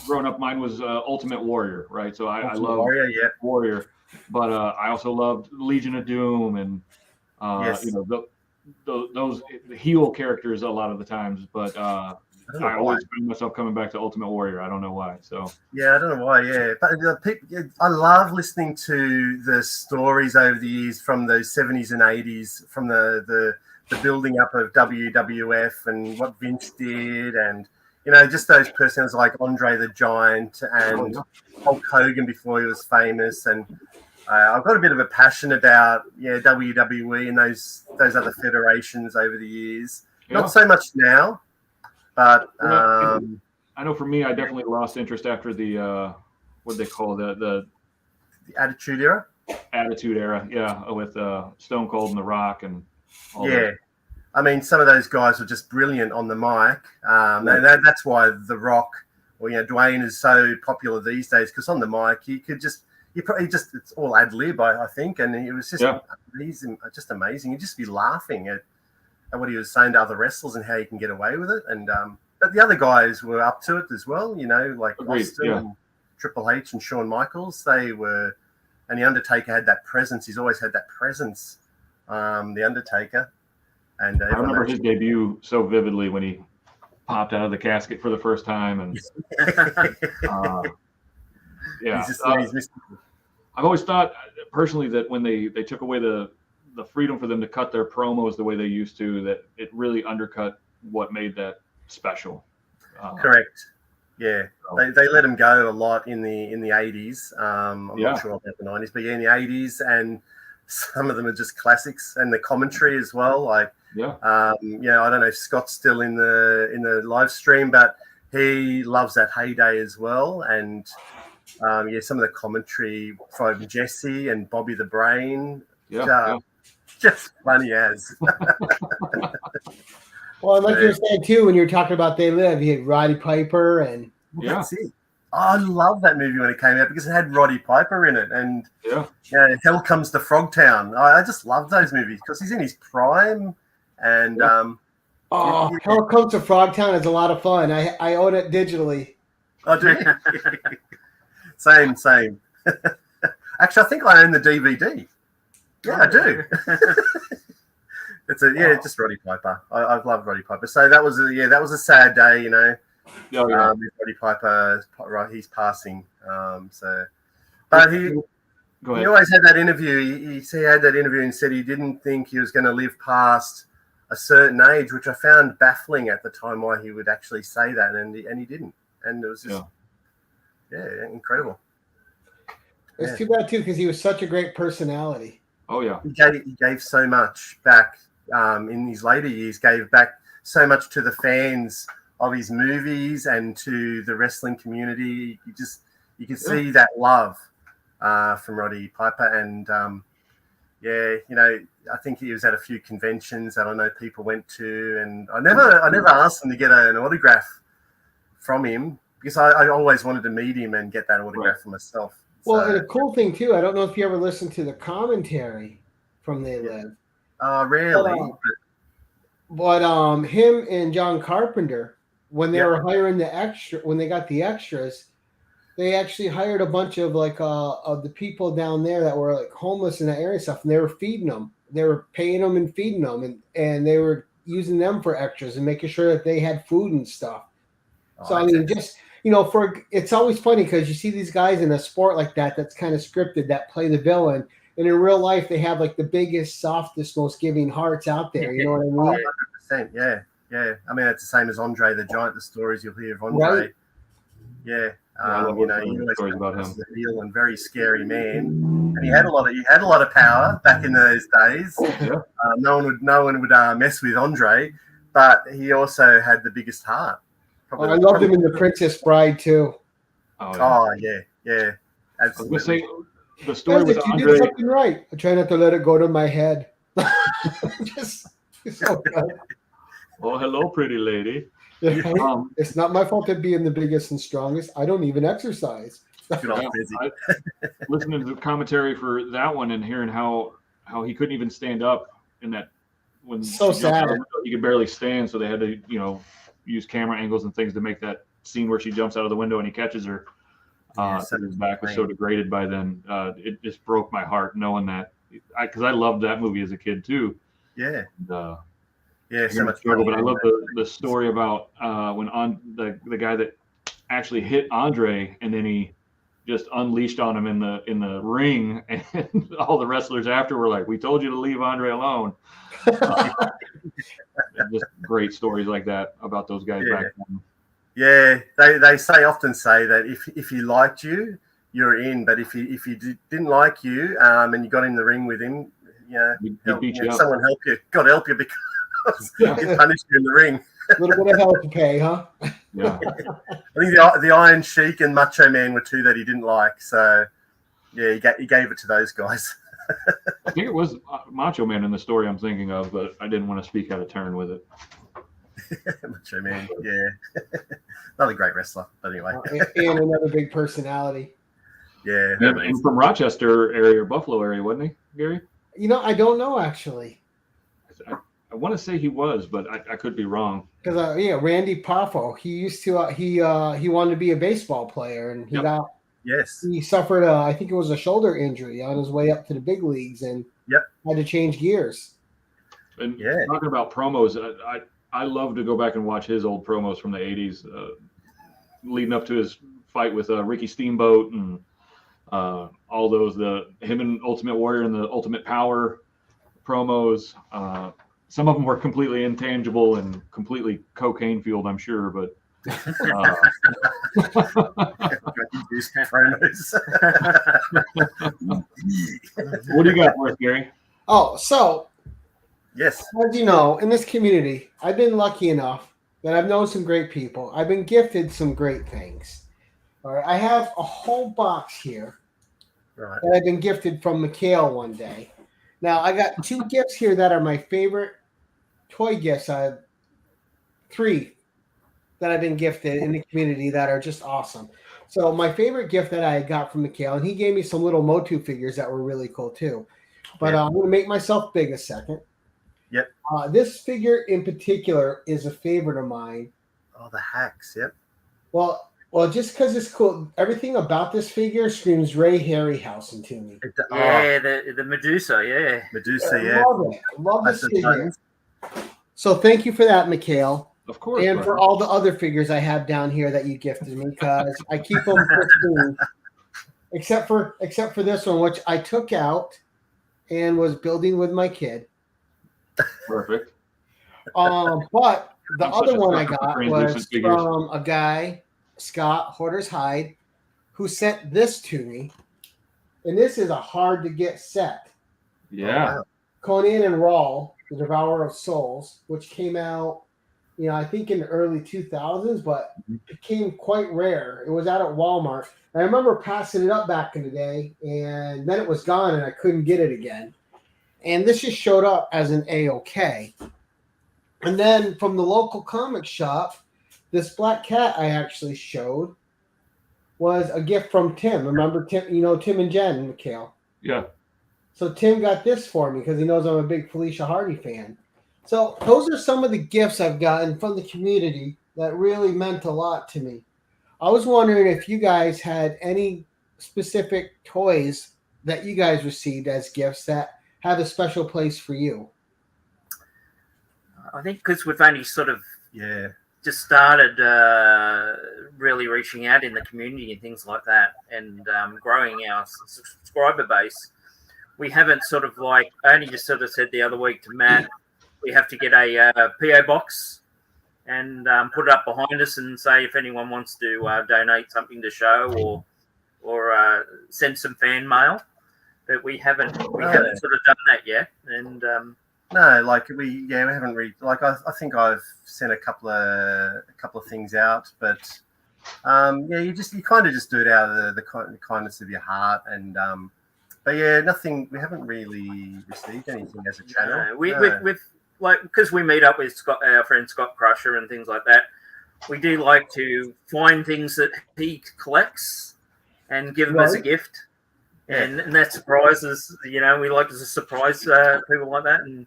growing up, mine was Ultimate Warrior, right? So I love Warrior, but I also loved Legion of Doom, and yes. those heel characters a lot of the times, but I always find myself coming back to Ultimate Warrior. I don't know why. So yeah, I don't know why. Yeah, but I love listening to the stories over the years from the 70s and 80s, from the building up of WWF and what Vince did, and just those personas like Andre the Giant and Hulk Hogan before he was famous. And I've got a bit of a passion about WWE and those other federations over the years. Yeah. Not so much now. But I know for me, I definitely lost interest after the what they call the Attitude Era. Attitude Era, yeah, with Stone Cold and The Rock and all yeah. that. I mean, some of those guys were just brilliant on the mic, and that's why The Rock or Dwayne is so popular these days, because on the mic he it's all ad lib, I think, and it was just just amazing. You'd just be laughing at what he was saying to other wrestlers and how he can get away with it. And but the other guys were up to it as well, like Austin and Triple H and Shawn Michaels. They were, and the Undertaker had that presence. He's always had that presence, the Undertaker. And I remember his debut so vividly when he popped out of the casket for the first time, and I've always thought personally that when they took away the freedom for them to cut their promos the way they used to, that it really undercut what made that special. Correct. Yeah, they let him go a lot in the 80s. I'm not sure about the 90s, but in the 80s, and some of them are just classics. And the commentary as well. Like, I don't know if Scott's still in the live stream, but he loves that heyday as well. And some of the commentary from Jesse and Bobby the Brain. Just funny as. Well, like you were saying too, when you were talking about They Live, you had Roddy Piper and that's it. I love that movie when it came out because it had Roddy Piper in it, and Hell Comes to Frogtown. I just love those movies because he's in his prime, and Hell Comes to Frogtown is a lot of fun. I own it digitally. I do. Same. Actually, I think I own the DVD. Yeah, I do. It's just Roddy Piper. I've loved Roddy Piper. So that was a sad day, Roddy Piper, right? He's passing. But he always had that interview. He had that interview and said he didn't think he was going to live past a certain age, which I found baffling at the time. Why he would actually say that, and he didn't, and it was just incredible. It's too bad too because he was such a great personality. Oh yeah, he gave so much back in his later years. Gave back so much to the fans of his movies and to the wrestling community. You can see that love from Roddy Piper, and yeah, I think he was at a few conventions that I know people went to, and I never asked them to get an autograph from him because I always wanted to meet him and get that autograph for myself. Well, and a cool thing too, I don't know if you ever listened to the commentary from They Live. Rarely. But him and John Carpenter, when they were hiring when they got the extras, they actually hired a bunch of of the people down there that were like homeless in that area and stuff, and they were feeding them. They were paying them and feeding them, and they were using them for extras and making sure that they had food and stuff. So I mean, just it's always funny because you see these guys in a sport like that's kind of scripted that play the villain, and in real life they have like the biggest, softest, most giving hearts out there. You know what I mean? 100%. Yeah. I mean, it's the same as Andre the Giant. The stories you'll hear of Andre. Right. Yeah. I love he always stories about him. was a real and very scary man, and he had a lot of power back in those days. Yeah. No one would mess with Andre, but he also had the biggest heart. I loved him in The Princess Bride too. Oh yeah, I was absolutely. gonna say the story with You Andre. did something right. I try not to let it go to my head. Just so good. Oh, hello, pretty lady. It's not my fault to be in the biggest and strongest. I don't even exercise. Good old busy. Listening to the commentary for that one and hearing how he couldn't even stand up in that when So she jumped out sad. the window, he could barely stand, so they had to use camera angles and things to make that scene where she jumps out of the window and he catches her. His back was so degraded by then. It just broke my heart knowing that, because I loved that movie as a kid too. Yeah. And, So much struggle, but I money. love the story about when the guy that actually hit Andre and then he just unleashed on him in the ring, and all the wrestlers after were like, "We told you to leave Andre alone." Just great stories like that about those guys back then. Yeah, they often say that if he liked you, you're in, but if he didn't like you, and you got in the ring with him, He beat you up. someone help you. God help you because he punished you in the ring. A little bit of help to pay, huh? Yeah. I think the Iron Sheik and Macho Man were two that he didn't like. So, yeah, he gave it to those guys. I think it was Macho Man in the story I'm thinking of, but I didn't want to speak out of turn with it. Macho Man, yeah. Not a great wrestler, but anyway. And another big personality. Yeah. And from Rochester area or Buffalo area, wasn't he, Gary? I don't know actually. I want to say he was, but I could be wrong. Because Randy Poffo, he used to he wanted to be a baseball player, and he suffered I think it was a shoulder injury on his way up to the big leagues, and had to change gears. And talking about promos, I love to go back and watch his old promos from the 80s, leading up to his fight with Ricky Steamboat and all those, him and Ultimate Warrior and the Ultimate Power promos. Some of them were completely intangible and completely cocaine fueled, I'm sure, but what do you got for us, Gary? Oh, so yes, as you know, in this community, I've been lucky enough that I've known some great people. I've been gifted some great things. All right, I have a whole box here that I've been gifted from Mikhail one day. Now, I got 2 gifts here that are my favorite toy gifts. I have 3 that I've been gifted in the community that are just awesome. So my favorite gift that I got from Mikhail, and he gave me some little Motu figures that were really cool too. But I'm going to make myself big a second. Yep. This figure in particular is a favorite of mine. Oh, the hacks. Yep. Well, just because it's cool. Everything about this figure screams Ray Harryhausen to me. Yeah, the Medusa, yeah. Medusa, I love it. I love this figure. So thank you for that, Mikhail. Of course. And for all the other figures I have down here that you gifted me, because I keep them pristine. Except for this one, which I took out and was building with my kid. Perfect. But the other one I got was figures. from a guy, Scott Hoarder's Hide, who sent this to me. And this is a hard to get set. Yeah. Conan and Rawl, the Devourer of Souls, which came out, I think in the early 2000s, but it became quite rare. It was out at Walmart. And I remember passing it up back in the day, and then it was gone, and I couldn't get it again. And this just showed up as an A-OK. And then from the local comic shop, this black cat I actually showed was a gift from Tim. Remember Tim? You know Tim and Jen, Mikhail. Yeah. So Tim got this for me because he knows I'm a big Felicia Hardy fan. So those are some of the gifts I've gotten from the community that really meant a lot to me. I was wondering if you guys had any specific toys that you guys received as gifts that have a special place for you. I think because we've only sort of just started really reaching out in the community and things like that, and growing our subscriber base, we haven't sort of like, I only just sort of said the other week to Matt, we have to get a PO box and put it up behind us and say if anyone wants to donate something to show or send some fan mail. But we haven't sort of done that yet, and no, like we haven't like I think I've sent a couple of things out, but you kind of just do it out of the kindness of your heart, and but yeah, nothing. We haven't really received anything as a channel. No, we've like, because we meet up with our friend Scott Crusher and things like that. We do like to find things that he collects and give them as a gift. And that surprises, we like to surprise people like that, and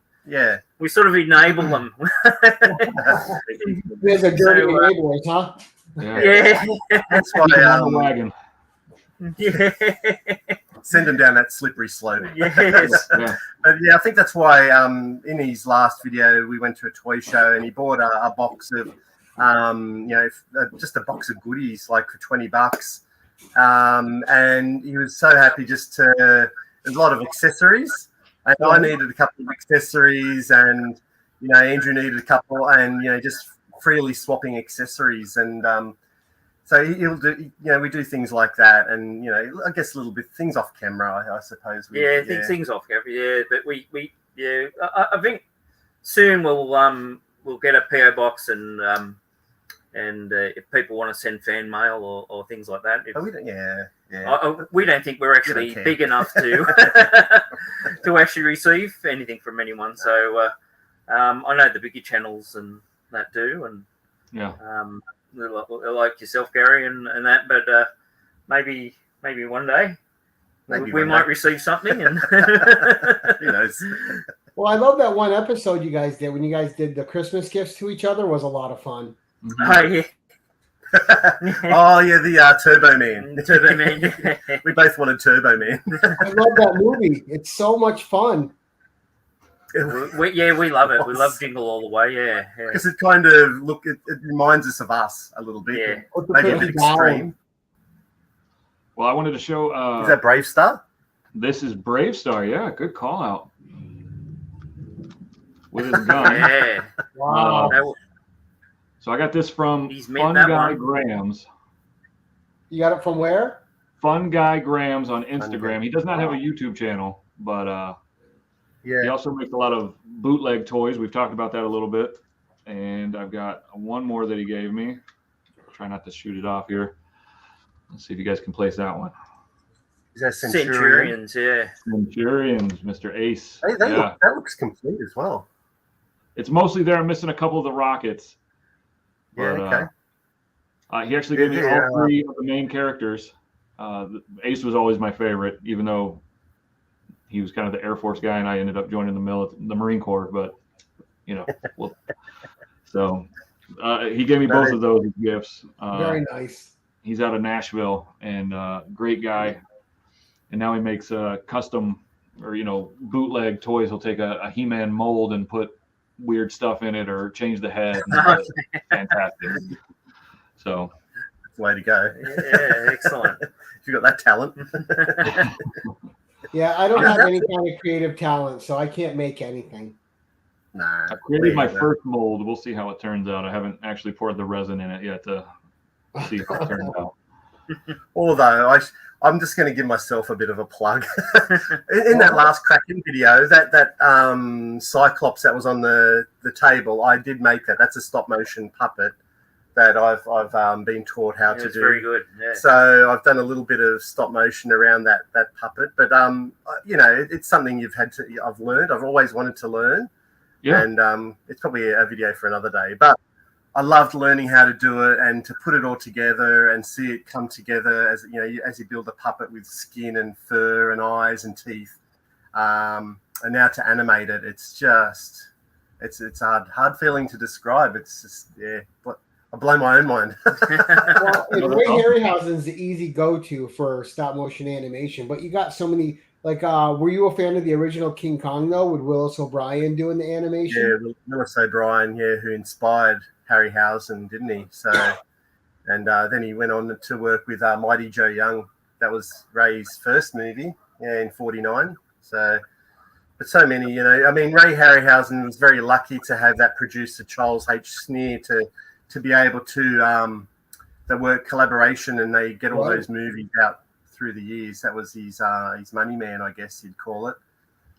we sort of enable them. There's a dirty enablers, huh? Yeah. That's why wagon. Yeah. Send them down that slippery slope. Yes. But yeah, I think that's why in his last video we went to a toy show and he bought a box of just a box of goodies like for $20. And he was so happy just to, there's a lot of accessories, and I needed a couple of accessories, and Andrew needed a couple, and just freely swapping accessories, and so he'll do, we do things like that, and I guess a little bit things off camera, I suppose. Things off camera, but we I think soon we'll get a PO box, and if people want to send fan mail or things like that, we don't think we're actually big enough to to actually receive anything from anyone. So I know the bigger channels and that do, and like yourself, Gary, and that. But maybe one day we might receive something. And who knows? Well, I love that one episode you guys did when you guys did the Christmas gifts to each other. Was a lot of fun. Oh yeah. The Turbo Man. Turbo Man. We both wanted Turbo Man. I love that movie. It's so much fun. We love it. We love Jingle All the Way. Yeah. Because it kind of it reminds us of us a little bit. Yeah. Maybe a bit extreme. Well, I wanted to show. Is that Brave Star? This is Brave Star. Yeah, good call out. With his gun. Yeah. Wow. So I got this from Fun Guy Grams. You got it from where? Fun Guy Grams on Instagram. He does not have a YouTube channel, but he also makes a lot of bootleg toys. We've talked about that a little bit. And I've got one more that he gave me. Try not to shoot it off here. Let's see if you guys can place that one. Is that Centurions? Yeah. Centurions, Mr. Ace. Hey, that looks complete as well. It's mostly there. I'm missing a couple of the rockets. Yeah, but, he actually gave me all three of the main characters. Ace was always my favorite, even though he was kind of the Air Force guy, and I ended up joining the Marine Corps. But so he gave me both of those gifts. Very nice. He's out of Nashville, and great guy. And now he makes custom or bootleg toys. He'll take a He-Man mold and put weird stuff in it or change the head. Fantastic. So way to go. Yeah, excellent. If you got that talent. Yeah, I don't have any kind of creative talent, so I can't make anything. Nah. I created my first mold. We'll see how it turns out. I haven't actually poured the resin in it yet to see how it turns out. Although I'm just going to give myself a bit of a plug. in that last Kraken video, that Cyclops that was on the table, I did make that. That's a stop motion puppet that I've been taught how to It's do. very good. Yeah. So I've done a little bit of stop motion around that puppet, but you know, it's something I've learned. I've always wanted to learn, and it's probably a video for another day. But I loved learning how to do it and to put it all together and see it come together as you know, as you build a puppet with skin and fur and eyes and teeth, and now to animate it, it's a hard feeling to describe. It's just I blow my own mind. Well, Ray Harryhausen's the easy go-to for stop motion animation, but you got so many. Like, were you a fan of the original King Kong though, with Willis O'Brien doing the animation? Yeah, Willis O'Brien, who inspired Harryhausen, didn't he? So, and then he went on to work with Mighty Joe Young. That was Ray's first movie, in '49. So, but so many, you know. I mean, Ray Harryhausen was very lucky to have that producer Charles H. Sneer to be able to the work collaboration, and they get all those movies out through the years. That was his money man, I guess you'd call it,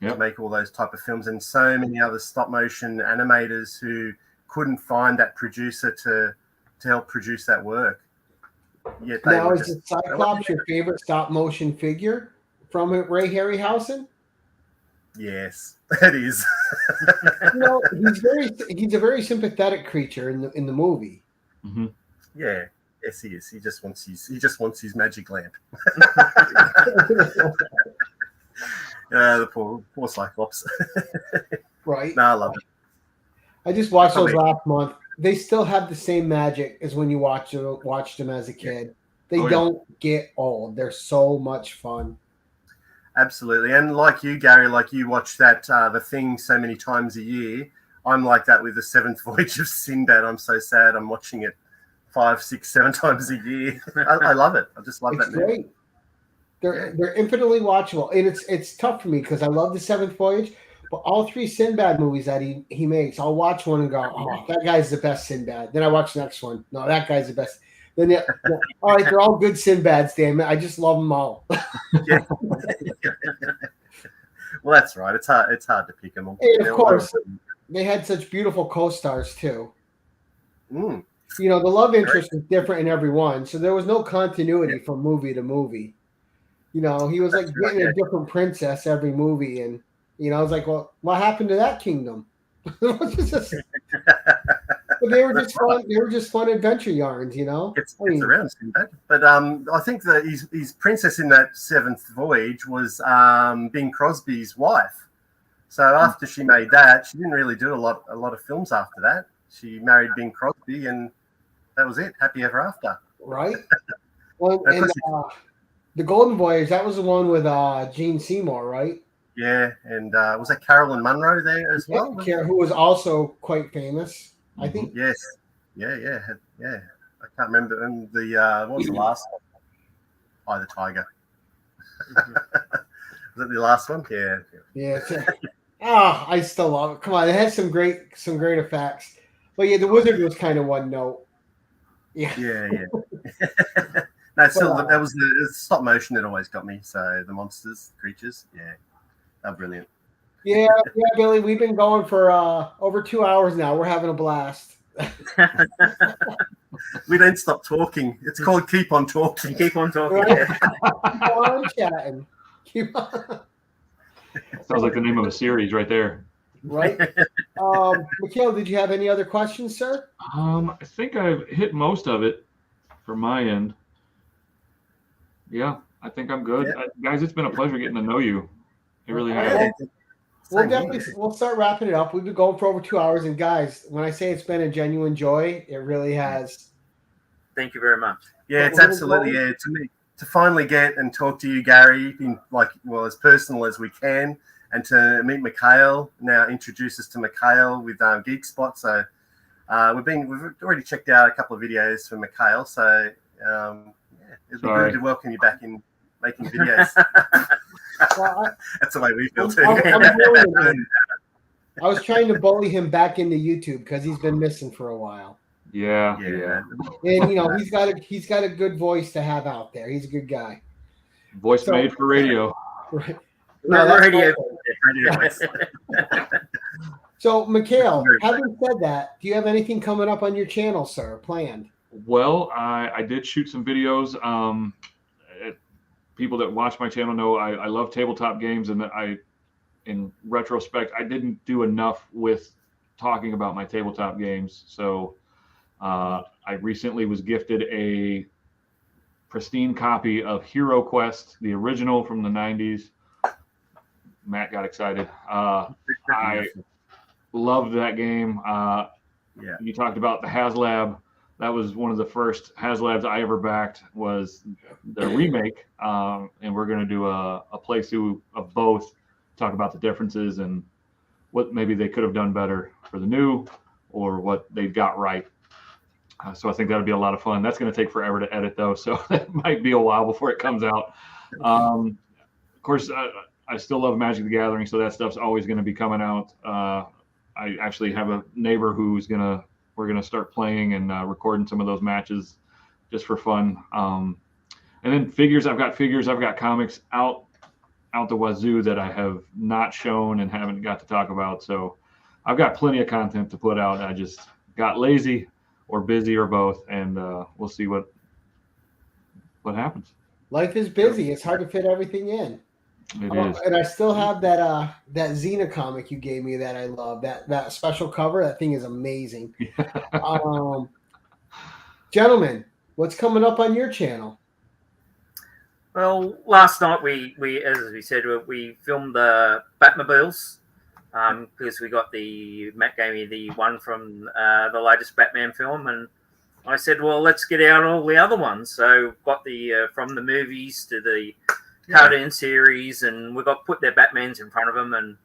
to make all those type of films. And so many other stop motion animators who couldn't find that producer to help produce that work. Yet now, is the Cyclops your favorite stop motion figure from Ray Harryhausen? Yes, it is. You know, he's a very sympathetic creature in the movie. Mm-hmm. Yeah. Yes, he is. He just wants his magic lamp. The poor Cyclops. Right. No, I love it. I just watched those last month. They still have the same magic as when you watched them as a kid. They don't get old. They're so much fun. Absolutely. And like you, Gary, like you watch that The Thing so many times a year. I'm like that with the Seventh Voyage of Sinbad. I'm so sad I'm watching it 5, 6, 7 times a year. I love it. I just love that movie. Great. They're infinitely watchable, and it's tough for me because I love the Seventh Voyage, but all 3 Sinbad movies that he makes, I'll watch one and go, "Oh, that guy's the best Sinbad." Then I watch the next one. No, that guy's the best. Then all right, they're all good Sinbads, damn it. I just love them all. Yeah. Well, that's right. It's hard to pick them all. And of course, they had such beautiful co-stars too. Mm. You know, the love interest was different in every one, so there was no continuity from movie to movie. You know, he was like getting a different princess every movie, and you know, I was like, well, what happened to that kingdom? But they were just fun. They were just fun adventure yarns, you know. It's around Sinbad, but I think that his princess in that Seventh Voyage was Bing Crosby's wife. So after she made that, she didn't really do a lot of films after that. She married Bing Crosby, and that was it. Happy ever after. Right. Well, and the Golden Voyage, that was the one with Gene Seymour, right? Yeah, and was that Carolyn Munro there as well? Yeah, who was also quite famous, I think. Yes. Yeah. I can't remember. And what was the last one? Eye the Tiger. Was it the last one? Yeah. Yeah. I still love it. Come on, it has some great effects. But yeah, the wizard was kind of one note. Yeah. No, still, that was the stop motion that always got me. So the monsters, creatures, they're brilliant. Yeah, Billy, we've been going for over 2 hours now. We're having a blast. We don't stop talking. It's called Keep On Talking. Keep on talking. Right? Keep on chatting. Keep on. Sounds like the name of a series right there. Right. Mikhail, did you have any other questions, sir? I think I've hit most of it from my end. Yeah, I think I'm good. Yeah. Guys, it's been a pleasure getting to know you. It really has. We'll start wrapping it up. We've been going for over 2 hours, and guys, when I say it's been a genuine joy, it really has. Thank you very much. Yeah, it's absolutely to me to finally get and talk to you, Gary, in as personal as we can, and to meet Mikhail. Now introduce us to Mikhail with Geekspot. So we've already checked out a couple of videos from Mikhail. So it'd be good to welcome you back in making videos. Well, that's the way we feel too. I was trying to bully him back into YouTube because he's been missing for a while. Yeah. And he's got a good voice to have out there. He's a good guy. Voice made for radio. Right. No, radio. So, Mikhail, having said that, do you have anything coming up on your channel, sir, planned? Well, I did shoot some videos. People that watch my channel know I love tabletop games, and that in retrospect, I didn't do enough with talking about my tabletop games. So I recently was gifted a pristine copy of Hero Quest, the original from the 90s. Matt got excited. I loved that game. Yeah. You talked about the HasLab. That was one of the first HasLabs I ever backed, was the remake. And we're going to do a playthrough of both, talk about the differences and what maybe they could have done better for the new, or what they got right. So I think that'll be a lot of fun. That's going to take forever to edit, though, so it might be a while before it comes out. Of course, I still love Magic the Gathering, so that stuff's always going to be coming out. I actually have a neighbor we're gonna start playing and recording some of those matches just for fun. And then figures, I've got comics out the wazoo that I have not shown and haven't got to talk about. So I've got plenty of content to put out. I just got lazy or busy or both, and we'll see what happens. Life is busy. It's hard to fit everything in. It is. And I still have that Xena comic you gave me that I love. That special cover. That thing is amazing. Gentlemen, what's coming up on your channel? Well, last night we as we said, we filmed the Batmobiles because we got Matt gave me the one from the latest Batman film, and I said, well, let's get out all the other ones. So got the from the movies to the cartoon series, and we put their Batmans in front of them, and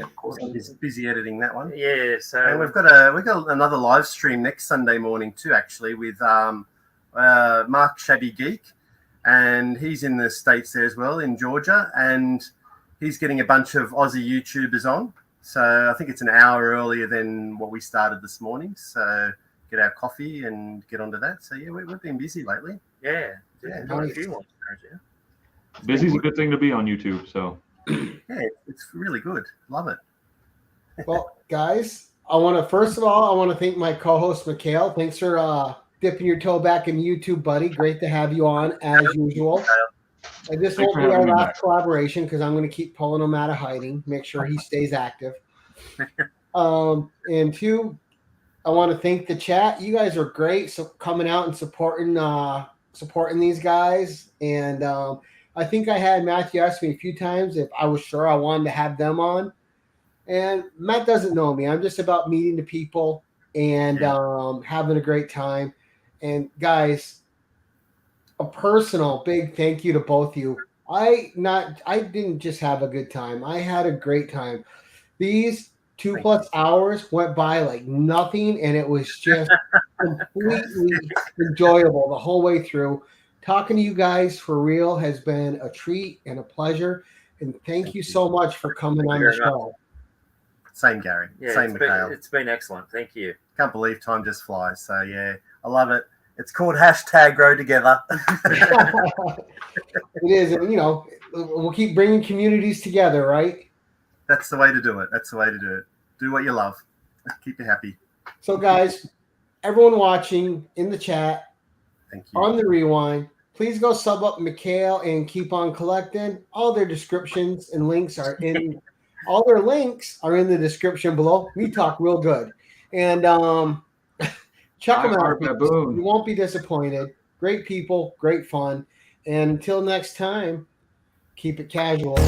of course, I'm busy editing that one. Yeah, so and we've got another live stream next Sunday morning too, actually, with Mark Shabby Geek, and he's in the States there as well, in Georgia, and he's getting a bunch of Aussie YouTubers on. So I think it's an hour earlier than what we started this morning. So get our coffee and get onto that. So yeah, we've been busy lately. Yeah. Nice. Busy's a good thing to be on YouTube. So yeah, it's really good. Love it. Well, guys, I want to thank my co-host Mikhail. Thanks for dipping your toe back in YouTube, buddy. Great to have you on as usual. And this won't be our last collaboration, because I'm going to keep pulling him out of hiding, make sure he stays active. And two, I want to thank the chat. You guys are great, so coming out and supporting these guys. And I think I had Matthew ask me a few times if I was sure I wanted to have them on. And Matt doesn't know me. I'm just about meeting the people and having a great time. And guys, a personal big thank you to both of you. I didn't just have a good time. I had a great time. These 2+ hours went by like nothing, and it was just completely enjoyable the whole way through. Talking to you guys for real has been a treat and a pleasure. And thank you so much for coming on the show. Same, Gary. Yeah, Same, Mikhail. It's been excellent. Thank you. Can't believe time just flies. So yeah, I love it. It's called #GrowTogether. It is, and we'll keep bringing communities together, right? That's the way to do it. That's the way to do it. Do what you love. Keep you happy. So, guys, everyone watching in the chat, thank you. On the rewind, please go sub up Mikhail and keep on collecting. All their descriptions and links are in. All their links are in the description below. We talk real good, and check them out. You won't be disappointed. Great people, great fun, and until next time, keep it casual.